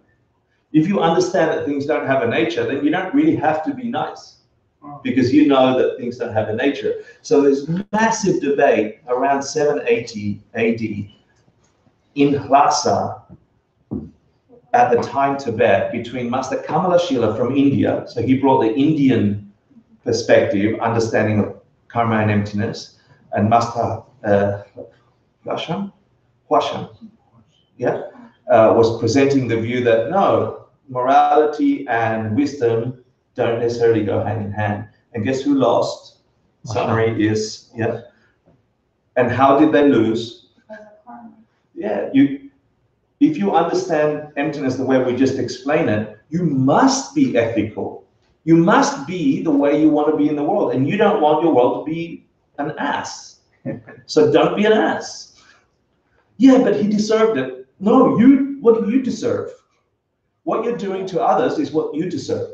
If you understand that things don't have a nature, then you don't really have to be nice, because you know that things don't have a nature. So there's massive debate around 780 AD in Lhasa, at the time Tibet, between Master Kamalashila from India, so he brought the Indian perspective, understanding of karma and emptiness, and Master Huashan, yeah, was presenting the view that no, morality and wisdom don't necessarily go hand in hand. And guess who lost? Summary is, yeah. And how did they lose? Yeah, if you understand emptiness the way we just explained it, you must be ethical. You must be the way you want to be in the world. And you don't want your world to be an ass. So don't be an ass. Yeah, but he deserved it. No, what do you deserve? What you're doing to others is what you deserve.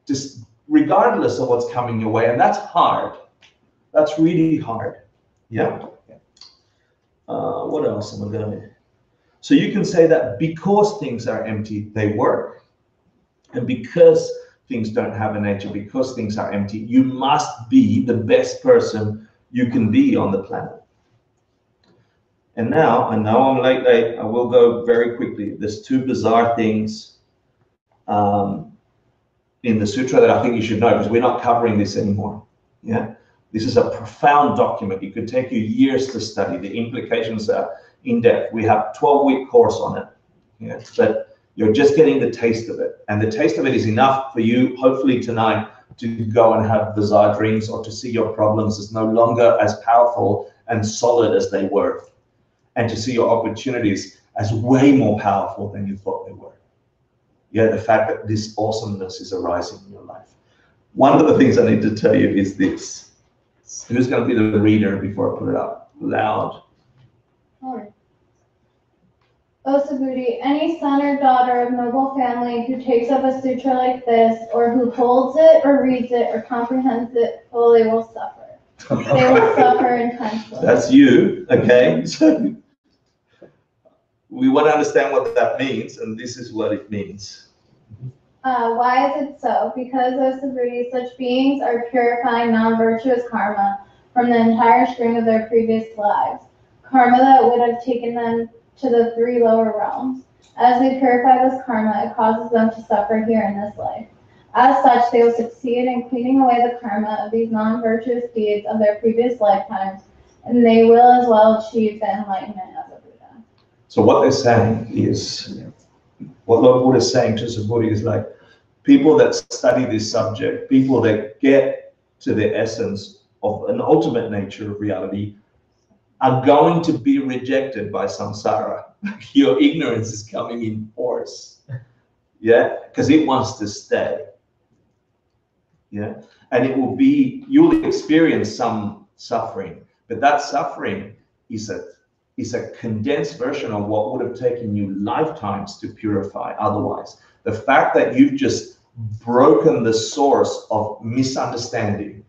Just regardless of what's coming your way. And that's hard. That's really hard. Yeah. What else am I going to... So you can say that because things are empty, they work. And because things don't have a nature, because things are empty, you must be the best person you can be on the planet. And now, I know I'm late, I will go very quickly. There's two bizarre things in the sutra that I think you should know, because we're not covering this anymore. Yeah, this is a profound document. It could take you years to study. The implications are in depth. We have a 12-week course on it. Yeah, but you're just getting the taste of it. And the taste of it is enough for you, hopefully tonight, to go and have bizarre dreams, or to see your problems as no longer as powerful and solid as they were, and to see your opportunities as way more powerful than you thought they were. Yeah, the fact that this awesomeness is arising in your life. One of the things I need to tell you is this. Who's going to be the reader before I put it up loud? O Subhuti, any son or daughter of noble family who takes up a sutra like this, or who holds it, or reads it, or comprehends it fully, will suffer. They will suffer intensely. That's you, okay? So we want to understand what that means, and this is what it means. Why is it so? Because, O Subhuti, such beings are purifying non-virtuous karma from the entire string of their previous lives, karma that would have taken them to the 3 lower realms. As they purify this karma, it causes them to suffer here in this life. As such, they will succeed in cleaning away the karma of these non-virtuous deeds of their previous lifetimes, and they will as well achieve the enlightenment of the Buddha. So what they're saying is, what Lord Buddha is saying to Subhuti is like, people that study this subject, people that get to the essence of an ultimate nature of reality, are going to be rejected by samsara. Your ignorance is coming in force. Yeah, because it wants to stay. Yeah, and it will be, you'll experience some suffering, but that suffering is a condensed version of what would have taken you lifetimes to purify otherwise. The fact that you've just broken the source of misunderstanding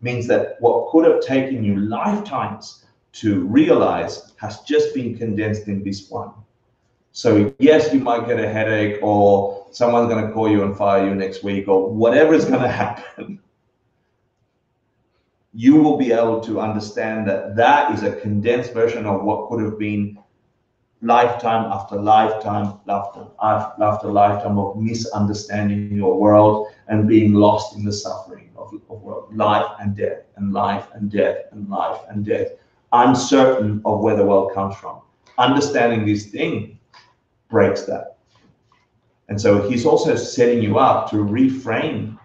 means that what could have taken you lifetimes to realize has just been condensed in this one. So yes, you might get a headache, or someone's going to call you and fire you next week, or whatever is going to happen. You will be able to understand that that is a condensed version of what could have been lifetime after lifetime after lifetime of misunderstanding your world and being lost in the suffering of world, life and death and life and death and life and death, uncertain of where the world comes from. Understanding this thing breaks that. And so he's also setting you up to reframe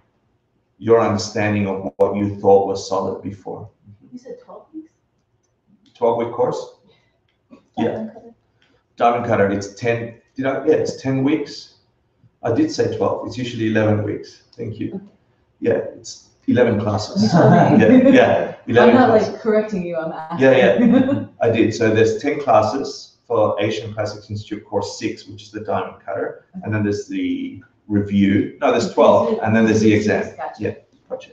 your understanding of what you thought was solid before. You said 12 weeks? 12-week course? Yeah. Diamond Cutter, it's 10, yeah, it's 10 weeks. I did say 12, it's usually 11 weeks. Thank you. Yeah, it's 11 classes. yeah, 11 I'm not classes. like correcting you, I'm asking. Yeah, I did. So there's 10 classes for Asian Classics Institute course 6, which is the Diamond Cutter. And then there's the review. No, there's 12. And then there's the exam. Yeah, gotcha.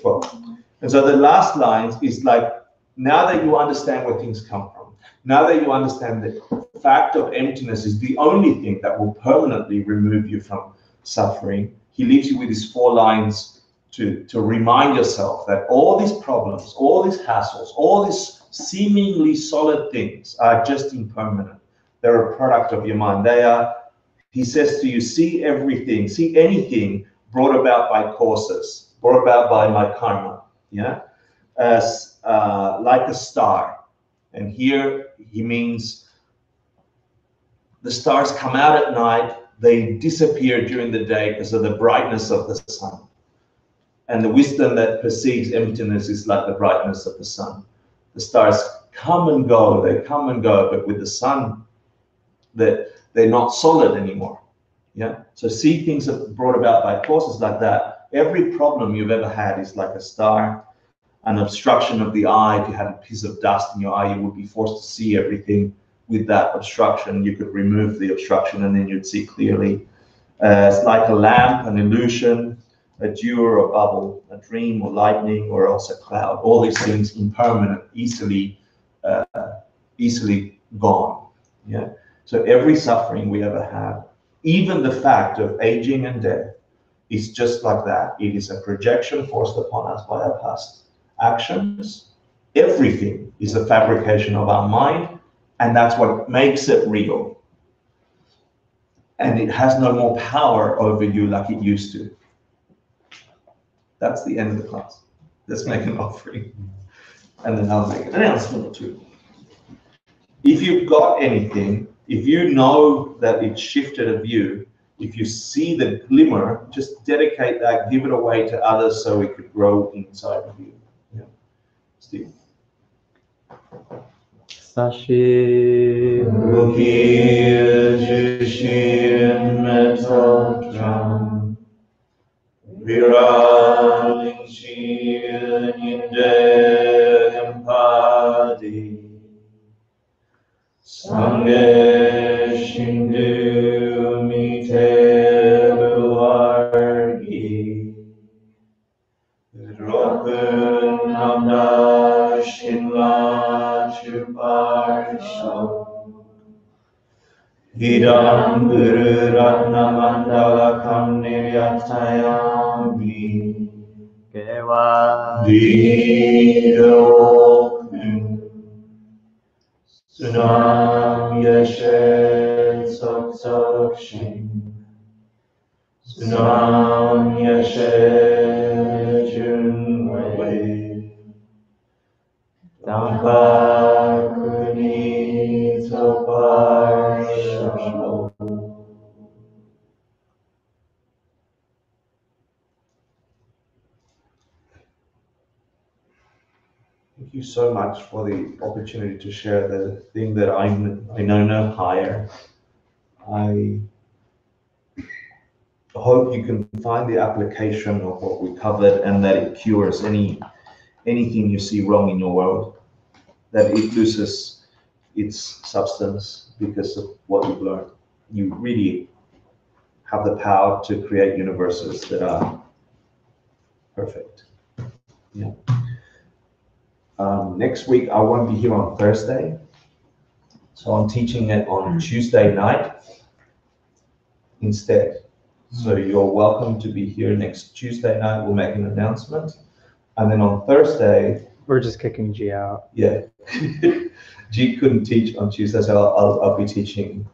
12. And so the last lines is like, now that you understand where things come from, now that you understand the fact of emptiness is the only thing that will permanently remove you from suffering, he leaves you with these 4 lines to remind yourself that all these problems, all these hassles, all these seemingly solid things are just impermanent. They're a product of your mind. They are, he says to you, see everything, see anything brought about by causes, brought about by my karma, yeah, as like a star. And here he means the stars come out at night, they disappear during the day because of the brightness of the sun. And the wisdom that perceives emptiness is like the brightness of the sun. The stars come and go, but with the sun, they're not solid anymore. Yeah. So see things brought about by forces like that. Every problem you've ever had is like a star, an obstruction of the eye. If you had a piece of dust in your eye, you would be forced to see everything with that obstruction. You could remove the obstruction and then you'd see clearly. It's like a lamp, an illusion, a dew or a bubble, a dream or lightning, or else a cloud. All these things impermanent, easily gone. Yeah. So every suffering we ever have, even the fact of aging and death, is just like that. It is a projection forced upon us by our past actions. Everything is a fabrication of our mind, and that's what makes it real. And it has no more power over you like it used to. That's the end of the class. Let's make an offering. And then I'll make an announcement or two. If you've got anything, if you know that it shifted a view, if you see the glimmer, just dedicate that, give it away to others so it could grow inside of you. Yeah. Steve. Sashi Ruki Jushin Metal Drum Viraling Shin Inde Empadi Sange Shindu Mite Luargi Dropun Namda Shinla Chuparsho Hidam Guru Ratna Mandala Kam Niryatayami Kewa Vidokun Sunam Yashet Sok Sok Shin Sunam Yashet Junwei Dampa Kuni Topar Shamo. Thank you so much for the opportunity to share the thing that I know no higher. I hope you can find the application of what we covered and that it cures anything you see wrong in your world, that it loses its substance because of what you've learned. You really have the power to create universes that are perfect. Yeah. Next week, I won't be here on Thursday. So I'm teaching it on Tuesday night instead. So you're welcome to be here next Tuesday night. We'll make an announcement. And then on Thursday, we're just kicking G out. Yeah. G couldn't teach on Tuesday, so I'll be teaching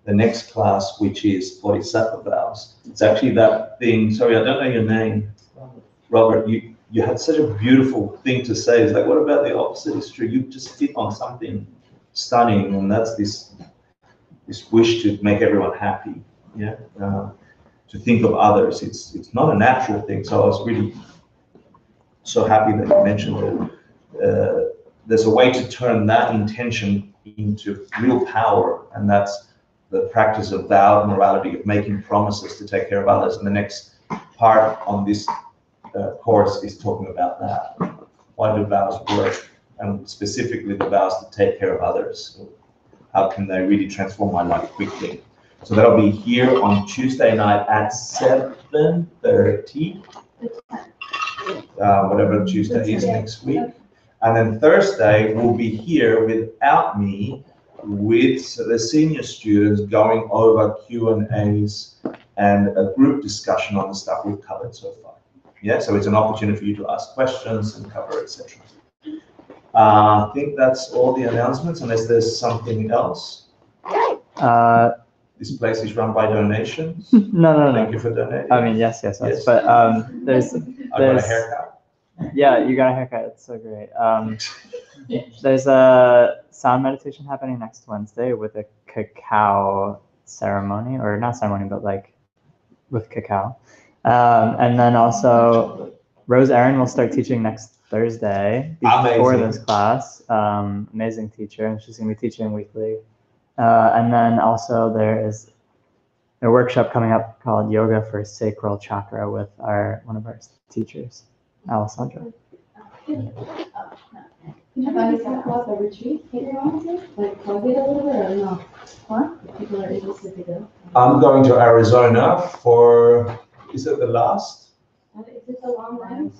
the next class, which is Bodhisattva vows. It's actually that thing, sorry, I don't know your name. Robert, you had such a beautiful thing to say. It's like, what about the opposite is true? You just hit on something stunning, and that's this wish to make everyone happy. Yeah. To think of others. It's not a natural thing. So I was really so happy that you mentioned it. There's a way to turn that intention into real power, and that's the practice of vowed morality, of making promises to take care of others. And the next part on this course is talking about that. Why do vows work? And specifically the vows to take care of others. How can they really transform my life quickly? So that'll be here on Tuesday night at 7:30. Whatever Tuesday is next week. And then Thursday we'll be here without me, with the senior students going over Q&As and a group discussion on the stuff we've covered so far. Yeah, so it's an opportunity for you to ask questions and cover, etc. I think that's all the announcements, unless there's something else. This place is run by donations. No. Thank you for donating. I mean, yes. But there's I got a haircut. Yeah, you got a haircut. It's so great. There's a sound meditation happening next Wednesday with a cacao ceremony, or not ceremony, but like with cacao. And then also Rose Erin will start teaching next Thursday before this class. Amazing teacher, and she's going to be teaching weekly. And then also there is a workshop coming up called Yoga for Sacral Chakra with one of our teachers, Alessandra. Can you talk about the retreat that you're going to? Like, plug it a little bit or no? What? If people are interested to go. I'm going to Arizona for, is it the last? Is it the long run?